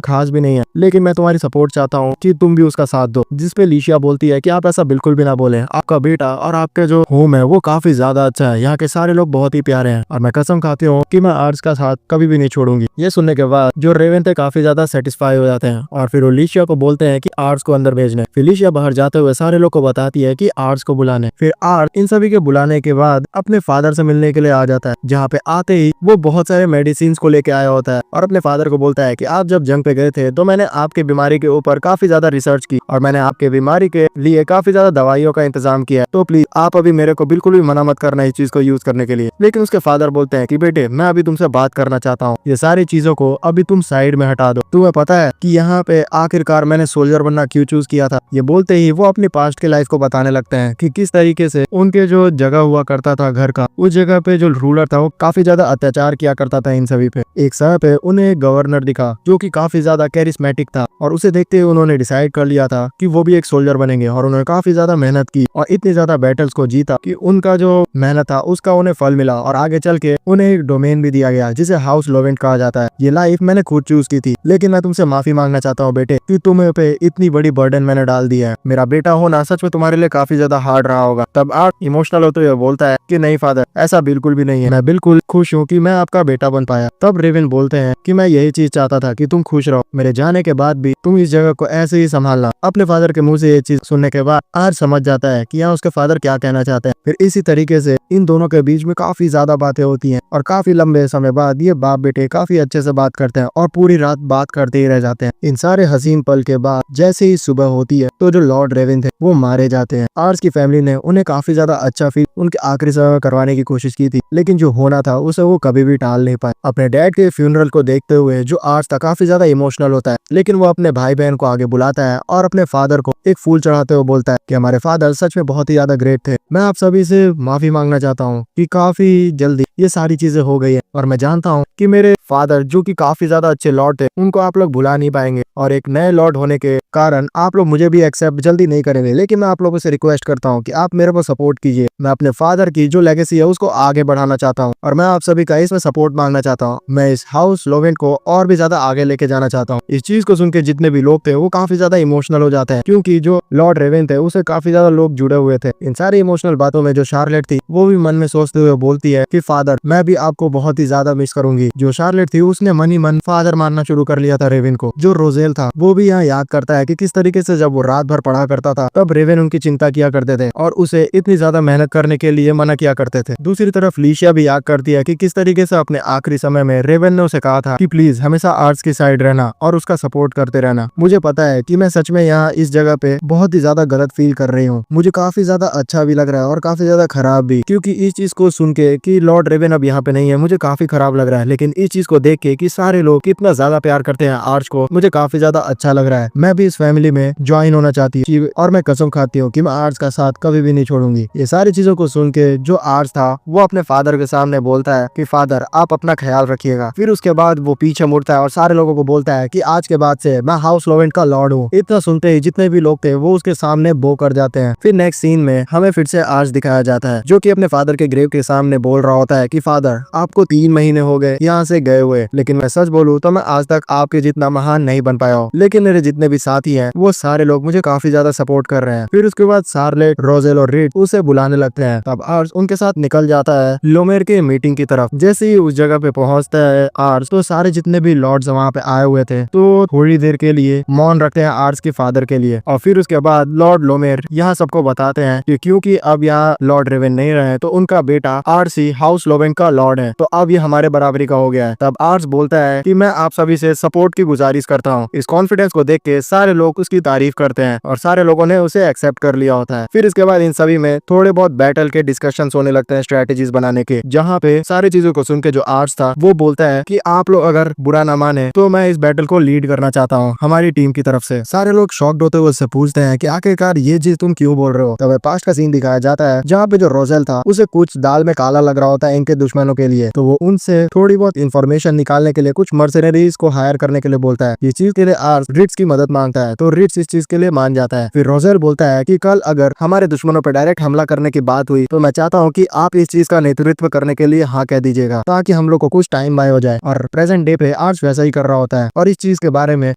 खास भी नहीं है, लेकिन मैं तुम्हारी सपोर्ट चाहता हूँ कि तुम भी उसका साथ दो। जिसपे लीशिया बोलती है कि आप ऐसा बिल्कुल भी ना बोले, आपका बेटा और आपके जो होम है वो काफी ज्यादा अच्छा है। यहाँ के सारे लोग बहुत ही प्यारे हैं और मैं कसम खाती हूँ कि मैं आर्ट्स का साथ कभी भी नहीं छोड़ूंगी। ये सुनने के बाद जो रेवन थे काफी ज्यादा सेटिस्फाई हो जाते हैं और फिर वो लीशिया को बोलते हैं कि आर्ट्स को अंदर भेजने। फिर लीशिया बाहर जाते हुए सारे लोग को बताती है कि आर्ट्स को बुलाने। फिर आर्ट इन सभी के बुलाने के बाद अपने फादर से मिलने के लिए आ जाता है। जहाँ पे आते ही वो बहुत सारे मेडिसिन को लेके आया होता है और अपने फादर को बोलता है कि आप जब जंग पे गए थे तो मैंने आपके बीमारी के ऊपर काफी ज्यादा रिसर्च की और मैंने आपके बीमारी के लिए काफी ज्यादा दवाइयों का इंतजाम किया है, तो प्लीज आप अभी मेरे को बिल्कुल भी मना मत करना इस चीज को यूज करने के लिए। लेकिन उसके फादर बोलते हैं कि बेटे, मैं अभी तुमसे बात करना चाहता हूँ, ये सारी चीजों को अभी तुम साइड में हटा दो। तुम्हें पता है कि यहाँ पे आखिरकार मैंने सोल्जर बनना क्यों चूज किया था? ये बोलते ही वो अपनी पास्ट के लाइफ को बताने लगते हैं कि किस तरीके से उनके जो जगह हुआ करता था घर का, उस जगह पे जो रूलर था वो काफी ज्यादा अत्याचार किया करता था इन सभी पे। एक समय पे उन्हें एक गवर्नर दिखा जो कि काफी ज्यादा कैरिस्मेटिक था और उसे देखते हुए उन्होंने डिसाइड कर लिया था कि वो भी एक सोल्जर बनेंगे और उन्होंने काफी ज्यादा मेहनत की और इतनी ज्यादा बैटल्स को जीता कि उनका जो मेहनत था उसका उन्हें फल मिला और आगे चल के उन्हें एक डोमेन भी दिया गया जिसे हाउस लोवेंट कहा जाता है। ये लाइफ मैंने खुद चूज की थी, लेकिन मैं तुमसे माफी मांगना चाहता हूँ बेटे कि तुम्हें पे इतनी बड़ी बर्डन मैंने डाल दी है। मेरा बेटा होना सच में तुम्हारे लिए काफी ज्यादा हार्ड रहा होगा। तब आर्ट इमोशनल होते हुए बोलता है कि नहीं फादर, ऐसा बिल्कुल भी नहीं है, मैं बिल्कुल खुश हूँ कि मैं आपका बेटा बन पाया। तब रेवन बोलते हैं कि मैं यही चीज चाहता था कि तुम खुश रहो, मेरे जाने के बाद भी तुम इस जगह को ऐसे ही संभालना। अपने फादर के मुंह से ये चीज सुनने के बाद आर्ट समझ जाता है कि यहाँ उसके फादर क्या कहना चाहते हैं। फिर इसी तरीके से इन दोनों के बीच में काफी ज्यादा बातें होती हैं और काफी लंबे समय बाद ये बाप बेटे काफी अच्छे से बात करते हैं और पूरी रात बात करते ही रह जाते हैं। इन सारे हसीन पल के बाद जैसे ही सुबह होती है तो जो लॉर्ड रेवन थे वो मारे जाते हैं। आर्ट्स की फैमिली ने उन्हें काफी ज्यादा अच्छा फील उनके आखिरी समय में करवाने की कोशिश की थी, लेकिन जो होना था उसे वो कभी भी टाल नहीं पाए। अपने डैड के फ्यूनरल को देखते हुए जो आर्ट्स था काफी ज्यादा इमोशनल होता है, लेकिन वो अपने भाई बहन को आगे बुलाता है और अपने फादर को एक फूल चढ़ाते हुए बोलता है कि हमारे फादर सच में बहुत ही ज्यादा ग्रेट थे। मैं आप सभी से माफी मांगना चाहता हूँ कि काफी जल्दी ये सारी चीजें हो गई है और मैं जानता हूँ कि मेरे फादर जो कि काफी ज्यादा अच्छे लॉर्ड थे उनको आप लोग भुला नहीं पाएंगे और एक नए लॉर्ड होने के कारण आप लोग मुझे भी एक्सेप्ट जल्दी नहीं करेंगे, लेकिन मैं आप लोगों से रिक्वेस्ट करता हूँ कि आप मेरे को सपोर्ट कीजिए। मैं अपने फादर की जो लेगेसी है उसको आगे बढ़ाना चाहता हूँ और मैं आप सभी का इसमें सपोर्ट मांगना चाहता हूँ। मैं इस हाउस लोवेंट को और भी ज्यादा आगे लेके जाना चाहता हूँ। इस चीज को सुन के जितने भी लोग थे वो काफी ज्यादा इमोशनल हो जाते हैं, क्योंकि जो लॉर्ड रेवेन थे उसे काफी ज्यादा लोग जुड़े हुए थे। इन सारी इमोशनल बातों में जो शार्लेट थी वो भी मन में सोचते हुए बोलती है कि फादर, मैं भी आपको बहुत ही ज्यादा मिस करूंगी। जो शार्लेट थी उसने मन ही मन फादर मानना शुरू कर लिया था रेवेन को। जो रोजेल था वो भी यहाँ याद करता है कि किस तरीके से जब वो रात भर पढ़ा करता था तब रेवेन उनकी चिंता किया करते थे और उसे इतनी ज्यादा मेहनत करने के लिए मना किया करते थे। दूसरी तरफ लीशिया भी याद करती है कि किस तरीके से अपने आखिरी समय में रेवेन ने उसे कहा था कि प्लीज हमेशा आर्ट्स की साइड रहना और उसका सपोर्ट करते रहना। मुझे पता है कि मैं सच में यहाँ इस जगह पे बहुत ही ज्यादा गलत फील कर रही हूँ। मुझे काफी ज्यादा अच्छा भी लग रहा है और काफी ज्यादा खराब भी, क्योंकि इस चीज को सुन के कि लॉर्ड रेवेन अब यहाँ पे नहीं है मुझे काफी खराब लग रहा है, लेकिन इस चीज को देख के कि सारे लोग कितना ज्यादा प्यार करते हैं आर्ट्स को, मुझे काफी ज्यादा अच्छा लग रहा है। मैं भी इस फैमिली में ज्वाइन होना चाहती हूँ और मैं कसम खाती हूँ कि मैं आर्ट्स का साथ कभी भी नहीं छोड़ूंगी। ये सारी चीजों को सुन के जो आर्ट्स था वो अपने फादर के सामने बोलता है कि फादर आप अपना ख्याल रखिएगा। फिर उसके बाद वो पीछे मुड़ता है और सारे लोगों को बोलता है कि आज के बाद से मैं हाउस लोवेंट का लॉर्ड हूँ। इतना सुनते ही जितने भी लोग थे वो उसके सामने बो कर जाते हैं। फिर नेक्स्ट सीन में हमें फिर से आर्ट्स दिखाया जाता है जो कि अपने फादर के ग्रेव के सामने बोल रहा होता है कि फादर आपको 3 महीने हो गए यहाँ से गए हुए, लेकिन मैं सच बोलूँ तो मैं आज तक आपके जितना महान नहीं बन पाया हूँ, लेकिन मेरे जितने भी साथी हैं वो सारे लोग मुझे काफी ज्यादा सपोर्ट कर रहे हैं। फिर उसके बाद शार्लेट, रोजेल और रीड उसे बुलाने लगते हैं। तब आर्ट्स उनके साथ निकल जाता है लोमेर के मीटिंग की तरफ। जैसे ही उस जगह पे पहुंचता है आर्ट्स तो सारे जितने भी लॉर्ड्स वहाँ पे आए हुए थे तो थोड़ी देर के लिए मौन रखते हैं आर्ट्स के फादर के लिए। और फिर उसके बाद लॉर्ड लोमेर यहाँ सबको बताते हैं कि क्योंकि अब यहाँ लॉर्ड रेवेन नहीं रहे तो उनका बेटा आर्सी हाउस लोवेन का लॉर्ड है, तो अब ये हमारे बराबरी का हो गया है। तब आर्ट्स बोलता है कि मैं आप सभी से सपोर्ट की गुजारिश करता हूँ। इस कॉन्फिडेंस को देख के सारे लोग उसकी तारीफ करते हैं और सारे लोगों ने उसे एक्सेप्ट कर लिया होता है। फिर इसके बाद इन सभी में थोड़े बहुत बैटल के डिस्कशन होने लगते हैं, स्ट्रेटेजीज बनाने के, जहाँ पे सारी चीजों को सुन के जो आर्ट्स था वो बोलता है कि आप लोग अगर बुरा ना माने तो मैं इस बैटल को लीड करना चाहता हूँ हमारी टीम की तरफ से। सारे लोग शॉक्ड होते हुए उससे पूछते हैं कि आखिरकार ये चीज तुम क्यों बोल रहे हो। तब पास्ट का सीन दिखाया जाता है जहाँ पे जो रोजेल था उसे कुछ दाल में काला लग रहा होता है इनके दुश्मनों के लिए, तो वो उनसे थोड़ी बहुत इन्फॉर्मेशन निकालने के लिए कुछ मर्सनरीज को हायर करने के लिए बोलता है। इस चीज के लिए आर्ट्स रिट्स की मदद मांगता है तो रिट्स इस चीज के लिए मान जाता है। फिर रोजेल बोलता है कि कल अगर हमारे दुश्मनों पर डायरेक्ट हमला करने की बात हुई तो मैं चाहता हूँ कि आप इस चीज का नेतृत्व करने के लिए हाँ कह दीजिएगा, ताकि हम लोग को कुछ टाइम बाय हो जाए। और प्रेजेंट डे पे आर्ट्स वैसा ही कर रहा होता है और इस चीज के बारे में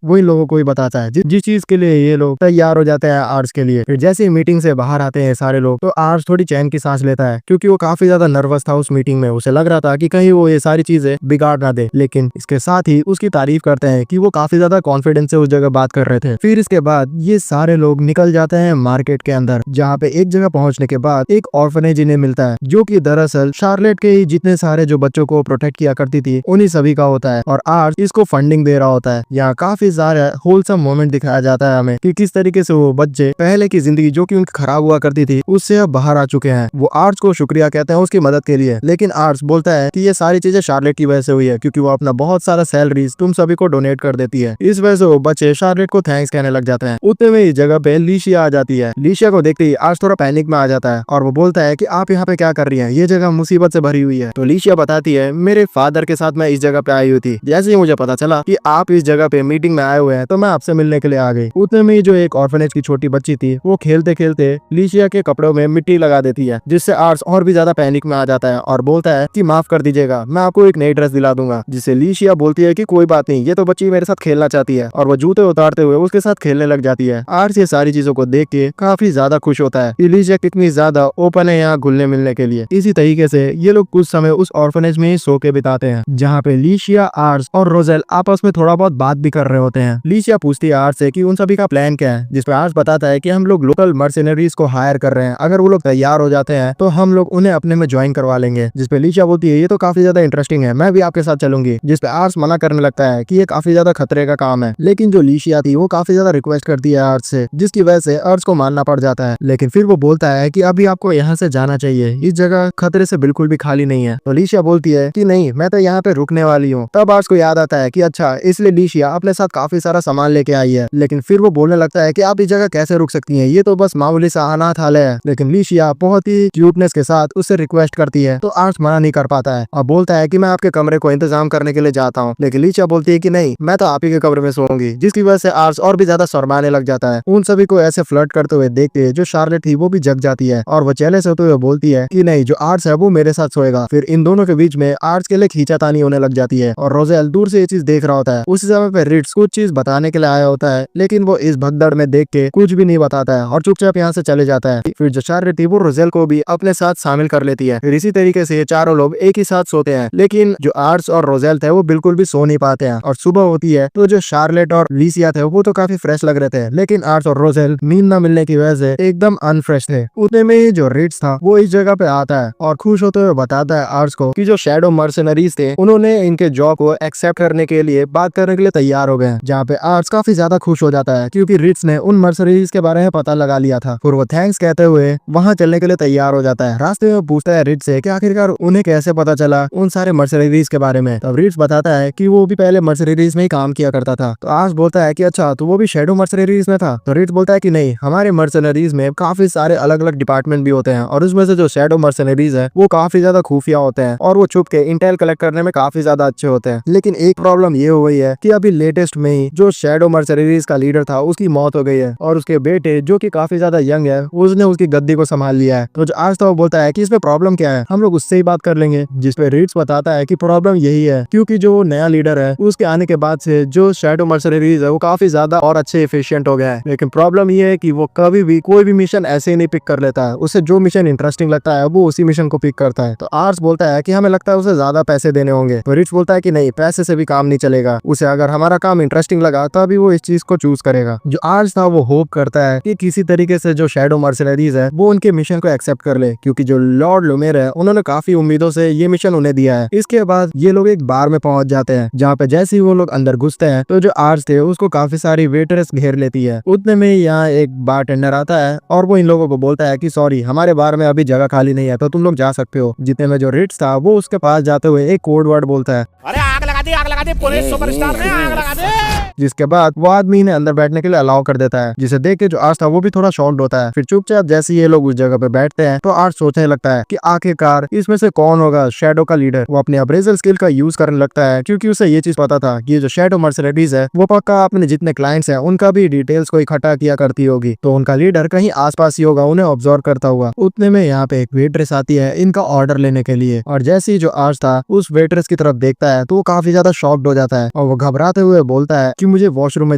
वही लोगों को ही बताता है जिस चीज के लिए ये लोग तैयार हो जाते हैं आर्ट्स के लिए। फिर जैसे ही मीटिंग से बाहर आते हैं सारे लोग तो आर्ट्स थोड़ी चैन की सांस लेता है, क्योंकि वो काफी ज्यादा नर्वस था उस मीटिंग में। उसे लग रहा था कि कहीं वो ये सारी चीजें बिगाड़ ना दे, लेकिन इसके साथ ही उसकी तारीफ करते हैं कि वो काफी ज्यादा कॉन्फिडेंस से उस जगह बात कर रहे थे। फिर इसके बाद ये सारे लोग निकल जाते हैं मार्केट के अंदर, जहाँ पे एक जगह पहुंचने के बाद एक ऑर्फनेज इन्हें मिलता है जो कि दरअसल शार्लेट के ही जितने सारे जो बच्चों को प्रोटेक्ट किया करती थी उन्हीं सभी का होता है और आर्ट्स इसको फंडिंग दे रहा होता है। यहाँ काफी सारा होलसम मोमेंट दिखाया जाता है हमें कि किस तरीके से वो बच्चे पहले की जिंदगी जो कि उनकी खराब हुआ करती थी उससे अब बाहर आ चुके हैं। वो आर्ट्स को शुक्रिया कहते हैं उसकी मदद के लिए, लेकिन आर्ट्स बोलता है कि ये सारी चीजें शार्लेट की वजह से हुई है, क्योंकि वो अपना बहुत सारा सैलरीज तुम सभी को डोनेट कर देती है। इस वजह से वो बच्चे शार्लेट को थैंक्स कहने लग जाते हैं। उतने में इस जगह पे लीशिया आ जाती है। लीशिया को देखते ही आर्ट्स थोड़ा पैनिक में आ जाता है और वो बोलता है कि आप यहाँ पे क्या कर रही हैं, ये जगह मुसीबत से भरी हुई है। तो लीशिया बताती है मेरे फादर के साथ मैं इस जगह पे आई हुई थी, जैसे ही मुझे पता चला कि आप इस जगह पे मीटिंग में आए हुए हैं तो मैं आपसे मिलने के लिए आ गई। उतने में जो एक ऑर्फनेज की छोटी बच्ची थी वो खेलते खेलते लीशिया के कपड़ों में मिट्टी लगा देती है, जिससे आर्ट्स और भी ज्यादा पैनिक में आ जाता है और बोलता है कि माफ कर दीजिएगा, मैं आपको एक नई ड्रेस दिला दूंगा। जिससे लीशिया बोलती है कि कोई बात नहीं, ये तो बच्ची मेरे साथ खेलना चाहती है, और वो जूते उतारते हुए उसके साथ खेलने लग जाती है। आर्ट्स ये सारी चीजों को देख के काफी ज्यादा खुश होता है कि लीशिया कितनी ज्यादा ओपन है यहाँ घुलने मिलने के लिए। इसी तरीके से ये लोग कुछ समय उस ऑर्फनेज में ही सो के बिताते हैं, जहाँ पे लीशिया, आर्ट्स और रोजेल आपस में थोड़ा बहुत बात भी कर रहे होते हैं। लीशिया पूछती है आर्ट्स से कि उन सभी का प्लान क्या है, जिसपे आर्ट्स बताता है कि हम लोग लोकल मर्सनरीज को हायर कर रहे हैं, अगर वो लोग तैयार हो जाते हैं तो हम लोग उन्हें अपने में ज्वाइन करवा लेंगे। जिसपे लीशिया बोलती है ये तो काफी ज्यादा इंटरेस्टिंग है, मैं भी आपके साथ चलूंगी। जिसपे आर्ट्स मना करने लगता है कि ये काफी ज्यादा खतरे का काम है, लेकिन जो लीशिया थी वो काफी ज्यादा रिक्वेस्ट करती है आर्ट्स से, जिसकी वजह से आर्ट्स को मानना पड़ जाता है। लेकिन फिर वो बोलता है कि अभी आपको यहाँ से जाना चाहिए, इस जगह खतरे से बिल्कुल भी खाली नहीं है। तो लीशिया बोलती है कि नहीं, मैं तो यहाँ पे रुकने वाली हूँ। तब आर्ट्स को याद आता है कि अच्छा, इसलिए लीशिया अपने साथ काफी सारा सामान लेके आई है। लेकिन फिर वो बोलने लगता है कि आप इस जगह कैसे रुक सकती हैं, ये तो बस मामूली सा अनाथालय है। लेकिन लीशिया बहुत ही क्यूटनेस के साथ उससे रिक्वेस्ट करती है तो आर्ट्स मना नहीं कर पाता है और बोलता है कि मैं आपके कमरे को इंतजाम करने के लिए जाता हूँ। लेकिन लीशिया बोलती है कि नहीं, मैं तो आप ही के कमरे में सोऊंगी। जिसकी वजह से आर्ट्स और भी ज्यादा शर्माने लग जाता है। उन सभी को ऐसे फ्लर्ट करते हुए देख के जो शार्लेट थी वो भी जग जाती है और वो जेलस होते हुए बोलती है कि नहीं, जो आर्ट्स है वो मेरे साथ सोएगा। फिर इन दोनों के बीच में आर्ट्स के लिए खींचातानी होने लग जाती है और रोजेल दूर से ये चीज देख रहा होता है। उसी समय पे रिट्स कुछ चीज बताने के लिए आया होता है, लेकिन वो इस भगदड़ में देख के कुछ भी नहीं बताता है और चुपचाप यहाँ से चले जाता है। फिर जो शार्लेट थी वो रोजेल को भी अपने साथ शामिल कर लेती है। फिर इसी तरीके से ये चारों लोग एक ही साथ सोते हैं, लेकिन जो आर्ट्स और रोजेल थे वो बिल्कुल भी सो नहीं पाते हैं। और सुबह होती है तो जो शार्लेट और लीसिया थे वो तो काफी फ्रेश लग रहे थे, लेकिन आर्ट्स और रोजेल नींद न मिलने की वजह से एकदम अनफ्रेश थे। उतने में ही जो रिट्स था वो इस जगह पे आता है और खुश होते हुए बताता है आर्ट्स को कि जो शैडो मर्सनरीज थे उन्होंने इनके जॉब को एक्सेप्ट करने के लिए बात करने के लिए तैयार हो गए हैं। जहाँ पे आर्ट्स काफी ज्यादा खुश हो जाता है क्योंकि रिट्स ने उन मर्सनरीज के बारे में पता लगा लिया था। फिर वो थैंक्स कहते हुए वहाँ चलने के लिए तैयार हो जाता है। रास्ते में पूछता है रिट्स से कि आखिरकार उन्हें कैसे पता चला उन सारे मर्सनरीज के बारे में। तब रिट्स बताता है कि वो भी पहले मर्सनरीज में ही काम किया करता था। तो आर्ट्स बोलता है कि अच्छा, तो वो भी शैडो मर्सनरीज में था। तो रिट्स बोलता है कि नहीं, हमारे मर्सनरीज में काफी सारे अलग अलग डिपार्टमेंट भी होते हैं और उसमें से जो शैडो मर्सनरीज है वो काफी ज्यादा खुफिया होते हैं और वो छुप के इंटेल कलेक्ट करने में काफी ज्यादा अच्छे होते हैं। लेकिन एक प्रॉब्लम ये हो गई है कि अभी लेटेस्ट में ही जो शैडो मर्सनरीज का लीडर था उसकी मौत हो गई है और उसके बेटे जो कि काफी ज्यादा यंग है उसने उसकी गद्दी को संभाल लिया है। तो जो आज तो वो बोलता है कि इसमें प्रॉब्लम क्या है, हम लोग उससे ही बात कर लेंगे। जिसपे रिट्स बताता है कि प्रॉब्लम यही है क्योंकि जो नया लीडर है उसके आने के बाद से जो शैडो मर्सनरीज है वो काफी ज्यादा और अच्छे एफिशिएंट हो गया है। लेकिन प्रॉब्लम ये है कि वो कभी भी कोई भी मिशन ऐसे ही नहीं पिक कर लेता है। उसे जो मिशन इंटरेस्टिंग लगता है वो उसी मिशन को पिक करता है। तो आर्ट्स बोलता है कि हमें लगता है उसे ज्यादा पैसे देने होंगे। तो रिट्स बोलता है कि नहीं, पैसे से भी काम नहीं चलेगा, उसे अगर हमारा काम इंटरेस्टिंग लगा तभी वो इस चीज को चूज करेगा। जो आर्ट्स था वो होप करता है कि किसी तरीके से जो शैडो मर्सनरीज है वो उनके मिशन को एक्सेप्ट कर ले, क्योंकि जो लॉर्ड लुमेर है उन्होंने काफी उम्मीदों से ये मिशन उन्हें दिया है। इसके बाद ये लोग एक बार में पहुंच जाते हैं जहाँ पे जैसे ही वो लोग अंदर घुसते हैं तो जो आर्ट्स थे उसको काफी सारी वेटर्स घेर लेती है। उतने में यहाँ एक बार टेंडर आता है और वो इन लोगों को बोलता है कि सॉरी, हमारे बार में अभी जगह खाली नहीं है तो तुम लोग जा सकते हो। जितने में जो रिट्स था वो उसके पास जाते हुए एक कोड वर्ड बोलता है, अरे आग लगा दी पुलिस सुपरस्टार ने आग लगा दी। जिसके बाद वो आदमी इन्हें अंदर बैठने के लिए अलाउ कर देता है। जिसे देख के जो आर्ट्स था वो भी थोड़ा शॉक्ड होता है। फिर चुपचाप जैसे ये लोग उस जगह पे बैठते हैं तो आर्ट्स सोचने लगता है कि आखिरकार इसमें से कौन होगा शैडो का लीडर। वो अपने अप्रेजल स्किल का यूज करने लगता है क्योंकि उसे ये चीज पता था कि जो शैडो मर्सनरीज है वो पक्का अपने जितने क्लाइंट्स हैं उनका भी डिटेल्स को इकट्ठा किया करती होगी, तो उनका लीडर कहीं आसपास ही होगा उन्हें ऑब्जर्व करता हुआ। उतने में यहाँ पे एक वेट्रेस आती है इनका ऑर्डर लेने के लिए और जैसे ही जो आर्ट्स था उस वेट्रेस की तरफ देखता है तो वो काफी ज्यादा शॉक्ड हो जाता है और वो घबराते हुए बोलता है कि मुझे वॉशरूम में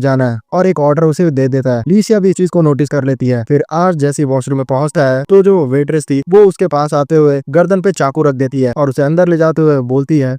जाना है और एक ऑर्डर उसे दे देता है। लीसिया भी इस चीज को नोटिस कर लेती है। फिर आर्ट्स जैसे ही वॉशरूम में पहुंचता है तो जो वेट्रेस थी वो उसके पास आते हुए गर्दन पे चाकू रख देती है और उसे अंदर ले जाते हुए बोलती है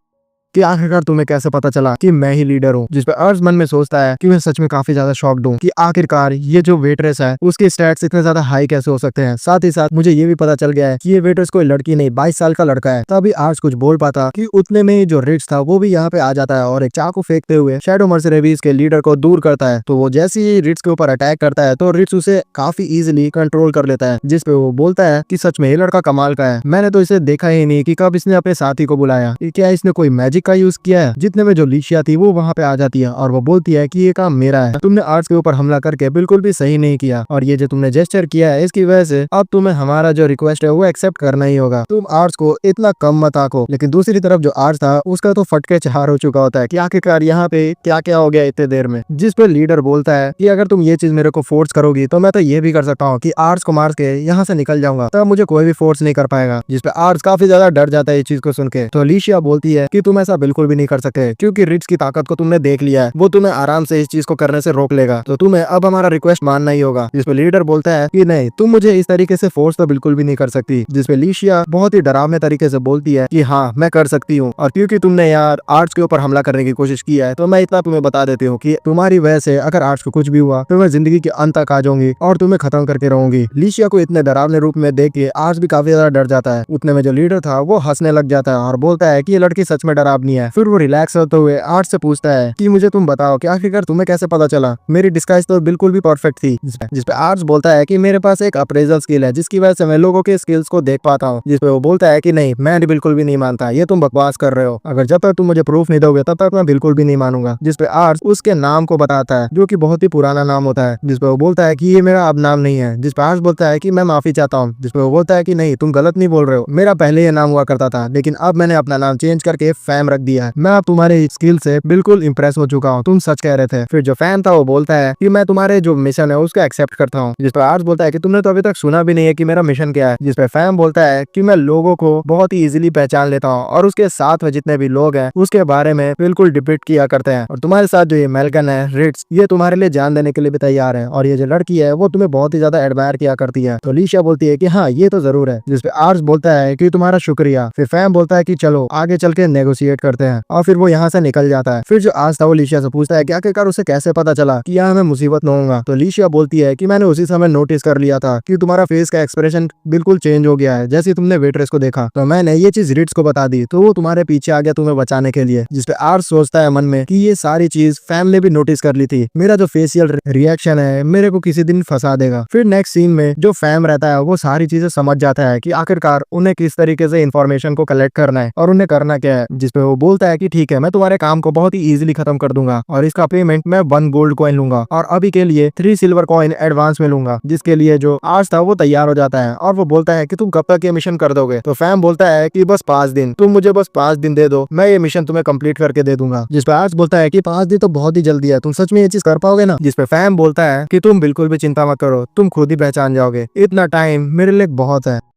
कि आखिरकार तुम्हें कैसे पता चला कि मैं ही लीडर हूँ। जिसपे अर्ज मन में सोचता है कि मैं सच में काफी ज्यादा शॉक्ड हूँ कि आखिरकार ये जो वेट्रेस है उसके स्टैट्स इतने ज्यादा हाई कैसे हो सकते हैं। साथ ही साथ मुझे ये भी पता चल गया है कि ये वेट्रेस कोई लड़की नहीं 22 साल का लड़का है। तभी आर्ट्स कुछ बोल पाता कि उतने में जो रिट्स था वो भी यहाँ पे आ जाता है और एक चाकू फेंकते हुए शैडो मर्सनरीज के लीडर को दूर करता है। तो वो जैसे ही रिट्स के ऊपर अटैक करता है तो रिट्स उसे काफी इजिली कंट्रोल कर लेता है। जिसपे वो बोलता है कि सच में ये लड़का कमाल का है, मैंने तो इसे देखा ही नहीं कि कब इसने अपने साथी को बुलाया, क्या इसने कोई मैजिक का यूज किया है। जितने में जो लीशिया थी वो वहाँ पे आ जाती है और वो बोलती है कि ये काम मेरा है, तुमने आर्ट्स के ऊपर हमला करके बिल्कुल भी सही नहीं किया और ये जो तुमने जेस्चर किया है इसकी वजह से अब तुम्हें हमारा जो रिक्वेस्ट है वो एक्सेप्ट करना ही होगा। तुम आर्ट्स को इतना कम मत आको। लेकिन दूसरी तरफ जो आर्ट्स था उसका तो फटके चार हो चुका होता है कि आखिरकार यहाँ पे क्या क्या हो गया इतने देर में। जिस पे लीडर बोलता है कि अगर तुम ये चीज मेरे को फोर्स करोगी तो मैं तो ये भी कर सकता हूँ कि आर्ट्स को मार के यहाँ से निकल जाऊंगा, तब मुझे कोई भी फोर्स नहीं कर पाएगा। जिसपे आर्ट्स काफी ज्यादा डर जाता है इस चीज को सुन के। तो लीशिया बोलती है कि तुम ऐसा बिल्कुल भी नहीं कर सकते क्योंकि रिट्स की ताकत को तुमने देख लिया है, वो तुम्हें आराम से इस चीज को करने से रोक लेगा, तो तुम्हें अब हमारा रिक्वेस्ट मानना ही होगा। जिसपे लीडर बोलता है कि नहीं, तुम मुझे इस तरीके से फोर्स तो बिल्कुल भी नहीं कर सकती। जिसपे लीशिया बहुत ही डरावने तरीके से बोलती है कि हाँ मैं कर सकती हूँ, और क्योंकि तुमने यार आर्ट्स के ऊपर हमला करने की कोशिश की है तो मैं इतना तुम्हें बता देती हूँ कि तुम्हारी वजह से अगर आर्ट्स को कुछ भी हुआ तो मैं जिंदगी के अंत तक आ जाऊंगी और तुम्हें खत्म करके रहूंगी। लीशिया को इतने डरावने रूप में देख के आर्ट्स भी काफी ज्यादा डर जाता है। उतने में जो लीडर था वो हंसने लग जाता है और बोलता है कि ये लड़की सच में डरावनी है। फिर वो रिलैक्स होते हुए आर्ट्स से पूछता है कि मुझे तुम बताओ कि आखिरकार तुम्हें कैसे पता चला, मेरी डिस्गाइज तो बिल्कुल भी परफेक्ट थी। जिसपे आर्ट्स बोलता है कि मेरे पास एक अप्रेजल स्किल है जिसकी वजह से मैं लोगों के स्किल्स को देख पाता हूँ। जिसपे वो बोलता है कि नहीं, मैं बिल्कुल भी नहीं मानता, ये तुम बकवास कर रहे हो, अगर जब तक तुम मुझे प्रूफ नहीं दोगे तब तक मैं बिल्कुल भी नहीं मानूंगा। जिसपे आर्ट्स उसके नाम को बताता है जो कि बहुत ही पुराना नाम होता है। जिसपे वो बोलता है कि ये मेरा अब नाम नहीं है। जिसपे आर्ट्स बोलता है कि मैं माफी चाहता हूँ। जिसपे वो बोलता है कि नहीं, तुम गलत नहीं बोल रहे हो, मेरा पहले ये नाम हुआ करता था लेकिन अब मैंने अपना नाम चेंज करके फैम फैम रख दिया है। मैं अब तुम्हारे स्किल से बिल्कुल इंप्रेस हो चुका हूँ, तुम सच कह रहे थे। फिर जो फैम था वो बोलता है कि मैं तुम्हारे जो मिशन है उसको एक्सेप्ट करता हूँ। जिस पर आर्स बोलता है कि तुमने तो अभी तक सुना भी नहीं है कि मेरा मिशन क्या है। जिस पे फैम बोलता है कि मैं लोगों को बहुत ही इजीली पहचान लेता हूँ और उसके साथ में जितने भी लोग हैं उसके बारे में बिल्कुल डिपिक्ट किया करते हैं, और तुम्हारे साथ जो ये मेल्कन है, रिट्स, ये तुम्हारे लिए जान देने के लिए भी तैयार है, और ये जो लड़की है वो तुम्हें बहुत ही ज्यादा एडमायर किया करती है। तो लीशा बोलती है कि हाँ ये तो जरूर है। जिसपे आर्स बोलता है कि तुम्हारा शुक्रिया। फिर फैम बोलता है कि चलो आगे चल के नेगोशिएट करते हैं, और फिर वो यहाँ से निकल जाता है। फिर जो आर्स था वो लीशा से पूछता है कि आखिरकार उसे कैसे पता चला कि यहाँ मैं मुसीबत में होऊंगा। तो लीशा बोलती है कि मैंने उसी समय नोटिस कर लिया था कि तुम्हारा फेस का एक्सप्रेशन बिल्कुल चेंज हो गया है जैसे तुमने वेट्रेस को देखा, तो मैंने ये चीज रिट्स को बता दी, तो वो तुम्हारे पीछे आ गया तुम्हें बचाने के लिए। जिसपे आर्स सोचता है मन में कि ये सारी चीज फैम ने भी नोटिस कर ली थी, मेरा जो फेशियल रिएक्शन है मेरे को किसी दिन फंसा देगा। फिर नेक्स्ट सीन में जो फैम रहता है वो सारी चीजें समझ जाता है कि आखिरकार उन्हें किस तरीके से इन्फॉर्मेशन को कलेक्ट करना है और उन्हें करना क्या है। जिसपे वो बोलता है कि ठीक है, मैं तुम्हारे काम को बहुत ही इजीली खत्म कर दूंगा और इसका पेमेंट मैं 1 गोल्ड कॉइन लूंगा और अभी के लिए 3 सिल्वर कॉइन एडवांस में लूंगा। जिसके लिए जो आर्स था वो तैयार हो जाता है और वो बोलता है कि तुम कब तक ये मिशन कर दोगे। तो फैम बोलता है कि बस 5 दिन, तुम मुझे बस 5 दिन दे दो, मैं ये मिशन तुम्हें कंप्लीट करके दे दूंगा। जिसपे आर्स बोलता है कि 5 दिन तो बहुत ही जल्दी है, तुम सच में ये चीज कर पाओगे ना। जिसपे फैम बोलता है कि तुम बिल्कुल भी चिंता मत करो, तुम खुद ही पहचान जाओगे, इतना टाइम मेरे लिए बहुत है।